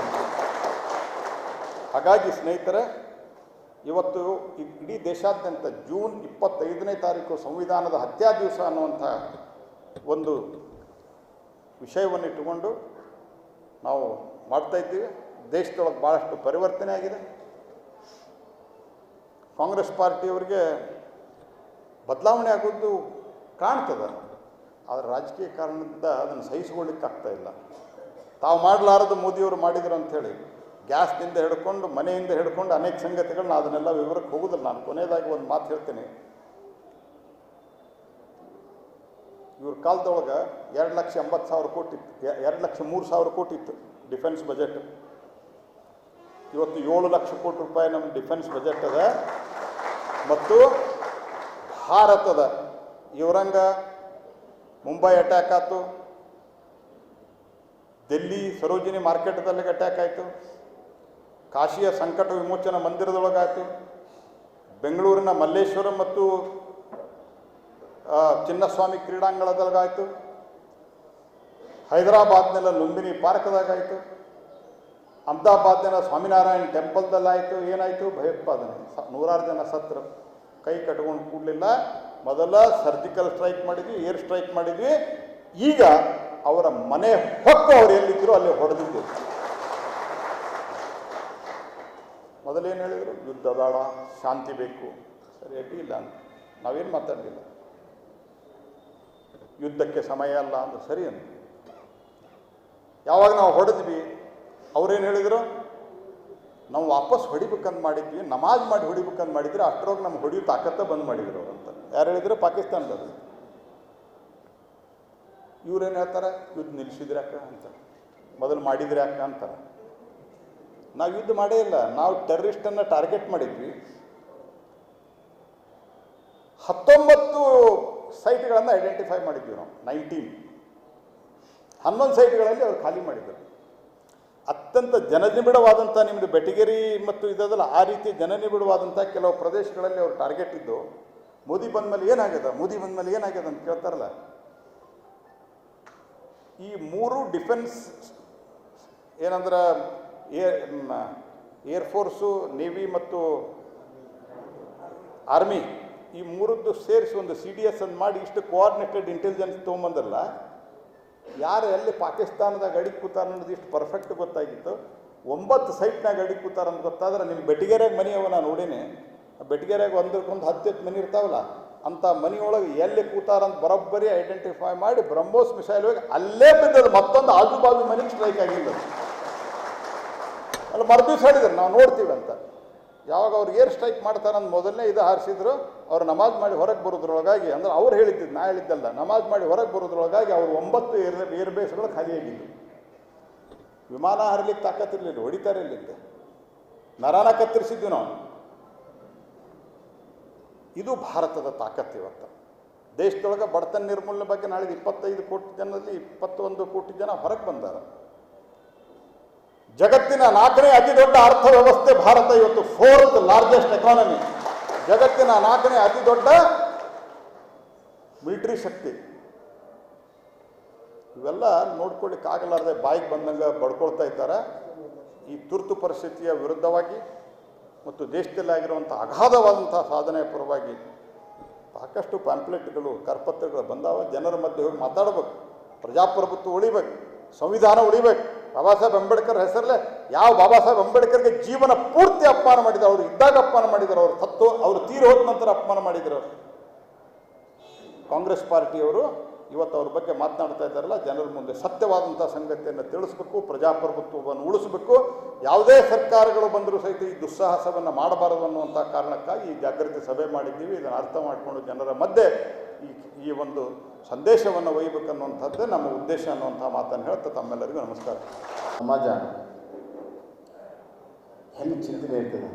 ಹಾಗಾಗಿ ಸ್ನೇಹಿತರೆ, ಇವತ್ತು ಇಡೀ ದೇಶಾದ್ಯಂತ ಜೂನ್ 25ನೇ ತಾರೀಕು ಸಂವಿಧಾನದ ಹತ್ಯಾ ದಿವಸ ಅನ್ನುವಂಥ ಒಂದು ವಿಷಯವನ್ನು ಇಟ್ಟುಕೊಂಡು ನಾವು ಮಾಡ್ತಾ ಇದ್ದೀವಿ. ದೇಶದೊಳಗೆ ಭಾಳಷ್ಟು ಪರಿವರ್ತನೆ ಆಗಿದೆ. ಕಾಂಗ್ರೆಸ್ ಪಾರ್ಟಿಯವರಿಗೆ ಬದಲಾವಣೆ ಆಗೋದು ಕಾಣ್ತದೆ, ಆದರೆ ರಾಜಕೀಯ ಕಾರಣದಿಂದ ಅದನ್ನು ಸಹಿಸಿಕೊಳ್ಳಿಕ್ಕಾಗ್ತಾ ಇಲ್ಲ. ತಾವು ಮಾಡಲಾರದು ಮೋದಿಯವರು ಮಾಡಿದರು ಅಂಥೇಳಿ ಗ್ಯಾಸ್ನಿಂದ ಹಿಡ್ಕೊಂಡು ಮನೆಯಿಂದ ಹಿಡ್ಕೊಂಡು ಅನೇಕ ಸಂಗತಿಗಳನ್ನ ಅದನ್ನೆಲ್ಲ ವಿವರಕ್ಕೆ ಹೋಗೋದಿಲ್ಲ. ನಾನು ಕೊನೆಯದಾಗಿ ಒಂದು ಮಾತು ಹೇಳ್ತೀನಿ. ಇವ್ರ ಕಾಲದೊಳಗೆ 2,80,000 ಕೋಟಿ ಇತ್ತು, 2,03,000 ಕೋಟಿ ಇತ್ತು ಡಿಫೆನ್ಸ್ ಬಜೆಟ್. ಇವತ್ತು 7 ಲಕ್ಷ ಕೋಟಿ ರೂಪಾಯಿ ನಮ್ಮ ಡಿಫೆನ್ಸ್ ಬಜೆಟ್ ಅದ. ಮತ್ತು ಭಾರತದ ಇವರಂಗ ಮುಂಬೈ ಅಟ್ಯಾಕ್ ಆಯಿತು, ದಿಲ್ಲಿ ಸರೋಜಿನಿ ಮಾರ್ಕೆಟ್ದಲ್ಲಿ ಅಟ್ಯಾಕ್ ಆಯಿತು, ಕಾಶಿಯ ಸಂಕಟ ವಿಮೋಚನಾ ಮಂದಿರದೊಳಗಾಯಿತು, ಬೆಂಗಳೂರಿನ ಮಲ್ಲೇಶ್ವರಂ ಮತ್ತು ಚಿನ್ನಸ್ವಾಮಿ ಕ್ರೀಡಾಂಗಣದೊಳಗಾಯಿತು, ಹೈದರಾಬಾದ್ನೆಲ್ಲ ಲುಂಬಿನಿ ಪಾರ್ಕ್ದಾಗಾಯಿತು, ಅಹಮದಾಬಾದ್ನ ಸ್ವಾಮಿನಾರಾಯಣ ಟೆಂಪಲ್ದಲ್ಲಾಯಿತು. ಏನಾಯಿತು? ಭಯೋತ್ಪಾದನೆ. 100 ಜನ ಸತ್ರು. ಕೈ ಕಟ್ಕೊಂಡು ಕೂಡಲಿಲ್ಲ. ಮೊದಲ ಸರ್ಜಿಕಲ್ ಸ್ಟ್ರೈಕ್ ಮಾಡಿದ್ವಿ, ಏರ್ ಸ್ಟ್ರೈಕ್ ಮಾಡಿದ್ವಿ. ಈಗ ಅವರ ಮನೆ ಹೊಕ್ಕು ಅವ್ರು ಎಲ್ಲಿದ್ದರು ಅಲ್ಲಿ ಹೊಡೆದಿದ್ದು. ಮೊದಲೇನು ಹೇಳಿದರು? ಯುದ್ಧ ಬೇಡ, ಶಾಂತಿ ಬೇಕು. ಸರಿ, ಅಡ್ಡಿಲ್ಲ ಅಂತ ನಾವೇನು ಮಾತಾಡಲಿಲ್ಲ. ಯುದ್ಧಕ್ಕೆ ಸಮಯ ಅಲ್ಲ ಅಂದ್ರೆ ಸರಿ ಅಂತ. ಯಾವಾಗ ನಾವು ಹೊಡೆದ್ವಿ, ಅವ್ರೇನು ಹೇಳಿದರು? ನಾವು ವಾಪಸ್ ಹೊಡಿಬೇಕಂತ ಮಾಡಿದ್ವಿ, ನಮಾಜ್ ಮಾಡಿ ಹೊಡಿಬೇಕಂತ ಮಾಡಿದ್ರೆ ಅಷ್ಟರೊಳಗೆ ನಮ್ಮ ಹೊಡಿಯೋ ತಾಕತ್ತ ಬಂದ್ ಮಾಡಿದ್ರು ಅಂತ. ಯಾರು ಹೇಳಿದ್ರು? ಪಾಕಿಸ್ತಾನದವರು. ಇವ್ರೇನು ಹೇಳ್ತಾರೆ? ಯುದ್ಧ ನಿಲ್ಲಿಸಿದ್ರ್ಯಾಕ ಅಂತ, ಮೊದಲು ಮಾಡಿದ್ರ್ಯಾಕ ಅಂತಾರೆ. ನಾವು ಯುದ್ಧ ಮಾಡೇ ಇಲ್ಲ, ನಾವು ಟೆರರಿಸ್ಟನ್ನು ಟಾರ್ಗೆಟ್ ಮಾಡಿದ್ವಿ. 19 ಸೈಟ್ಗಳನ್ನು ಐಡೆಂಟಿಫೈ ಮಾಡಿದ್ವಿ ನಾವು. 11 ಸೈಟ್ಗಳಲ್ಲಿ ಅವ್ರು ಖಾಲಿ ಮಾಡಿದರು. ಅತ್ಯಂತ ಜನನಿಬಿಡವಾದಂಥ ನಿಮ್ಮದು ಬೆಟಗೇರಿ ಮತ್ತು ಇದಲ್ಲ, ಆ ರೀತಿ ಜನನಿಬಿಡವಾದಂಥ ಕೆಲವು ಪ್ರದೇಶಗಳಲ್ಲಿ ಅವ್ರು ಟಾರ್ಗೆಟ್ ಇದ್ದು, ಮೋದಿ ಬಂದಮೇಲೆ ಏನಾಗ್ಯದ, ಮೋದಿ ಬಂದಮೇಲೆ ಏನಾಗ್ಯದ ಅಂತ ಕೇಳ್ತಾರಲ್ಲ. ಈ 3 ಡಿಫೆನ್ಸ್ ಏನಂದ್ರೆ ಏರ್ಫೋರ್ಸು, ನೇವಿ ಮತ್ತು ಆರ್ಮಿ, ಈ 3ದ್ದು ಸೇರಿಸಿ ಒಂದು CDS ಅನ್ನು ಮಾಡಿ ಇಷ್ಟು ಕೋಆರ್ಡಿನೇಟೆಡ್ ಇಂಟೆಲಿಜೆನ್ಸ್ ತೊಗೊಂಬಂದಲ್ಲ. ಯಾರು ಎಲ್ಲಿ ಪಾಕಿಸ್ತಾನದಾಗ ಅಡಿ ಕೂತಾರ ಅನ್ನೋದು ಇಷ್ಟು ಪರ್ಫೆಕ್ಟ್ ಗೊತ್ತಾಗಿತ್ತು. 9 ಸೈಟ್ನಾಗ ಅಡಿ ಕೂತಾರ ಅಂತ ಗೊತ್ತಾದ್ರೆ, ನಿಮ್ಮ ಬೆಟಗೇರಿಯಾಗ ಮನೆ ಅವ ನಾನು ನೋಡೀನಿ. ಬೆಟಗೇರಿಯಾಗ ಒಂದಕ್ಕೊಂದು 10 ಮನೆ ಇರ್ತಾವಲ್ಲ, ಅಂಥ ಮನೆಯೊಳಗೆ ಎಲ್ಲಿ ಕೂತಾರಂತ ಬರೋಬ್ಬರಿ ಐಡೆಂಟಿಫೈ ಮಾಡಿ ಬ್ರಹ್ಮೋಸ್ ಮಿಸೈಲ್ ಹೋಗಿ ಅಲ್ಲೇ ಬಿದ್ದದು. ಮತ್ತೊಂದು ಆಜು ಬಾಜು ಮನೆಗೆ ಸ್ಟ್ರೈಕ್ ಆಗಿಲ್ಲ. ಅಲ್ಲಿ ಮರುದಿವ್ಸ ಹೇಳಿದ್ರು ನಾವು ನೋಡ್ತೀವಿ ಅಂತ. ಯಾವಾಗ ಅವ್ರು ಏರ್ ಸ್ಟ್ರೈಕ್ ಮಾಡ್ತಾರಂತ ಮೊದಲನೇ ಇದು ಹಾರಿಸಿದ್ರು. ಅವ್ರು ನಮಾಜ್ ಮಾಡಿ ಹೊರಗೆ ಬರೋದ್ರೊಳಗಾಗಿ, ಅಂದ್ರೆ ಅವ್ರು ಹೇಳಿದ್ದು, ನಾ ಹೇಳಿದ್ದಲ್ಲ, ನಮಾಜ್ ಮಾಡಿ ಹೊರಗೆ ಬರೋದ್ರೊಳಗಾಗಿ ಅವ್ರು 9 ಏರ್ ಬೇಸ್ಗಳು ಖಾಲಿಯಾಗಿದ್ದು. ವಿಮಾನ ಹರಲಿಕ್ಕೆ ತಾಕತ್ತಿರಲಿಲ್ಲ, ಹೊಡಿತಾರೆ ಇಲ್ಲಿಂದ. ನರಾನ ಕತ್ತರಿಸಿದ್ವಿ ನಾವು. ಇದು ಭಾರತದ ತಾಕತ್ತು. ಇವತ್ತು ದೇಶದೊಳಗೆ ಬಡತನ ನಿರ್ಮೂಲನೆ ಬಗ್ಗೆ ನಾಳೆ 25 ಕೋಟಿ ಜನರಲ್ಲಿ 21 ಕೋಟಿ ಜನ ಹೊರಗೆ ಬಂದಾರ. ಜಗತ್ತಿನ 4ನೇ ಅತಿ ದೊಡ್ಡ ಅರ್ಥವ್ಯವಸ್ಥೆ ಭಾರತ ಇವತ್ತು. 4th ಲಾರ್ಜೆಸ್ಟ್ ಎಕಾನಮಿ, ಜಗತ್ತಿನ 4ನೇ ಅತಿ ದೊಡ್ಡ ಮಿಲಿಟರಿ ಶಕ್ತಿ. ಇವೆಲ್ಲ ನೋಡ್ಕೊಳ್ಳಿಕ್ಕಾಗಲಾರದೆ ಬಾಯಿಗೆ ಬಂದಂಗೆ ಬಡ್ಕೊಳ್ತಾ ಇದ್ದಾರೆ. ಈ ತುರ್ತು ಪರಿಸ್ಥಿತಿಯ ವಿರುದ್ಧವಾಗಿ ಮತ್ತು ದೇಶದಲ್ಲಿ ಆಗಿರುವಂಥ ಅಗಾಧವಾದಂಥ ಸಾಧನೆಯ ಪರವಾಗಿ ಸಾಕಷ್ಟು ಪ್ಯಾಂಪ್ಲೆಟ್ಗಳು, ಕರಪತ್ರಗಳು ಬಂದಾವ. ಜನರ ಮಧ್ಯೆ ಹೋಗಿ ಮಾತಾಡಬೇಕು, ಪ್ರಜಾಪ್ರಭುತ್ವ ಉಳಿಬೇಕು, ಸಂವಿಧಾನ ಉಳಿಬೇಕು. ಬಾಬಾ ಸಾಹೇಬ್ ಅಂಬೇಡ್ಕರ್ ಹೆಸರಲ್ಲೇ ಯಾವ ಬಾಬಾ ಸಾಹೇಬ್ ಅಂಬೇಡ್ಕರ್ಗೆ ಜೀವನ ಪೂರ್ತಿ ಅಪಮಾನ ಮಾಡಿದ್ರು. ಅವರು ಇದ್ದಾಗ ಅಪಮಾನ ಮಾಡಿದರು, ಅವರು ಸತ್ತು ಅವರು ತೀರಿ ಹೋದ ನಂತರ ಅಪಮಾನ ಮಾಡಿದರು. ಕಾಂಗ್ರೆಸ್ ಪಾರ್ಟಿಯವರು ಇವತ್ತು ಅವ್ರ ಬಗ್ಗೆ ಮಾತನಾಡ್ತಾ ಇದ್ದಾರಲ್ಲ, ಜನರ ಮುಂದೆ ಸತ್ಯವಾದಂಥ ಸಂಗತಿಯನ್ನು ತಿಳಿಸ್ಬೇಕು, ಪ್ರಜಾಪ್ರಭುತ್ವವನ್ನು ಉಳಿಸಬೇಕು. ಯಾವುದೇ ಸರ್ಕಾರಗಳು ಬಂದರೂ ಸಹಿತ ಈ ದುಸ್ಸಾಹಸವನ್ನು ಮಾಡಬಾರದು ಅನ್ನುವಂಥ ಕಾರಣಕ್ಕಾಗಿ ಈ ಜಾಗೃತಿ ಸಭೆ ಮಾಡಿದ್ದೀವಿ. ಇದನ್ನು ಅರ್ಥ ಮಾಡಿಕೊಂಡು ಜನರ ಮಧ್ಯೆ ಈ ಒಂದು ಸಂದೇಶವನ್ನು ಒಯ್ಯಬೇಕನ್ನುವಂಥದ್ದೇ ನಮ್ಮ ಉದ್ದೇಶ ಅನ್ನುವಂಥ ಮಾತನ್ನು ಹೇಳ್ತಾ ತಮ್ಮೆಲ್ಲರಿಗೂ ನಮಸ್ಕಾರ. ಸಮಾಜ ಹೆಂಗೆ ಚಿಂತನೆ ಇರ್ತದೆ,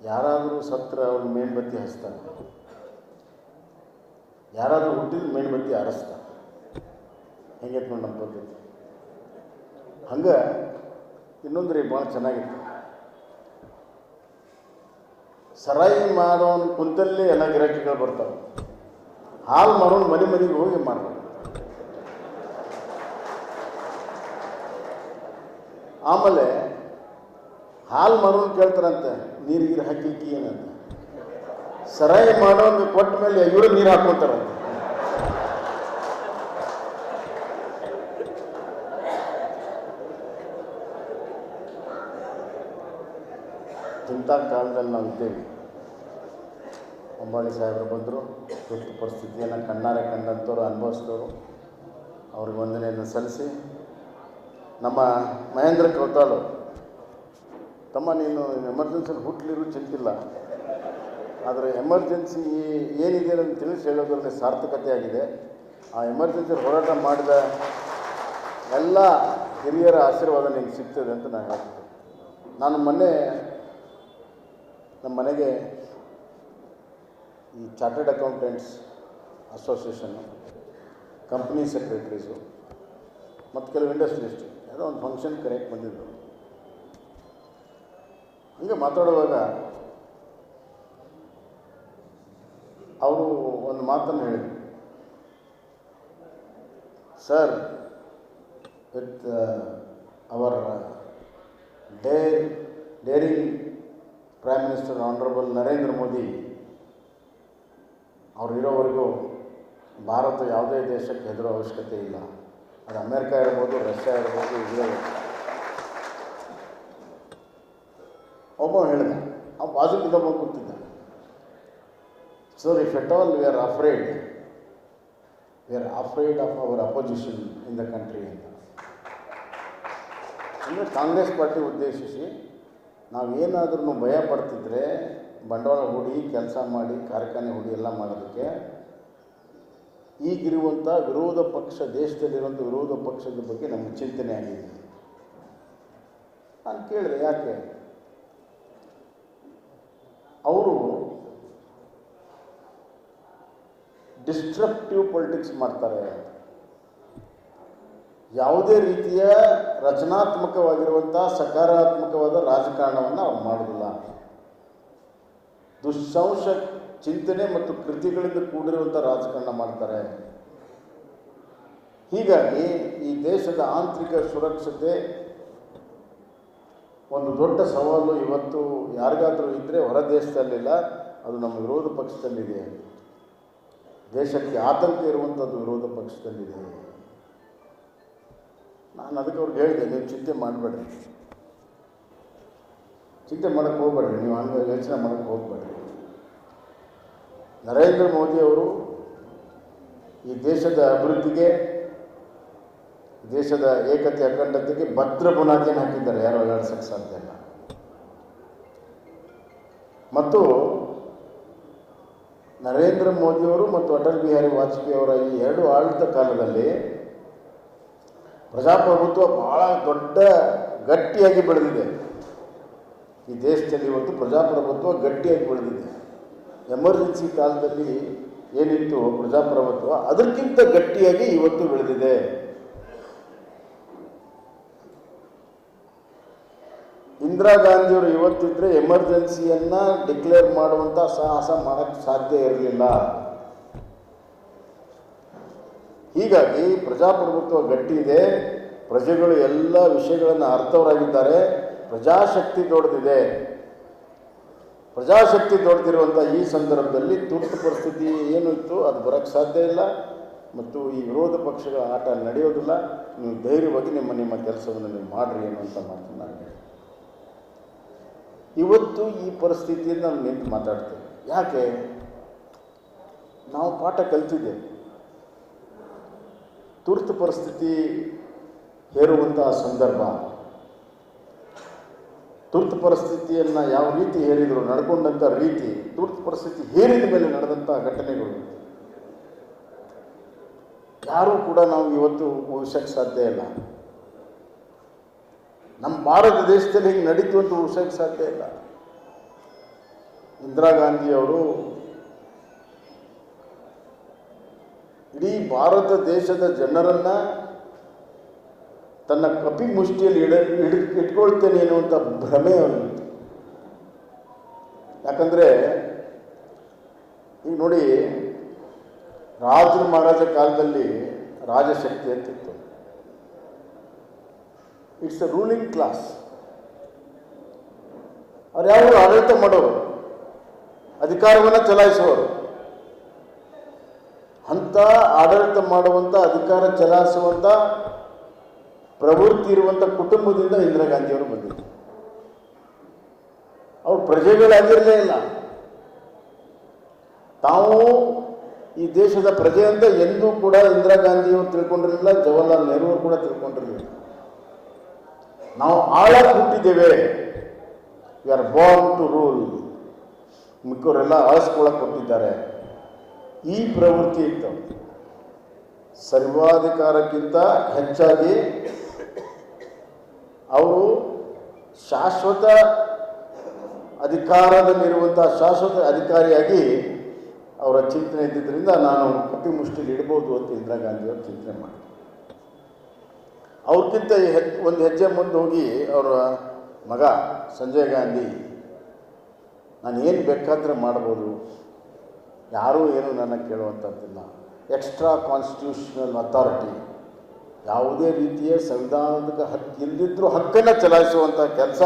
ಯಾರಾದರೂ ಸತ್ರ ಅವ್ರ ಮೇಣಬತ್ತಿ ಹಚ್ತಾರೆ, ಯಾರಾದರೂ ಹುಟ್ಟಿದ ಮೇಣಬತ್ತಿ ಆರಿಸ್ತಾರೆ. ಹೆಂಗೈತೆ ನೋಡಿ ನಮ್ಮ ಪದ್ಧತಿ. ಹಂಗೆ ಇನ್ನೊಂದು ರೀ ಭಾಳ ಚೆನ್ನಾಗಿತ್ತು. ಸರಾಯಿ ಮಾಡೋನು ಕುಂತಲ್ಲೇ ಎಲ್ಲ ಗಿರಾಕಿಗಳು ಬರ್ತಾವೆ. ಹಾಲು ಮಾರೋನು ಮನೆಗೆ ಹೋಗಿ ಮಾಡ್ತಾರೆ. ಆಮೇಲೆ ಹಾಲು ಮಾರೋನು ಕೇಳ್ತಾರಂತೆ, ನೀರು ಹಾಕಿಕ್ಕಿ ಏನಂತ. ಸರಾಯಿ ಮಾಡೋಂಗೆ ಕೊಟ್ಟ ಮೇಲೆ ಇವರು ನೀರು ಹಾಕ್ಕೊತಾರಂತೆ. ಇಂಥ ಕಾಲದಲ್ಲಿ ನಾವು ಇದ್ದೇವೆ. ಅಂಬಾಡಿ ಸಾಹೇಬರು ಬಂದರು, ತುರ್ತು ಪರಿಸ್ಥಿತಿಯನ್ನು ಕಣ್ಣಾರೆ ಕಂಡಂಥವ್ರು, ಅನುಭವಿಸಿದವರು, ಅವ್ರಿಗೆ ವಂದನೆಯನ್ನು ಸಲ್ಲಿಸಿ, ನಮ್ಮ ಮಹೇಂದ್ರ ಕೌತಾಳು, ತಮ್ಮ ನೀನು ಎಮರ್ಜೆನ್ಸಿಯಲ್ಲಿ ಹುಟ್ಟಲಿರು ಚಿಂತಿಲ್ಲ, ಆದರೆ ಎಮರ್ಜೆನ್ಸಿ ಏನಿದೆ ಅಂತ ತಿಳಿಸಿ ಹೇಳೋದ್ರಲ್ಲಿ ಸಾರ್ಥಕತೆ ಆಗಿದೆ. ಆ ಎಮರ್ಜೆನ್ಸಿ ಹೋರಾಟ ಮಾಡಿದ ಎಲ್ಲ ಹಿರಿಯರ ಆಶೀರ್ವಾದ ನಿಮ್ಗೆ ಸಿಗ್ತದೆ ಅಂತ ನಾನು ಹೇಳ್ತೀನಿ. ನಾನು ಮೊನ್ನೆ ನಮ್ಮ ಮನೆಗೆ ಈ ಚಾರ್ಟರ್ಡ್ ಅಕೌಂಟೆಂಟ್ಸ್ ಅಸೋಸಿಯೇಷನ್ನು, ಕಂಪ್ನಿ ಸೆಕ್ರೆಟ್ರೀಸು ಮತ್ತು ಕೆಲವು ಇಂಡಸ್ಟ್ರಿಯಲಿಸ್ಟ್ ಯಾವುದೋ ಒಂದು ಫಂಕ್ಷನ್ ಕರೆಕ್ಟ್ ಬಂದಿದ್ದರು. ಹಂಗೆ ಮಾತಾಡುವಾಗ ಅವರು ಒಂದು ಮಾತನ್ನು ಹೇಳಿದರು, sir with our daring prime minister honourable Narendra Modi ಅವ್ರು ಇರೋವರೆಗೂ ಭಾರತ ಯಾವುದೇ ದೇಶಕ್ಕೆ ಹೆದರೋ ಅವಶ್ಯಕತೆ ಇಲ್ಲ. ಅದು ಅಮೇರಿಕಾ ಇರ್ಬೋದು, ರಷ್ಯಾ ಇರ್ಬೋದು, ಇಸ್ರೇಲ್. ಒಬ್ಬ ಹೇಳಿದ, ಆ ಬಾಜುಕಿದ್ದೊಬ್ಬ ಕೂತಿದ್ದ, sir if at all we are afraid of our opposition in the country ಅಂತ. ಅಂದರೆ ಕಾಂಗ್ರೆಸ್ ಪಾರ್ಟಿ ಉದ್ದೇಶಿಸಿ ನಾವೇನಾದ್ರೂ ಭಯ ಪಡ್ತಿದ್ರೆ ಬಂಡವಾಳ ಹೂಡಿ ಕೆಲಸ ಮಾಡಿ ಕಾರ್ಖಾನೆ ಹೂಡಿ ಎಲ್ಲ ಮಾಡೋದಕ್ಕೆ ಈಗಿರುವಂಥ ವಿರೋಧ ಪಕ್ಷ, ದೇಶದಲ್ಲಿರುವಂಥ ವಿರೋಧ ಪಕ್ಷದ ಬಗ್ಗೆ ನಮಗೆ ಚಿಂತನೆ ಆಗಿದೆ. ನಾನು ಕೇಳಿದೆ ಯಾಕೆ. ಅವರು ಡಿಸ್ಟ್ರಕ್ಟಿವ್ ಪೊಲಿಟಿಕ್ಸ್ ಮಾಡ್ತಾರೆ, ಯಾವುದೇ ರೀತಿಯ ರಚನಾತ್ಮಕವಾಗಿರುವಂಥ ಸಕಾರಾತ್ಮಕವಾದ ರಾಜಕಾರಣವನ್ನು ಅವ್ರು ಮಾಡೋದಿಲ್ಲ. ದುಸ್ಸಾಂಶ ಚಿಂತನೆ ಮತ್ತು ಕೃತಿಗಳಿಂದ ಕೂಡಿರುವಂಥ ರಾಜಕಾರಣ ಮಾಡ್ತಾರೆ. ಹೀಗಾಗಿ ಈ ದೇಶದ ಆಂತರಿಕ ಸುರಕ್ಷತೆ ಒಂದು ದೊಡ್ಡ ಸವಾಲು ಇವತ್ತು ಯಾರಿಗಾದರೂ ಇದ್ದರೆ ಹೊರ ದೇಶದಲ್ಲಿಲ್ಲ, ಅದು ನಮ್ಮ ವಿರೋಧ ಪಕ್ಷದಲ್ಲಿದೆ. ದೇಶಕ್ಕೆ ಆತಂಕ ಇರುವಂಥದ್ದು ವಿರೋಧ ಪಕ್ಷದಲ್ಲಿದೆ. ನಾನು ಅದಕ್ಕೆ ಅವ್ರಿಗೆ ಹೇಳಿದೆ, ನೀವು ಚಿಂತೆ ಮಾಡಬೇಡ್ರಿ, ಚಿಂತೆ ಮಾಡೋಕ್ಕೆ ಹೋಗ್ಬೇಡ್ರಿ, ನೀವು ಹಂಗೆ ಯೋಚನೆ ಮಾಡೋಕ್ಕೆ ಹೋಗ್ಬೇಡ್ರಿ. ನರೇಂದ್ರ ಮೋದಿ ಅವರು ಈ ದೇಶದ ಅಭಿವೃದ್ಧಿಗೆ, ದೇಶದ ಏಕತೆ ಅಖಂಡತೆಗೆ ಭದ್ರ ಬುನಾದಿಯನ್ನು ಹಾಕಿದ್ದಾರೆ, ಯಾರು ಅಲ್ಲಾಡಿಸೋಕ್ಕೆ ಸಾಧ್ಯ ಇಲ್ಲ. ಮತ್ತು ನರೇಂದ್ರ ಮೋದಿಯವರು ಮತ್ತು ಅಟಲ್ ಬಿಹಾರಿ ವಾಜಪೇಯಿ ಅವರ ಈ ಎರಡು ಆಡಳಿತ ಕಾಲದಲ್ಲಿ ಪ್ರಜಾಪ್ರಭುತ್ವ ಭಾಳ ದೊಡ್ಡ ಗಟ್ಟಿಯಾಗಿ ಬೆಳೆದಿದೆ. ಈ ದೇಶದಲ್ಲಿ ಇವತ್ತು ಪ್ರಜಾಪ್ರಭುತ್ವ ಗಟ್ಟಿಯಾಗಿ ಬೆಳೆದಿದೆ. ಎಮರ್ಜೆನ್ಸಿ ಕಾಲದಲ್ಲಿ ಏನಿತ್ತು ಪ್ರಜಾಪ್ರಭುತ್ವ, ಅದಕ್ಕಿಂತ ಗಟ್ಟಿಯಾಗಿ ಇವತ್ತು ಬೆಳೆದಿದೆ. ಇಂದಿರಾ ಗಾಂಧಿಯವರು ಇವತ್ತಿದ್ದರೆ ಎಮರ್ಜೆನ್ಸಿಯನ್ನು ಡಿಕ್ಲೇರ್ ಮಾಡುವಂಥ ಸಾಹಸ ಮಾಡೋಕ್ಕೆ ಸಾಧ್ಯ ಇರಲಿಲ್ಲ. ಹೀಗಾಗಿ ಪ್ರಜಾಪ್ರಭುತ್ವ ಗಟ್ಟಿ ಇದೆ, ಪ್ರಜೆಗಳು ಎಲ್ಲ ವಿಷಯಗಳನ್ನು ಅರ್ಥವರಾಗಿದ್ದಾರೆ, ಪ್ರಜಾಶಕ್ತಿ ದೊಡ್ಡದಿದೆ. ಪ್ರಜಾಶಕ್ತಿ ದೊಡ್ಡದಿರುವಂಥ ಈ ಸಂದರ್ಭದಲ್ಲಿ ತುರ್ತು ಪರಿಸ್ಥಿತಿ ಏನು ಇತ್ತು ಅದು ಬರೋಕ್ಕೆ ಸಾಧ್ಯ ಇಲ್ಲ, ಮತ್ತು ಈ ವಿರೋಧ ಪಕ್ಷಗಳ ಆಟ ನಡೆಯೋದಿಲ್ಲ. ನೀವು ಧೈರ್ಯವಾಗಿ ನಿಮ್ಮ ಕೆಲಸವನ್ನು ನೀವು ಮಾಡಿರಿ ಅನ್ನುವಂಥ ಮಾತನ್ನು ನಾನು ಹೇಳಿ ಇವತ್ತು ಈ ಪರಿಸ್ಥಿತಿಯನ್ನು ನಾವು ನಿಂತು ಮಾತಾಡ್ತೇವೆ. ಯಾಕೆ? ನಾವು ಪಾಠ ಕಲಿತಿದ್ದೇವೆ. ತುರ್ತು ಪರಿಸ್ಥಿತಿ ಹೇರುವಂತಹ ಸಂದರ್ಭ, ತುರ್ತು ಪರಿಸ್ಥಿತಿಯನ್ನು ಯಾವ ರೀತಿ ಹೇರಿದ್ರು, ನಡ್ಕೊಂಡಂಥ ರೀತಿ, ತುರ್ತು ಪರಿಸ್ಥಿತಿ ಹೇರಿದ ಮೇಲೆ ನಡೆದಂಥ ಘಟನೆಗಳು ಯಾರೂ ಕೂಡ ನಾವು ಇವತ್ತು ಊಹಿಸೋಕ್ಕೆ ಸಾಧ್ಯ ಇಲ್ಲ. ನಮ್ಮ ಭಾರತ ದೇಶದಲ್ಲಿ ಹಿಂಗೆ ನಡೀತು ಅಂತ ಊಹಿಸೋಕ್ಕೆ ಸಾಧ್ಯ ಇಲ್ಲ. ಇಂದಿರಾ ಗಾಂಧಿಯವರು ಇಡೀ ಭಾರತ ದೇಶದ ಜನರನ್ನು ತನ್ನ ಕಪಿ ಮುಷ್ಟಿಯಲ್ಲಿ ಇಟ್ಕೊಳ್ತೇನೆ ಅನ್ನುವಂಥ ಭ್ರಮೆ ಅವನಿತ್ತು. ಯಾಕಂದರೆ ಈಗ ನೋಡಿ, ರಾಜರು ಮಹಾರಾಜ ಕಾಲದಲ್ಲಿ ರಾಜಶಕ್ತಿ ಅಂತಿತ್ತು. It's a ruling class. ಅವ್ರು ಯಾರು ಆಡಳಿತ ಮಾಡೋರು, ಅಧಿಕಾರವನ್ನು ಚಲಾಯಿಸುವವರು. ಅಂಥ ಆಡಳಿತ ಮಾಡುವಂಥ, ಅಧಿಕಾರ ಚಲಾಯಿಸುವಂಥ ಪ್ರವೃತ್ತಿ ಇರುವಂಥ ಕುಟುಂಬದಿಂದ ಇಂದಿರಾ ಗಾಂಧಿಯವರು ಬಂದಿದ್ದರು. ಅವರು ಪ್ರಜೆಗಳಾಗಿರಲೇ ಇಲ್ಲ. ತಾವು ಈ ದೇಶದ ಪ್ರಜೆ ಅಂತ ಎಂದೂ ಕೂಡ ಇಂದಿರಾ ಗಾಂಧಿಯವರು ತಿಳ್ಕೊಂಡಿರಲಿಲ್ಲ, ಜವಾಹರ್ಲಾಲ್ ನೆಹರು ಕೂಡ ತಿಳ್ಕೊಂಡಿರಲಿಲ್ಲ. ನಾವು ಆಳಕ್ಕೆ ಹುಟ್ಟಿದ್ದೇವೆ, we are born to rule. ಮಿಕ್ಕವರೆಲ್ಲ ಆಳಿಸ್ಕೊಳಕ್ಕೆ ಕೊಟ್ಟಿದ್ದಾರೆ. ಈ ಪ್ರವೃತ್ತಿ ಇತ್ತು. ಸರ್ವಾಧಿಕಾರಕ್ಕಿಂತ ಹೆಚ್ಚಾಗಿ ಅವರು ಶಾಶ್ವತ ಅಧಿಕಾರದಲ್ಲಿರುವಂಥ ಶಾಶ್ವತ ಅಧಿಕಾರಿಯಾಗಿ ಅವರ ಚಿಂತನೆ ಇದ್ದಿದ್ದರಿಂದ ನಾನು ಕಪಿ ಮುಷ್ಟಿಲಿ ಇಡ್ಬೋದು ಅಂತ ಇಂದಿರಾ ಗಾಂಧಿಯವರು ಚಿಂತನೆ ಮಾಡಿದರು. ಅವ್ರಿಗಿಂತ ಒಂದು ಹೆಜ್ಜೆ ಮುಂದೆ ಹೋಗಿ ಅವರ ಮಗ ಸಂಜಯ್ ಗಾಂಧಿ, ನಾನು ಏನು ಬೇಕಾದರೆ ಮಾಡ್ಬೋದು, ಯಾರೂ ಏನು ನನ್ನ ಕೇಳುವಂಥದ್ದಿಲ್ಲ, ಎಕ್ಸ್ಟ್ರಾ ಕಾನ್ಸ್ಟಿಟ್ಯೂಷನಲ್ ಅಥಾರಿಟಿ, ಯಾವುದೇ ರೀತಿಯ ಸಂವಿಧಾನದ ಹಕ್ಕು ಇಲ್ಲದಿದ್ದರೂ ಹಕ್ಕನ್ನು ಚಲಾಯಿಸುವಂಥ ಕೆಲಸ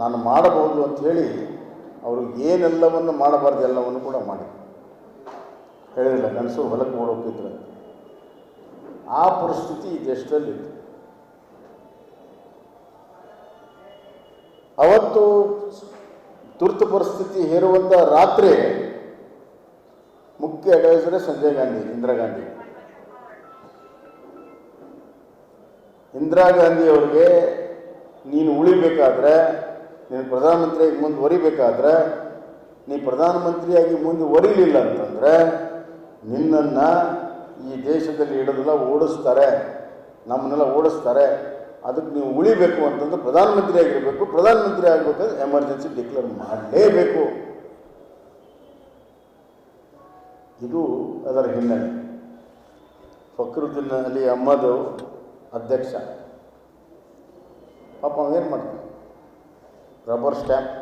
ನಾನು ಮಾಡಬಹುದು ಅಂಥೇಳಿ ಅವರು ಏನೆಲ್ಲವನ್ನು ಮಾಡಬಾರ್ದು ಎಲ್ಲವನ್ನು ಕೂಡ ಮಾಡಿ ಹೇಳಿಲ್ಲ. ಗಂಡಸು ಹೊಲಕ್ಕೆ ಓಡೋಕಿದ್ರು. ಆ ಪರಿಸ್ಥಿತಿ ಈ ದೇಶದಲ್ಲಿತ್ತು. ಅವತ್ತು ತುರ್ತು ಪರಿಸ್ಥಿತಿ ಹೇರುವಂಥ ರಾತ್ರಿ ಮುಖ್ಯ ಅಡ್ವೈಸರೇ ಸಂಜಯ್ ಗಾಂಧಿ, ಇಂದಿರಾ ಗಾಂಧಿ. ಇಂದಿರಾ ಗಾಂಧಿಯವ್ರಿಗೆ ನೀನು ಉಳಿಬೇಕಾದ್ರೆ, ನೀನು ಪ್ರಧಾನಮಂತ್ರಿಯಾಗಿ ಮುಂದುವರಿಬೇಕಾದ್ರೆ, ನೀ ಪ್ರಧಾನಮಂತ್ರಿಯಾಗಿ ಮುಂದುವರಿಲಿಲ್ಲ ಅಂತಂದರೆ ನಿನ್ನನ್ನು ಈ ದೇಶದಲ್ಲಿ ಇಡೋದೆಲ್ಲ ಓಡಿಸ್ತಾರೆ, ನಮ್ಮನ್ನೆಲ್ಲ ಓಡಿಸ್ತಾರೆ. ಅದಕ್ಕೆ ನೀವು ಉಳಿಬೇಕು ಅಂತಂದ್ರೆ ಪ್ರಧಾನಮಂತ್ರಿ ಆಗಿರಬೇಕು. ಪ್ರಧಾನಮಂತ್ರಿ ಆಗಬೇಕಾದ್ರೆ ಎಮರ್ಜೆನ್ಸಿ ಡಿಕ್ಲೇರ್ ಮಾಡಲೇಬೇಕು. ಇದು ಅದರ ಹಿನ್ನೆಲೆ. ಫಕ್ರುದ್ದೀನ್ ಅಲಿ ಅಹ್ಮದ್ ಅಧ್ಯಕ್ಷ, ಪಾಪ ಅವನೇನು ಮಾಡ್ತಾನೆ, ರಬ್ಬರ್ ಸ್ಟ್ಯಾಂಪ್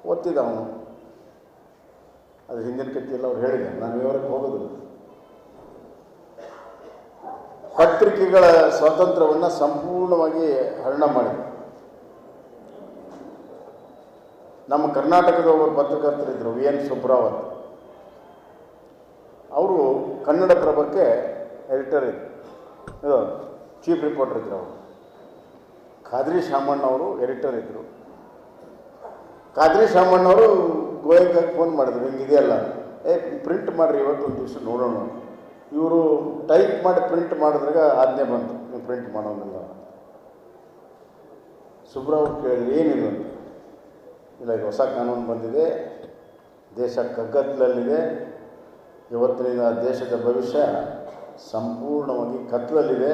ಓದ್ತಿದ್ದ ಅವನು. ಅದು ಹಿಂದಿನ ಕಥೆಯೆಲ್ಲ ಅವ್ರು ಹೇಳಿದೆ, ನಾನು ವಿವರಕ್ಕೆ ಹೋಗೋದಿಲ್ಲ. ಪತ್ರಿಕೆಗಳ ಸ್ವಾತಂತ್ರ್ಯವನ್ನು ಸಂಪೂರ್ಣವಾಗಿ ಹರಣ ಮಾಡಿದೆ. ನಮ್ಮ ಕರ್ನಾಟಕದ ಒಬ್ಬರು ಪತ್ರಕರ್ತರಿದ್ದರು, ವಿ ಎನ್ ಸುಬ್ರಾವ್ ಅಂತ. ಅವರು ಕನ್ನಡ ಪ್ರಭಕ್ಕೆ ಎಡಿಟರ್ ಇದ್ದರು, ಚೀಫ್ ರಿಪೋರ್ಟರ್ ಇದ್ದರು. ಅವರು ಖಾದ್ರಿ ಶಾಮಣ್ಣವರು ಎಡಿಟರ್ ಇದ್ದರು. ಖಾದ್ರಿ ಶಾಮಣ್ಣವರು ಗೋಯಂಕಾಗಿ ಫೋನ್ ಮಾಡಿದ್ರು, ಹಿಂಗಿದೆಯಲ್ಲ, ಪ್ರಿಂಟ್ ಮಾಡಿರಿ ಇವತ್ತು ಒಂದು ದಿವಸ ನೋಡೋಣ. ಇವರು ಟೈಪ್ ಮಾಡಿ ಪ್ರಿಂಟ್ ಮಾಡಿದ್ರಾಗ ಆಜ್ಞೆ ಬಂತು, ನೀವು ಪ್ರಿಂಟ್ ಮಾಡೋಂಗಿಲ್ಲ. ಸುಬ್ರಾವ್ ಕೇಳಿ ಏನಿಲ್ಲ ಅಂತ. ಇಲ್ಲ, ಈಗ ಹೊಸ ಕಾನೂನು ಬಂದಿದೆ, ದೇಶ ಕಗ್ಗತ್ತಲಲ್ಲಿದೆ, ಇವತ್ತಿನ ದೇಶದ ಭವಿಷ್ಯ ಸಂಪೂರ್ಣವಾಗಿ ಕತ್ತಲಲ್ಲಿದೆ,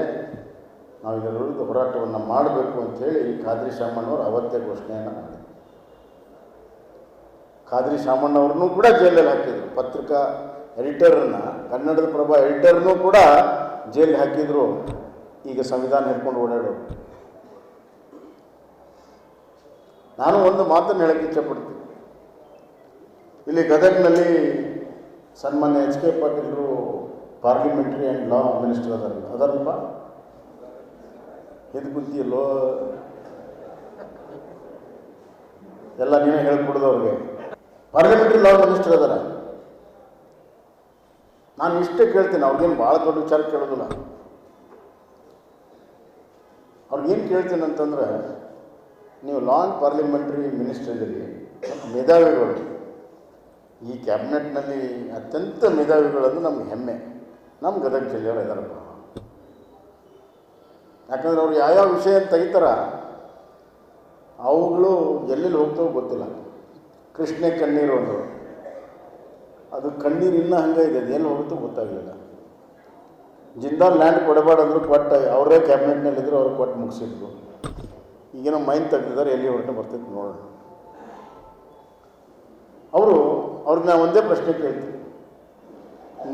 ನಾವು ಇದರ ವಿರುದ್ಧ ಹೋರಾಟವನ್ನು ಮಾಡಬೇಕು ಅಂಥೇಳಿ ಖಾದ್ರಿ ಶಾಮಣ್ಣವರು ಅವತ್ತೇ ಘೋಷಣೆಯನ್ನು ಮಾಡಿದರು. ಖಾದ್ರಿ ಶಾಮಣ್ಣವ್ರನ್ನೂ ಕೂಡ ಜೈಲಲ್ಲಿ ಹಾಕಿದರು. ಪತ್ರಿಕಾ ಎಡಿಟರನ್ನು, ಕನ್ನಡದ ಪ್ರಭ ಎಡಿಟರ್ನೂ ಕೂಡ ಜೈಲಿಗೆ ಹಾಕಿದರು. ಈಗ ಸಂವಿಧಾನ ಹಿಡ್ಕೊಂಡು ಓಡಾಡೋರು. ನಾನು ಒಂದು ಮಾತನ್ನು ಹೇಳಕ್ಕೆ ಇಚ್ಛೆಪಡ್ತೀನಿ. ಇಲ್ಲಿ ಗದಗ್ನಲ್ಲಿ ಸನ್ಮಾನ್ಯ ಎಚ್ ಕೆ ಪಾಟೀಲರು ಪಾರ್ಲಿಮೆಂಟ್ರಿ ಆ್ಯಂಡ್ ಲಾ ಮಿನಿಸ್ಟರ್ ಅದರಲ್ಪ ಎದ್ದು ಕುಂತಿಯಲ್ಲೋ, ಎಲ್ಲ ನೀವೇ ಹೇಳ್ಕೊಡೋದು ಅವ್ರಿಗೆ. ಪಾರ್ಲಿಮೆಂಟ್ರಿ ಲಾ ಮಿನಿಸ್ಟರ್ ಅದರ. ನಾನು ಇಷ್ಟೇ ಕೇಳ್ತೀನಿ, ಅವ್ರಿಗೇನು ಭಾಳ ದೊಡ್ಡ ವಿಚಾರ ಕೇಳೋದಿಲ್ಲ. ಅವ್ರಿಗೇನು ಕೇಳ್ತೀನಿ ಅಂತಂದ್ರೆ, ನೀವು ಲಾ ಆ್ಯಂಡ್ ಪಾರ್ಲಿಮೆಂಟ್ರಿ ಮಿನಿಸ್ಟರ್ ಇದ್ದೀರಿ, ಮೇಧಾವಿಗಳು, ಈ ಕ್ಯಾಬಿನೆಟ್ನಲ್ಲಿ ಅತ್ಯಂತ ಮೇಧಾವಿಗಳಂದ್ರೆ ನಮ್ಗೆ ಹೆಮ್ಮೆ. ನಮ್ಮ ಗದಗ ಜಿಲ್ಲೆಯವರು ಇದ್ದಾರಪ್ಪ. ಯಾಕಂದ್ರೆ ಅವ್ರು ಯಾವ್ಯಾವ ವಿಷಯ ತೆಗಿತಾರ ಅವುಗಳು ಎಲ್ಲೆಲ್ಲಿ ಹೋಗ್ತಾವೋ ಗೊತ್ತಿಲ್ಲ. ಕೃಷ್ಣೆ ಕಣ್ಣೀರು ಅಂದರು, ಅದು ಕಣ್ಣೀರು ಇನ್ನೂ ಹಂಗೆ ಇದೆ, ಅದು ಎಲ್ಲಿ ಹೋಗುತ್ತೋ ಗೊತ್ತಾಗಲಿಲ್ಲ. ಜಿಂದಾಲ್ ಲ್ಯಾಂಡ್ ಕೊಡಬಾರ್ದಂದ್ರು ಕೊಟ್ಟು, ಅವರೇ ಕ್ಯಾಬಿನೆಟ್ನಲ್ಲಿದ್ದರು, ಅವ್ರು ಕೊಟ್ಟು ಮುಗಿಸಿದ್ರು. ಈಗೇನೋ ಮೈನ್ ತೆಗೆದಿದ್ದಾರೆ, ಎಲ್ಲಿ ಹೊರಟು ಬರ್ತೈತೆ ನೋಡೋಣ. ಅವ್ರಿಗೆ ನಾವು ಒಂದೇ ಪ್ರಶ್ನೆ ಕೇಳ್ತೀವಿ,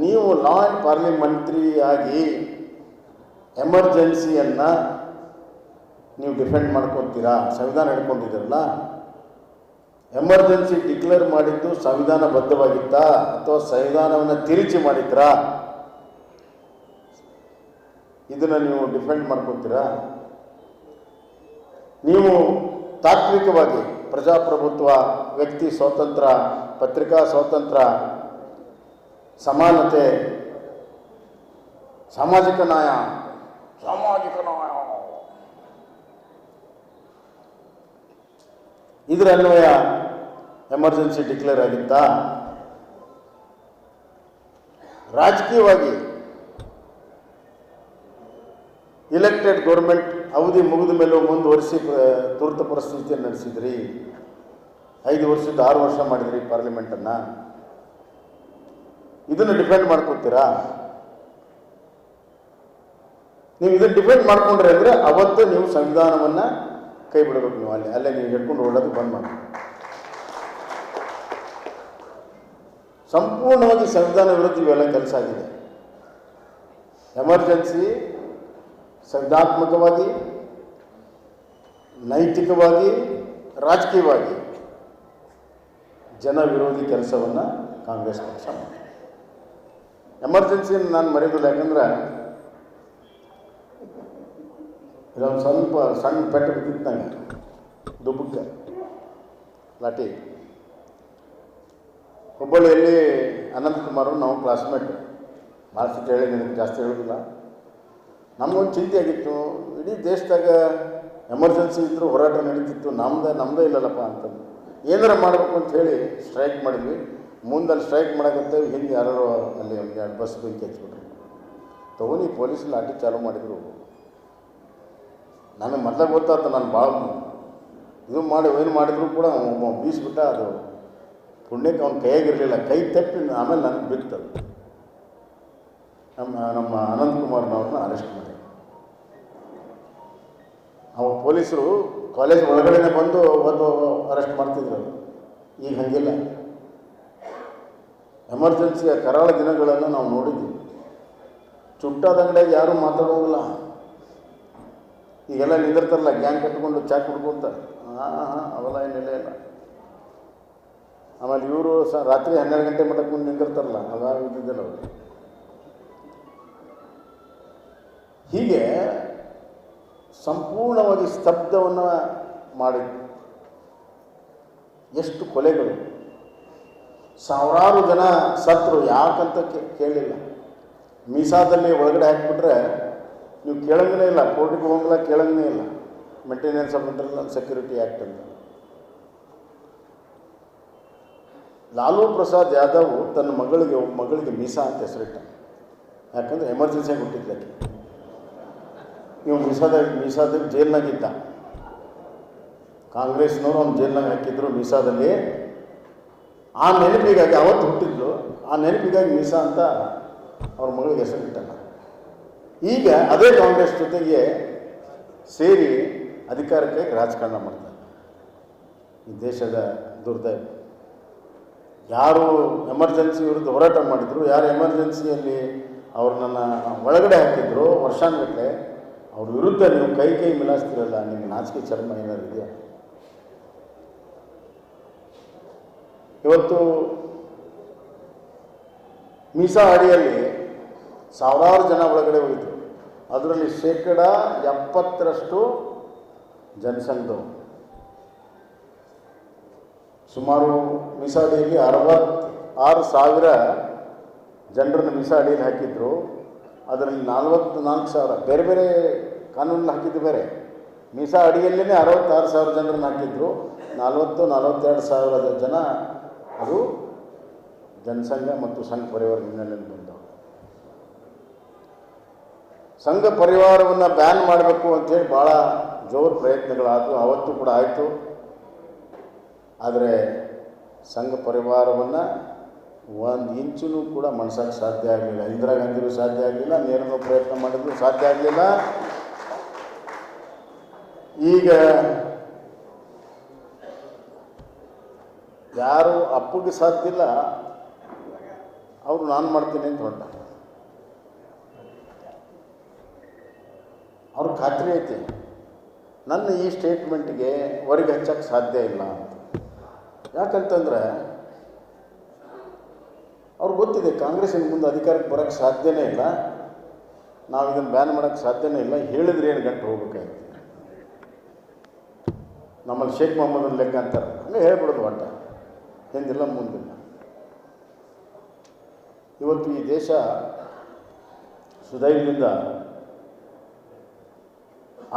ನೀವು ಲಾ ಆ್ಯಂಡ್ ಪಾರ್ಲಿಮೆಂಟ್ರಿ ಆಗಿ ಎಮರ್ಜೆನ್ಸಿಯನ್ನು ನೀವು ಡಿಫೆಂಡ್ ಮಾಡ್ಕೊತೀರಾ? ಸಂವಿಧಾನ ಹಿಡ್ಕೊಂಡಿದ್ದೀರಲ್ಲ, ಎಮರ್ಜೆನ್ಸಿ ಡಿಕ್ಲೇರ್ ಮಾಡಿದ್ದು ಸಂವಿಧಾನಬದ್ಧವಾಗಿತ್ತಾ ಅಥವಾ ಸಂವಿಧಾನವನ್ನು ತಿರುಚಿ ಮಾಡಿದ್ರಾ? ಇದನ್ನು ನೀವು ಡಿಫೆಂಡ್ ಮಾಡ್ಕೊತೀರಾ? ನೀವು ತಾತ್ವಿಕವಾಗಿ ಪ್ರಜಾಪ್ರಭುತ್ವ, ವ್ಯಕ್ತಿ ಸ್ವಾತಂತ್ರ್ಯ, ಪತ್ರಿಕಾ ಸ್ವಾತಂತ್ರ್ಯ, ಸಮಾನತೆ, ಸಾಮಾಜಿಕ ನ್ಯಾಯ ಇದರ ಅನ್ವಯ ಎಮರ್ಜೆನ್ಸಿ ಡಿಕ್ಲೇರ್ ಆಗಿತ್ತಾ? ರಾಜಕೀಯವಾಗಿ ಇಲೆಕ್ಟೆಡ್ ಗೌರ್ಮೆಂಟ್ ಅವಧಿ ಮುಗಿದ ಮೇಲೂ ಮುಂದುವರಿಸಿ ತುರ್ತು ಪರಿಸ್ಥಿತಿಯನ್ನು ನಡೆಸಿದ್ರಿ. 5 ವರ್ಷದ 6 ವರ್ಷ ಮಾಡಿದ್ರಿ ಪಾರ್ಲಿಮೆಂಟನ್ನು. ಇದನ್ನು ಡಿಫೆಂಡ್ ಮಾಡ್ಕೊತೀರಾ? ನೀವು ಇದನ್ನು ಡಿಫೆಂಡ್ ಮಾಡ್ಕೊಂಡ್ರೆ ಅಂದರೆ ಅವತ್ತು ನೀವು ಸಂವಿಧಾನವನ್ನು ಕೈ ಬಿಡಬೇಕು. ನೀವು ಅಲ್ಲೇ ನೀವು ಹಿಡ್ಕೊಂಡು ಓಡೋದು ಬಂದ್ ಮಾಡಿ. ಸಂಪೂರ್ಣವಾಗಿ ಸಂವಿಧಾನ ವಿರುದ್ಧ ಇವೆಲ್ಲ ಕೆಲಸ ಆಗಿದೆ. ಎಮರ್ಜೆನ್ಸಿ ಸಂವಿಧಾತ್ಮಕವಾಗಿ, ನೈತಿಕವಾಗಿ, ರಾಜಕೀಯವಾಗಿ ಜನ ವಿರೋಧಿ ಕೆಲಸವನ್ನು ಕಾಂಗ್ರೆಸ್ ಪಕ್ಷ ಮಾಡಿದೆ. ಎಮರ್ಜೆನ್ಸಿಯನ್ನು ನಾನು ಮರೆಯೋದಿಲ್ಲ. ಯಾಕಂದ್ರೆ ಇದೊಂದು ಸ್ವಲ್ಪ ಸಣ್ಣ ಪೆಟ್ಟು ಬಿದ್ದಿತ್ತು ನಂಗೆ, ದುಬ್ಬಕ್ಕೆ ಲಾಟಿ. ಹುಬ್ಬಳ್ಳಿಯಲ್ಲಿ ಅನಂತಕುಮಾರ್ ನಾವು ಕ್ಲಾಸ್ಮೇಟ್. ಭಾಳಷ್ಟು ಹೇಳಿ ನನಗೆ ಜಾಸ್ತಿ ಹೇಳೋದಿಲ್ಲ. ನಮಗೊಂದು ಚಿಂತೆ ಆಗಿತ್ತು, ಇಡೀ ದೇಶದಾಗ ಎಮರ್ಜೆನ್ಸಿ ಇದ್ದರೂ ಹೋರಾಟ ನಡೀತಿತ್ತು, ನಮ್ಮದೇ ಇಲ್ಲಲ್ಲಪ್ಪ ಅಂತಂದು ಏನಾರ ಮಾಡಬೇಕು ಅಂತ ಹೇಳಿ ಸ್ಟ್ರೈಕ್ ಮಾಡಿದ್ವಿ. ಮುಂದಲ್ಲಿ ಸ್ಟ್ರೈಕ್ ಮಾಡಕಂತೇವೆ, ಹಿಂದೆ ಯಾರು ಅಲ್ಲಿ ಒಂದು 2 ಬಸ್ ಬೆಂಕಿ ಹಚ್ಬಿಟ್ರು. ತಗೊಂಡು ಪೊಲೀಸ್ ಲಾಠಿ ಚಾಲೂ ಮಾಡಿದರು. ನನಗೆ ಮೊದಲೇ ಗೊತ್ತಾಯ್ತು, ನಾನು ಭಾಳ ಇದು ಮಾಡಿ ಏನು ಮಾಡಿದ್ರು ಕೂಡ ಬೀಸ್ಬಿಟ್ಟ. ಅದು ಪುಣ್ಯಕ್ಕೆ ಅವ್ನ ಕೈಯಾಗಿರಲಿಲ್ಲ, ಕೈ ತಪ್ಪಿ ಆಮೇಲೆ ನನಗೆ ಬಿತ್ತದು. ನಮ್ಮ ಅನಂತಕುಮಾರ್ನವ್ರನ್ನ ಅರೆಸ್ಟ್ ಮಾಡಿ ಅವಾಗ ಪೊಲೀಸರು ಕಾಲೇಜ್ ಒಳಗಡೆನೆ ಬಂದು ಅರೆಸ್ಟ್ ಮಾಡ್ತಿದ್ರು. ಈಗ ಹಾಗಿಲ್ಲ. ಎಮರ್ಜೆನ್ಸಿಯ ಕರಾಳ ದಿನಗಳನ್ನು ನಾವು ನೋಡಿದ್ವಿ. ಚುಟ್ಟಾದ ಅಂಗಡಿಯಾಗ ಯಾರೂ ಮಾತಾಡೋಂಗಿಲ್ಲ. ಈಗೆಲ್ಲ ನಿಂದಿರ್ತಾರಲ್ಲ, ಗ್ಯಾಂಗ್ ಕಟ್ಕೊಂಡು ಚಾ ಕುಡ್ಕೊಂತ, ಅವೆಲ್ಲ ಏನಿಲ್ಲ ಇಲ್ಲ. ಆಮೇಲೆ ಇವರು ರಾತ್ರಿ 12 ಗಂಟೆ ಮಟ್ಟಕ್ಕೆ ಮುಂದೆ ನಿಂದಿರ್ತಾರಲ್ಲ, ಅವಾಗ ಇದ್ದಿದ್ದಿಲ್ಲ ಅವರು. ಹೀಗೆ ಸಂಪೂರ್ಣವಾಗಿ ಸ್ತಬ್ಧವನ್ನು ಮಾಡಿದ್ರು. ಎಷ್ಟು ಕೊಲೆಗಳು, ಸಾವಿರಾರು ಜನ ಸತ್ರು. ಯಾಕಂತ ಕೇಳಿಲ್ಲ. ಮೀಸಾದಲ್ಲಿ ಒಳಗಡೆ ಹಾಕಿಬಿಟ್ರೆ ನೀವು ಕೇಳಂಗೇ ಇಲ್ಲ, ಕೋರ್ಟಿಗೆ ಹೋಗಂಗಿಲ್ಲ, ಕೇಳಂಗೇ ಇಲ್ಲ. Maintenance of internal security act ಅಂತ. ಲಾಲೂ ಪ್ರಸಾದ್ ಯಾದವ್ ತನ್ನ ಮಗಳಿಗೆ ಮೀಸಾ ಅಂತ ಹೆಸರಿಟ್ಟ. ಯಾಕಂದರೆ ಎಮರ್ಜೆನ್ಸಿಯಾಗಿ ಹುಟ್ಟಿದ್ದಕ್ಕೆ. ಇವು ಮೀಸಾದಾಗ ಜೈಲ್ನಾಗಿದ್ದ. ಕಾಂಗ್ರೆಸ್ನವರು ಅವ್ನು ಜೈಲ್ನಾಗ ಹಾಕಿದ್ರು ಮೀಸಾದಲ್ಲಿ. ಆ ನೆನಪಿಗಾಗಿ ಅವತ್ತು ಹುಟ್ಟಿದ್ಲು, ಆ ನೆನಪಿಗಾಗಿ ಮೀಸಾ ಅಂತ ಅವ್ರ ಮಗಳಿಗೆ ಹೆಸರಿಟ್ಟಲ್ಲ. ಈಗ ಅದೇ ಕಾಂಗ್ರೆಸ್ ಜೊತೆಗೆ ಸೇರಿ ಅಧಿಕಾರಕ್ಕೆ ರಾಜಕಾರಣ ಮಾಡ್ತಾರೆ. ಈ ದೇಶದ ದುರ್ದೈವ. ಯಾರು ಎಮರ್ಜೆನ್ಸಿ ವಿರುದ್ಧ ಹೋರಾಟ ಮಾಡಿದ್ರು, ಯಾರು ಎಮರ್ಜೆನ್ಸಿಯಲ್ಲಿ ಅವ್ರನ್ನ ಒಳಗಡೆ ಹಾಕಿದ್ರು ವರ್ಷಾನುಗಟ್ಟಲೆ, ಅವ್ರ ವಿರುದ್ಧ ನೀವು ಕೈ ಮಿಲಾಯಿಸ್ತಿರಲ್ಲ, ನಿಮ್ಗೆ ನಾಚಿಕೆ ಚರ್ಮ ಏನಾದ್ರು ಇದೆಯಾ? ಇವತ್ತು ಮೀಸಾ ಅಡಿಯಲ್ಲಿ ಸಾವಿರಾರು ಜನ ಒಳಗಡೆ ಹೋಗಿದ್ರು. ಅದರಲ್ಲಿ 70% ಜನಸಂಖ್ಯೆದವರು. ಸುಮಾರು ಮೀಸಾ ಅಡಿಯಲ್ಲಿ 66,000 ಜನರನ್ನು ಮೀಸಾ ಅಡಿಯಲ್ಲಿ ಹಾಕಿದ್ರು. ಅದರಲ್ಲಿ 44,000 ಬೇರೆ ಬೇರೆ ಕಾನೂನಲ್ಲಿ ಹಾಕಿದ್ದು ಬೇರೆ. ಮೀಸಾ ಅಡಿಯಲ್ಲೇ 66,000 ಜನರನ್ನು ಹಾಕಿದ್ರು. 42,000 ಜನ ಅದು ಜನಸಂಘ ಮತ್ತು ಸಂಘ ಪರಿವಾರ ಹಿನ್ನೆಲೆಯಲ್ಲಿ ಬಂದವರು. ಸಂಘ ಪರಿವಾರವನ್ನು ಬ್ಯಾನ್ ಮಾಡಬೇಕು ಅಂತೇಳಿ ಭಾಳ ಜೋರು ಪ್ರಯತ್ನಗಳಾದವು. ಅವತ್ತು ಕೂಡ ಆಯಿತು. ಆದರೆ ಸಂಘ ಪರಿವಾರವನ್ನು 1 ಇಂಚೂ ಕೂಡ ಮಣ್ಸೋಕ್ಕೆ ಸಾಧ್ಯ ಆಗಲಿಲ್ಲ. ಇಂದಿರಾ ಗಾಂಧಿಗೂ ಸಾಧ್ಯ ಆಗಲಿಲ್ಲ, ನೇರನೂ ಪ್ರಯತ್ನ ಮಾಡಿದ್ರು ಸಾಧ್ಯ ಆಗಲಿಲ್ಲ. ಈಗ ಯಾರು ಅಪ್ಪಗೆ ಸಾಧ್ಯ ಇಲ್ಲ, ಅವರು ನಾನು ಮಾಡ್ತೀನಿ ಅಂತ ಹೊರಟ. ಅವ್ರ ಖಾತ್ರಿ ಐತಿ, ನನ್ನ ಈ ಸ್ಟೇಟ್ಮೆಂಟ್ಗೆ ಹೊರಗೆ ಹಚ್ಚಕ್ಕೆ ಸಾಧ್ಯ ಇಲ್ಲ ಅಂತ. ಯಾಕಂತಂದರೆ ಅವ್ರಿಗೆ ಗೊತ್ತಿದೆ, ಕಾಂಗ್ರೆಸ್ ಇನ್ನು ಮುಂದೆ ಅಧಿಕಾರಕ್ಕೆ ಬರೋಕ್ಕೆ ಸಾಧ್ಯನೇ ಇಲ್ಲ, ನಾವು ಇದನ್ನು ಬ್ಯಾನ್ ಮಾಡೋಕ್ಕೆ ಸಾಧ್ಯನೇ ಇಲ್ಲ. ಹೇಳಿದ್ರೆ ಏನು ಗಂಟು ಹೋಗ್ಬೇಕಾಗಿತ್ತು. ನಮ್ಮಲ್ಲಿ ಶೇಖ್ ಮೊಹಮ್ಮದ್ ಲೆಕ್ಕ ಅಂತಾರೆ, ಹಂಗೆ ಹೇಳ್ಬಿಡೋದು ಒಟ್ಟ, ಹಿಂದಿಲ್ಲ ಮುಂದಿಲ್ಲ. ಇವತ್ತು ಈ ದೇಶ ಸುದೈವದಿಂದ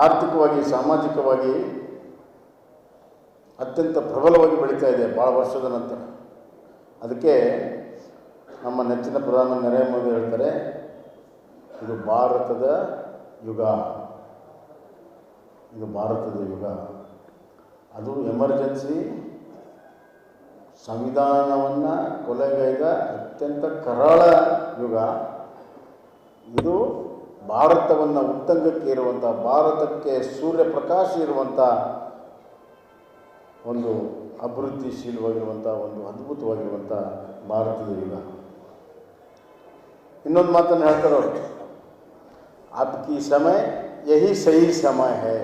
ಆರ್ಥಿಕವಾಗಿ, ಸಾಮಾಜಿಕವಾಗಿ ಅತ್ಯಂತ ಪ್ರಬಲವಾಗಿ ಬೆಳೀತಾ ಇದೆ ಭಾಳ ವರ್ಷದ ನಂತರ. ಅದಕ್ಕೆ ನಮ್ಮ ನೆಚ್ಚಿನ ಪ್ರಧಾನಿ ನರೇಂದ್ರ ಮೋದಿ ಹೇಳ್ತಾರೆ, ಇದು ಭಾರತದ ಯುಗ, ಇದು ಭಾರತದ ಯುಗ. ಅದು ಎಮರ್ಜೆನ್ಸಿ ಸಂವಿಧಾನವನ್ನು ಕೊಲೆಗೈದ ಅತ್ಯಂತ ಕರಾಳ ಯುಗ. ಇದು ಭಾರತವನ್ನು ಉತ್ತಂಗಕ್ಕೆ ಇರುವಂಥ, ಭಾರತಕ್ಕೆ ಸೂರ್ಯಪ್ರಕಾಶ ಇರುವಂಥ ಒಂದು ಅಭಿವೃದ್ಧಿಶೀಲವಾಗಿರುವಂಥ ಒಂದು ಅದ್ಭುತವಾಗಿರುವಂಥ ಭಾರತದ ಯುಗ. ಇನ್ನೊಂದು ಮಾತನ್ನು ಹೇಳ್ತಾರೆ ಅವರು, अब की समय यही सही समय है,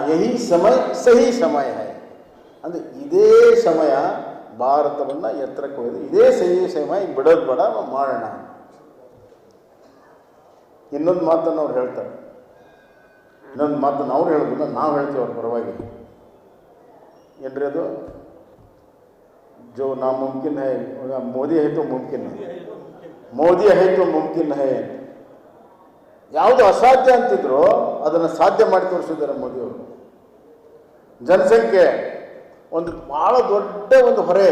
यही समय सही समय है. ಅಂದರೆ ಇದೇ ಸಮಯ ಭಾರತವನ್ನು ಎತ್ತರಕ್ಕೆ ಒಯ್ದು ಇದೇ ಸಹಿ ಸಮಯ ಬಿಡೋದು ಬೇಡ, ಮಾಡೋಣ. ಇನ್ನೊಂದು ಮಾತನ್ನು ಅವ್ರು ಹೇಳ್ತಾರೆ, ಇನ್ನೊಂದು ಮಾತನ್ನು ಅವ್ರು ಹೇಳೋದಿಲ್ಲ, ನಾವು ಹೇಳ್ತೀವಿ ಅವ್ರ ಪರವಾಗಿ. ಏನ್ರಿ ಅದು, जो नामुमकिन है मोदी है तो मुमकिन है, ಮೋದಿ है तो मुमकिन है. ಯಾವುದು ಅಸಾಧ್ಯ ಅಂತಿದ್ರು ಅದನ್ನು ಸಾಧ್ಯ ಮಾಡಿ ತೋರಿಸಿದ್ದಾರೆ ಮೋದಿಯವರು. ಜನಸಂಖ್ಯೆ ಒಂದು ಭಾಳ ದೊಡ್ಡ ಒಂದು ಹೊರೆ,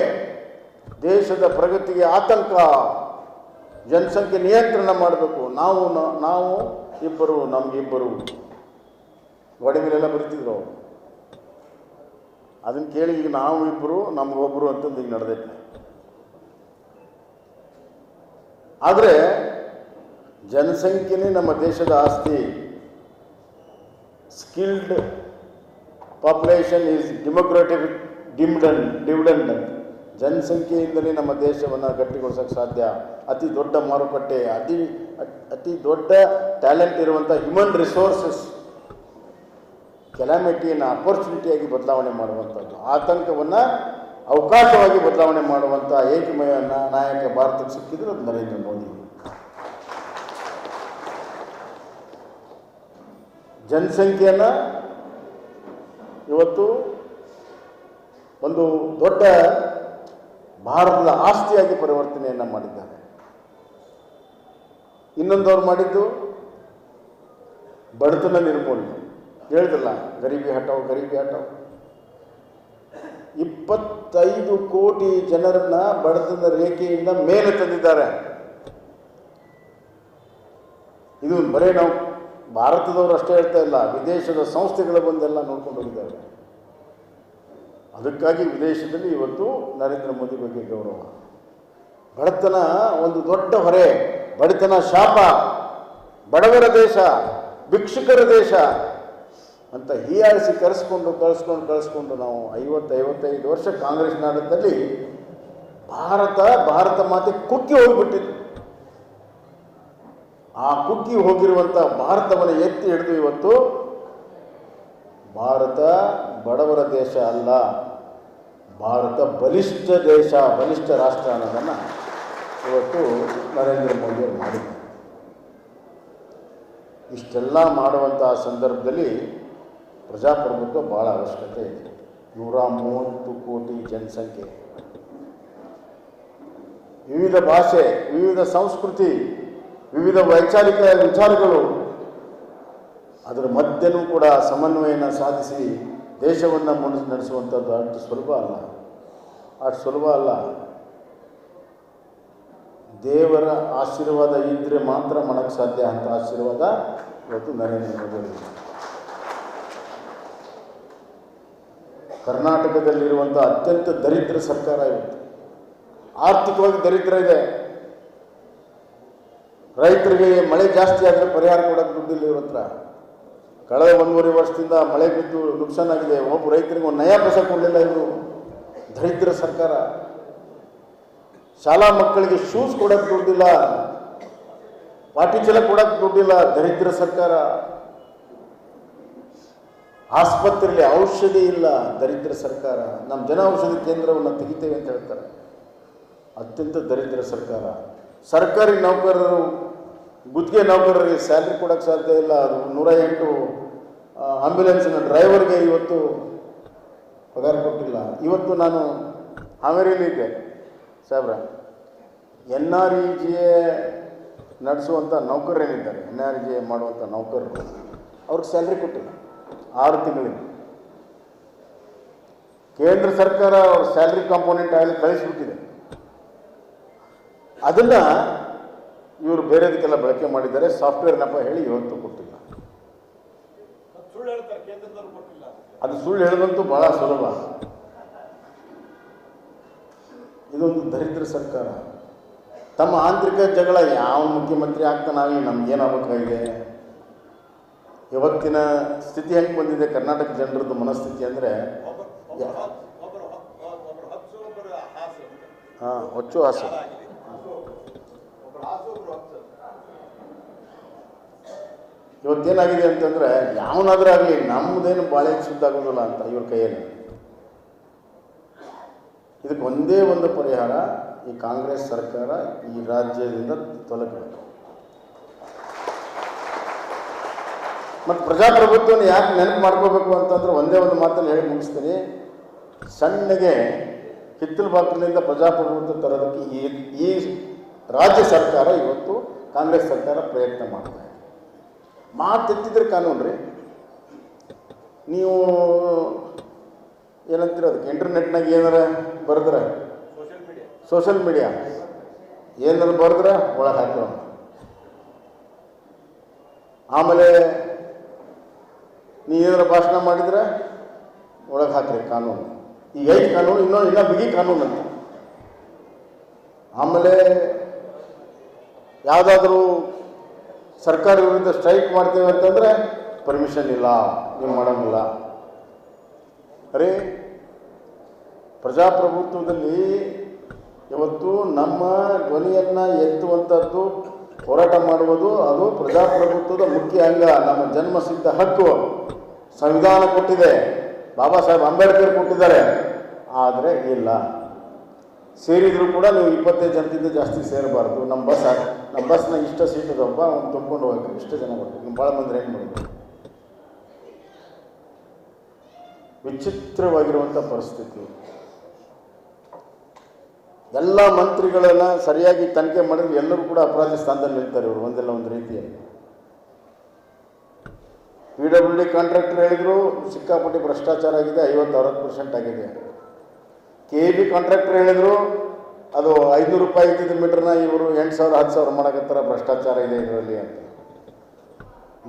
ದೇಶದ ಪ್ರಗತಿಗೆ ಆತಂಕ. ಜನಸಂಖ್ಯೆ ನಿಯಂತ್ರಣ ಮಾಡಬೇಕು. ನಾವು ಇಬ್ಬರು, ನಮಗಿಬ್ಬರು ಗೋಡೆ ಮೇಲೆಲ್ಲ ಬರೀತಿದ್ರು ಅವರು. ಅದನ್ನು ಕೇಳಿ ಈಗ ನಾವು ಇಬ್ಬರು ನಮಗೊಬ್ಬರು ಅಂತಂದು ಈಗ ನಡೆದೈತೆ. ಆದರೆ ಜನಸಂಖ್ಯೆನೇ ನಮ್ಮ ದೇಶದ ಆಸ್ತಿ. Skilled population is democratic dividend. ಜನಸಂಖ್ಯೆಯಿಂದಲೇ ನಮ್ಮ ದೇಶವನ್ನು ಗಟ್ಟಿಗೊಳಿಸೋಕ್ಕೆ ಸಾಧ್ಯ. ಅತಿ ದೊಡ್ಡ ಮಾರುಕಟ್ಟೆ, ಅತಿ ದೊಡ್ಡ ಟ್ಯಾಲೆಂಟ್ ಇರುವಂಥ ಹ್ಯೂಮನ್ ರಿಸೋರ್ಸಸ್ ಕೆಲಾಮಿಟಿಯನ್ನು ಅಪರ್ಚುನಿಟಿಯಾಗಿ ಬದಲಾವಣೆ ಮಾಡುವಂಥದ್ದು, ಆತಂಕವನ್ನು ಅವಕಾಶವಾಗಿ ಬದಲಾವಣೆ ಮಾಡುವಂಥ ಏಕಮೇವ ನಾಯಕ ಭಾರತಕ್ಕೆ ಸಿಕ್ಕಿದ್ರು ಅದು ನರೇಂದ್ರ ಮೋದಿ. ಜನಸಂಖ್ಯೆಯನ್ನು ಇವತ್ತು ಒಂದು ದೊಡ್ಡ ಭಾರತದ ಆಸ್ತಿಯಾಗಿ ಪರಿವರ್ತನೆಯನ್ನು ಮಾಡಿದ್ದಾರೆ. ಇನ್ನೊಂದವ್ರು ಮಾಡಿದ್ದು ಬಡತನ ನಿರ್ಮೂಲನೆ. ಹೇಳಿದ್ರಲ್ಲ, ಗರೀಬಿ ಹಟಾವ್, ಗರೀಬಿ ಹಟಾವ್. 25 ಕೋಟಿ ಜನರನ್ನ ಬಡತನ ರೇಖೆಯಿಂದ ಮೇಲೆ ತಂದಿದ್ದಾರೆ. ಇದು ಬರೀ ನಾವು ಭಾರತದವರು ಅಷ್ಟೇ ಹೇಳ್ತಾ ಇಲ್ಲ, ವಿದೇಶದ ಸಂಸ್ಥೆಗಳು ಬಂದೆಲ್ಲ ನೋಡ್ಕೊಂಡು ಹೋಗಿದ್ದಾರೆ. ಅದಕ್ಕಾಗಿ ವಿದೇಶದಲ್ಲಿ ಇವತ್ತು ನರೇಂದ್ರ ಮೋದಿ ಬಗ್ಗೆ ಗೌರವ. ಬಡತನ ಒಂದು ದೊಡ್ಡ ಹೊರೆ, ಬಡತನ ಶಾಪ, ಬಡವರ ದೇಶ, ಭಿಕ್ಷುಕರ ದೇಶ ಅಂತ ಹೀಯಾಳಿಸಿ ಕಳಿಸ್ಕೊಂಡು ನಾವು 50-55 ವರ್ಷ ಕಾಂಗ್ರೆಸ್ ಆಡಳಿತದಲ್ಲಿ ಭಾರತ ಮಾತೆ ಕುಕ್ಕಿ ಹೋಗಿಬಿಟ್ಟಿತ್ತು. ಆ ಕುಕ್ಕಿ ಹೋಗಿರುವಂಥ ಭಾರತವನ್ನು ಎತ್ತಿ ಹಿಡಿದು ಇವತ್ತು ಭಾರತ ಬಡವರ ದೇಶ ಅಲ್ಲ, ಭಾರತ ಬಲಿಷ್ಠ ದೇಶ, ಬಲಿಷ್ಠ ರಾಷ್ಟ್ರ ಅನ್ನೋದನ್ನು ಇವತ್ತು ನರೇಂದ್ರ ಮೋದಿಯವರು ಮಾಡಿದ್ದಾರೆ. ಇಷ್ಟೆಲ್ಲ ಮಾಡುವಂತಹ ಸಂದರ್ಭದಲ್ಲಿ ಪ್ರಜಾಪ್ರಭುತ್ವ ಭಾಳ ಅವಶ್ಯಕತೆ ಇದೆ. 130 ಕೋಟಿ ಜನಸಂಖ್ಯೆ, ವಿವಿಧ ಭಾಷೆ, ವಿವಿಧ ಸಂಸ್ಕೃತಿ, ವಿವಿಧ ವೈಚಾರಿಕ ವಿಚಾರಗಳು, ಅದರ ಮಧ್ಯನೂ ಕೂಡ ಸಮನ್ವಯನ ಸಾಧಿಸಿ ದೇಶವನ್ನು ನಡೆಸುವಂಥದ್ದು ಅಷ್ಟು ಸುಲಭ ಅಲ್ಲ. ದೇವರ ಆಶೀರ್ವಾದ ಇದ್ದರೆ ಮಾತ್ರ ಮಾಡೋಕ್ಕೆ ಸಾಧ್ಯ. ಅಂತ ಆಶೀರ್ವಾದ ಇವತ್ತು ನರೇಂದ್ರ ಮೋದಿ. ಕರ್ನಾಟಕದಲ್ಲಿರುವಂಥ ಅತ್ಯಂತ ದರಿದ್ರ ಸರ್ಕಾರ ಇವತ್ತು, ಆರ್ಥಿಕವಾಗಿ ದರಿದ್ರ ಇದೆ. ರೈತರಿಗೆ ಮಳೆ ಜಾಸ್ತಿ ಆದರೆ ಪರಿಹಾರ ಕೊಡೋಕ್ಕೆ ದುಡ್ಡಿಲ್ಲ ಇವ್ರ ಹತ್ರ. ಕಳೆದ 1.5 ವರ್ಷದಿಂದ ಮಳೆ ಬಿದ್ದು ನುಕ್ಸಾನಾಗಿದೆ. ಒಬ್ಬ ರೈತರಿಗೆ ಒಂದು ನಯಾ ಪೈಸೆ ಕೊಡಲಿಲ್ಲ ಇವರು. ದರಿದ್ರ ಸರ್ಕಾರ. ಶಾಲಾ ಮಕ್ಕಳಿಗೆ ಶೂಸ್ ಕೊಡೋಕ್ಕೆ ದುಡ್ಡಿಲ್ಲ, ಪಾಟಿ ಚೀಲ ಕೊಡೋಕ್ಕೆ ದುಡ್ಡಿಲ್ಲ. ದರಿದ್ರ ಸರ್ಕಾರ. ಆಸ್ಪತ್ರೆಯಲ್ಲಿ ಔಷಧಿ ಇಲ್ಲ, ದರಿದ್ರ ಸರ್ಕಾರ. ನಮ್ಮ ಜನ ಔಷಧಿ ಕೇಂದ್ರವನ್ನು ತೆಗಿತೇವೆ ಅಂತ ಹೇಳ್ತಾರೆ. ಅತ್ಯಂತ ದರಿದ್ರ ಸರ್ಕಾರ. ಸರ್ಕಾರಿ ನೌಕರರು, ಗುತ್ತಿಗೆ ನೌಕರರಿಗೆ ಸ್ಯಾಲ್ರಿ ಕೊಡೋಕ್ಕೆ ಸಾಧ್ಯ ಇಲ್ಲ. 108 ಆಂಬ್ಯುಲೆನ್ಸ್ನ ಡ್ರೈವರ್ಗೆ ಇವತ್ತು ಪಗಾರ ಕೊಟ್ಟಿಲ್ಲ. ಇವತ್ತು ನಾನು ಹಾವೇರಿಯಲ್ಲಿದ್ದೆ ಸಾಹೇಬ್ರ, NREGA ನಡೆಸುವಂಥ ನೌಕರರೇನಿದ್ದಾರೆ, NREGA ಮಾಡುವಂಥ ನೌಕರರು, ಅವ್ರಿಗೆ ಸ್ಯಾಲ್ರಿ ಕೊಟ್ಟಿಲ್ಲ. 6 ತಿಂಗಳಿಗೆ ಕೇಂದ್ರ ಸರ್ಕಾರ ಅವ್ರ ಸ್ಯಾಲ್ರಿ ಕಾಂಪೋನೆಂಟ್ ಆಗಲಿ ಕಳಿಸ್ಬಿಟ್ಟಿದೆ. ಅದನ್ನು ಇವರು ಬೇರೆದಕ್ಕೆಲ್ಲ ಬಳಕೆ ಮಾಡಿದ್ದಾರೆ. ಸಾಫ್ಟ್ವೇರ್ ನೆಪ ಹೇಳಿ ಇವತ್ತು ಕೊಟ್ಟಿಲ್ಲ. ಅದು ಸುಳ್ಳು ಹೇಳೋದಂತೂ ಭಾಳ ಸುಲಭ. ಇದೊಂದು ದರಿದ್ರ ಸರ್ಕಾರ. ತಮ್ಮ ಆಂತರಿಕ ಜಗಳ ಯಾವ ಮುಖ್ಯಮಂತ್ರಿ ಆಗ್ತಾನಾಗಲಿ ನಮ್ಗೇನಾಗಬೇಕಾಗಿದೆ. ಇವತ್ತಿನ ಸ್ಥಿತಿ ಹೆಂಗೆ ಬಂದಿದೆ ಕರ್ನಾಟಕ ಜನರದ್ದು ಮನಸ್ಥಿತಿ ಅಂದರೆ ಹೊಚ್ಚು ಹಾಸು. ಇವತ್ತೇನಾಗಿದೆ ಅಂತಂದರೆ ಯಾವನಾದ್ರೂ ಆಗಲಿ ನಮ್ಮದೇನು ಬಾಳೆ ಸುದ್ದಾಗೋದಿಲ್ಲ ಅಂತ ಇವ್ರ ಕೈಯಲ್ಲಿ. ಇದಕ್ಕೆ ಒಂದೇ ಒಂದು ಪರಿಹಾರ, ಈ ಕಾಂಗ್ರೆಸ್ ಸರ್ಕಾರ ಈ ರಾಜ್ಯದಿಂದ ತೊಲಗಬೇಕು. ಮತ್ತು ಪ್ರಜಾಪ್ರಭುತ್ವವನ್ನು ಯಾಕೆ ನೆನಪು ಮಾಡ್ಕೋಬೇಕು ಅಂತಂದ್ರೆ ಒಂದೇ ಒಂದು ಮಾತಲ್ಲಿ ಹೇಳಿ ಮುಗಿಸ್ತೀನಿ. ಸಣ್ಣಗೆ ಹಿತ್ತಲು ಬಾಗಿಲಿನಿಂದ ಪ್ರಜಾಪ್ರಭುತ್ವ ತರೋದಕ್ಕೆ ಈ ರಾಜ್ಯ ಸರ್ಕಾರ ಇವತ್ತು ಕಾಂಗ್ರೆಸ್ ಸರ್ಕಾರ ಪ್ರಯತ್ನ ಮಾಡ್ತಾ ಇದೆ. ಮಾತೆತ್ತಿದ್ರೆ ಕಾನೂನು ರೀ. ನೀವು ಏನಂತೀರ ಅದಕ್ಕೆ, ಇಂಟರ್ನೆಟ್ನಾಗ ಏನಾರ ಬರೆದ್ರೆ, ಸೋಷಿಯಲ್ ಮೀಡಿಯಾ ಏನಾರು ಬರೆದ್ರೆ ಒಳಗೆ ಹಾಕೋ. ಆಮೇಲೆ ನೀ ಏನಾರ ಭಾಷಣ ಮಾಡಿದ್ರೆ ಒಳಗೆ ಹಾಕ್ರಿ ಕಾನೂನು. ಈಗ 5 ಕಾನೂನು, ಇನ್ನೂ ಬಿಗಿ ಕಾನೂನು ಅಂತ. ಆಮೇಲೆ ಯಾವುದಾದ್ರೂ ಸರ್ಕಾರ ವಿರುದ್ಧ ಸ್ಟ್ರೈಕ್ ಮಾಡ್ತೇವೆ ಅಂತಂದರೆ ಪರ್ಮಿಷನ್ ಇಲ್ಲ, ನೀವು ಮಾಡೋಂಗಿಲ್ಲ. ಅರೆ, ಪ್ರಜಾಪ್ರಭುತ್ವದಲ್ಲಿ ಇವತ್ತು ನಮ್ಮ ಧ್ವನಿಯನ್ನು ಎತ್ತುವಂಥದ್ದು, ಹೋರಾಟ ಮಾಡುವುದು, ಅದು ಪ್ರಜಾಪ್ರಭುತ್ವದ ಮುಖ್ಯ ಅಂಗ. ನಮ್ಮ ಜನ್ಮಸಿದ್ಧ ಹಕ್ಕು ಸಂವಿಧಾನ ಕೊಟ್ಟಿದೆ, ಬಾಬಾ ಸಾಹೇಬ್ ಅಂಬೇಡ್ಕರ್ ಕೊಟ್ಟಿದ್ದಾರೆ. ಆದರೆ ಇಲ್ಲ, ಸೇರಿದರೂ ಕೂಡ ನೀವು 25 ಜನಕ್ಕಿಂತ ಜಾಸ್ತಿ ಸೇರಬಾರ್ದು. ನಮ್ಮ ಬಸ್ನಾಗ ಇಷ್ಟ ಸೀಟ್ ಅದಪ್ಪ, ಅವ್ನು ತುಂಬ್ಕೊಂಡು ಹೋಗ್ಬೇಕು, ಇಷ್ಟು ಜನ ಬರ್ಬೇಕು, ನೀವು ಭಾಳ ಮಂದಿ ಹೆಂಗೆ ಮಾಡಬೇಕು. ವಿಚಿತ್ರವಾಗಿರುವಂಥ ಪರಿಸ್ಥಿತಿ. ಎಲ್ಲ ಮಂತ್ರಿಗಳನ್ನು ಸರಿಯಾಗಿ ತನಿಖೆ ಮಾಡಿದ್ರೆ ಎಲ್ಲರೂ ಕೂಡ ಅಪರಾಧಿ ಸ್ಥಾನದಲ್ಲಿ ನಿಲ್ತಾರೆ ಇವರು ಒಂದಲ್ಲ ಒಂದು ರೀತಿಯಲ್ಲಿ. PWD ಕಾಂಟ್ರಾಕ್ಟರ್ ಹೇಳಿದ್ರು ಸಿಕ್ಕಾಪಟ್ಟಿ ಭ್ರಷ್ಟಾಚಾರ ಆಗಿದೆ, 50-60% ಆಗಿದೆ. KB ಕಾಂಟ್ರಾಕ್ಟರ್ ಹೇಳಿದ್ರು ಅದು 500 ರೂಪಾಯಿ ಇದ್ದಿದ್ದ ಮೀಟ್ರನ್ನ ಇವರು 8,000-10,000 ಮಾಡಕತ್ತರ, ಭ್ರಷ್ಟಾಚಾರ ಇದೆ ಇದರಲ್ಲಿ ಅಂತ.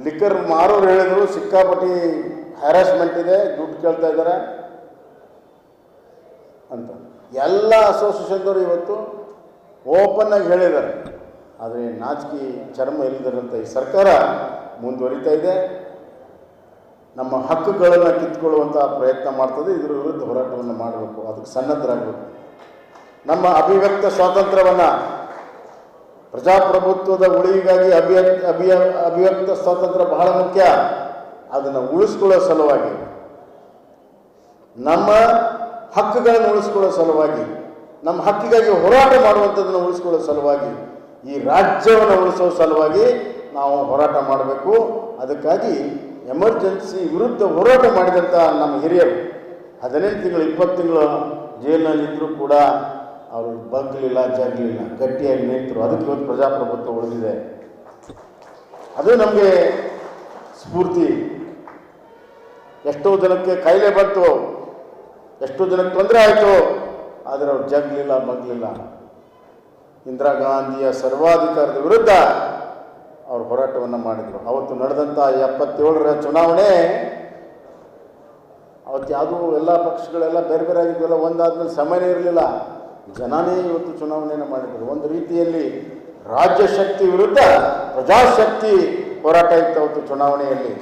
ಲಿಕ್ಕರ್ ಮಾರೋರು ಹೇಳಿದ್ರು ಸಿಕ್ಕಾಪಟ್ಟಿ ಹ್ಯಾರಾಸ್ಮೆಂಟ್ ಇದೆ, ದುಡ್ಡು ಕೇಳ್ತಾ ಇದ್ದಾರೆ ಅಂತ. ಎಲ್ಲ ಅಸೋಸಿಯೇಷನ್ದವರು ಇವತ್ತು ಓಪನ್ ಆಗಿ ಹೇಳಿದ್ದಾರೆ. ಆದರೆ ನಾಚಿಕೆ ಚರ್ಮ ಇಲ್ಲದಿರಂಥ ಈ ಸರ್ಕಾರ ಮುಂದುವರಿತಾ ಇದೆ. ನಮ್ಮ ಹಕ್ಕುಗಳನ್ನು ಕಿತ್ಕೊಳ್ಳುವಂಥ ಪ್ರಯತ್ನ ಮಾಡ್ತದೆ. ಇದರ ವಿರುದ್ಧ ಹೋರಾಟವನ್ನು ಮಾಡಬೇಕು, ಅದಕ್ಕೆ ಸನ್ನದ್ಧರಾಗಬೇಕು. ನಮ್ಮ ಅಭಿವ್ಯಕ್ತ ಸ್ವಾತಂತ್ರ್ಯವನ್ನು, ಪ್ರಜಾಪ್ರಭುತ್ವದ ಉಳಿವಿಗಾಗಿ ಅಭಿವ್ಯಕ್ತ ಸ್ವಾತಂತ್ರ್ಯ ಬಹಳ ಮುಖ್ಯ. ಅದನ್ನು ಉಳಿಸ್ಕೊಳ್ಳೋ ಸಲುವಾಗಿ, ನಮ್ಮ ಹಕ್ಕುಗಳನ್ನು ಉಳಿಸ್ಕೊಳ್ಳೋ ಸಲುವಾಗಿ, ನಮ್ಮ ಹಕ್ಕಿಗಾಗಿ ಹೋರಾಟ ಮಾಡುವಂಥದ್ದನ್ನು ಉಳಿಸ್ಕೊಳ್ಳೋ ಸಲುವಾಗಿ, ಈ ರಾಜ್ಯವನ್ನು ಉಳಿಸೋ ಸಲುವಾಗಿ ನಾವು ಹೋರಾಟ ಮಾಡಬೇಕು. ಅದಕ್ಕಾಗಿ ಎಮರ್ಜೆನ್ಸಿ ವಿರುದ್ಧ ಹೋರಾಟ ಮಾಡಿದಂಥ ನಮ್ಮ ಹಿರಿಯರು 18 ತಿಂಗಳು 20 ತಿಂಗಳು ಜೈಲಿನಲ್ಲಿದ್ದರೂ ಕೂಡ ಅವರು ಬಗ್ಗಲಿಲ್ಲ, ಜಗ್ಲಿಲ್ಲ, ಗಟ್ಟಿಯಾಗಿ ನಿಂತರು. ಅದಕ್ಕೆ ಇವತ್ತು ಪ್ರಜಾಪ್ರಭುತ್ವ ಉಳಿದಿದೆ. ಅದು ನಮಗೆ ಸ್ಫೂರ್ತಿ. ಎಷ್ಟೋ ಜನಕ್ಕೆ ಕಾಯಿಲೆ ಬಂತು, ಎಷ್ಟೋ ಜನಕ್ಕೆ ತೊಂದರೆ ಆಯಿತು, ಆದರೆ ಅವ್ರು ಜಗ್ಲಿಲ್ಲ, ಬಗ್ಲಿಲ್ಲ. ಇಂದಿರಾ ಗಾಂಧಿಯ ಸರ್ವಾಧಿಕಾರದ ವಿರುದ್ಧ ಅವರು ಹೋರಾಟವನ್ನು ಮಾಡಿದರು. ಅವತ್ತು ನಡೆದಂಥ 77ರ ಚುನಾವಣೆ, ಅವತ್ತು ಯಾವುದೂ ಎಲ್ಲ ಪಕ್ಷಗಳೆಲ್ಲ ಬೇರೆ ಬೇರೆ ಆಗಿದ್ವಲ್ಲ, ಒಂದಾದ್ಮೇಲೆ ಸಮಯನೇ ಇರಲಿಲ್ಲ. ಜನನೇ ಇವತ್ತು ಚುನಾವಣೆಯನ್ನು ಮಾಡಿದರು. ಒಂದು ರೀತಿಯಲ್ಲಿ ರಾಜ್ಯಶಕ್ತಿ ವಿರುದ್ಧ ಪ್ರಜಾಶಕ್ತಿ ಹೋರಾಟ ಇತ್ತು ಅವತ್ತು ಚುನಾವಣೆಯಲ್ಲಿ.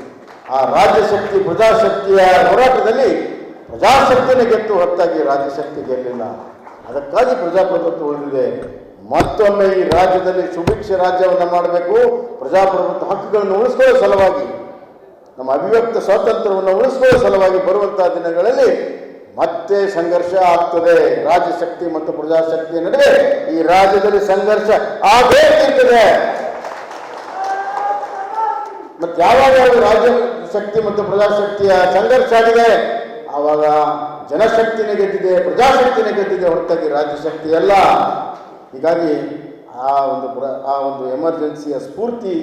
ಆ ರಾಜ್ಯಶಕ್ತಿ ಪ್ರಜಾಶಕ್ತಿಯ ಹೋರಾಟದಲ್ಲಿ ಪ್ರಜಾಶಕ್ತಿನ ಗೆದ್ದು ಹೊರತಾಗಿ ರಾಜ್ಯಶಕ್ತಿ ಗೆಲ್ಲಿಲ್ಲ. ಅದಕ್ಕಾಗಿ ಪ್ರಜಾಪ್ರಭುತ್ವ ಉಳಿದಿದೆ. ಮತ್ತೊಮ್ಮೆ ಈ ರಾಜ್ಯದಲ್ಲಿ ಸುಭಿಕ್ಷ ರಾಜ್ಯವನ್ನು ಮಾಡಬೇಕು. ಪ್ರಜಾಪ್ರಭುತ್ವ ಹಕ್ಕುಗಳನ್ನು ಉಳಿಸ್ಕೊಳ್ಳೋ ಸಲುವಾಗಿ, ನಮ್ಮ ಅಭಿವ್ಯಕ್ತ ಸ್ವಾತಂತ್ರ್ಯವನ್ನು ಉಳಿಸ್ಕೊಳ್ಳೋ ಸಲುವಾಗಿ ಬರುವಂಥ ದಿನಗಳಲ್ಲಿ ಮತ್ತೆ ಸಂಘರ್ಷ ಆಗ್ತದೆ. ರಾಜ್ಯಶಕ್ತಿ ಮತ್ತು ಪ್ರಜಾಶಕ್ತಿಯ ನಡುವೆ ಈ ರಾಜ್ಯದಲ್ಲಿ ಸಂಘರ್ಷ ಆಗೇ ಇರ್ತದೆ. ಮತ್ತೆ ಯಾವಾಗ ರಾಜ್ಯ ಶಕ್ತಿ ಮತ್ತು ಪ್ರಜಾಶಕ್ತಿಯ ಸಂಘರ್ಷ ಆಗಿದೆ, ಆವಾಗ ಜನಶಕ್ತಿನೇ ಗೆದ್ದಿದೆ, ಪ್ರಜಾಶಕ್ತಿನೇ ಗೆದ್ದಿದೆ, ಹೊರತಾಗಿ ರಾಜ್ಯಶಕ್ತಿ ಅಲ್ಲ. ಹೀಗಾಗಿ ಆ ಒಂದು ಎಮರ್ಜೆನ್ಸಿಯ ಸ್ಫೂರ್ತಿ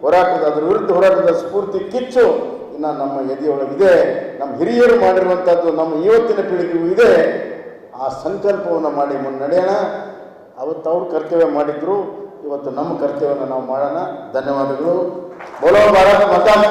ಹೋರಾಟದ, ಅದರ ವಿರುದ್ಧ ಹೋರಾಟದ ಸ್ಫೂರ್ತಿ ಕಿಚ್ಚು ಇನ್ನು ನಮ್ಮ ಎದೆಯೊಳಗಿದೆ, ನಮ್ಮ ಹಿರಿಯರು ಮಾಡಿರುವಂಥದ್ದು ನಮ್ಮ ಇವತ್ತಿನ ಪೀಳಿಗೆಗೂ ಇದೆ. ಆ ಸಂಕಲ್ಪವನ್ನು ಮಾಡಿ ಮುನ್ನಡೆಯೋಣ. ಅವತ್ತು ಅವ್ರು ಕರ್ತವ್ಯ ಮಾಡಿದ್ರು, ಇವತ್ತು ನಮ್ಮ ಕರ್ತವ್ಯವನ್ನು ನಾವು ಮಾಡೋಣ. ಧನ್ಯವಾದಗಳು. ಬೋಲೋ ಭಾರತ್ ಮಾತಾ ಕಿ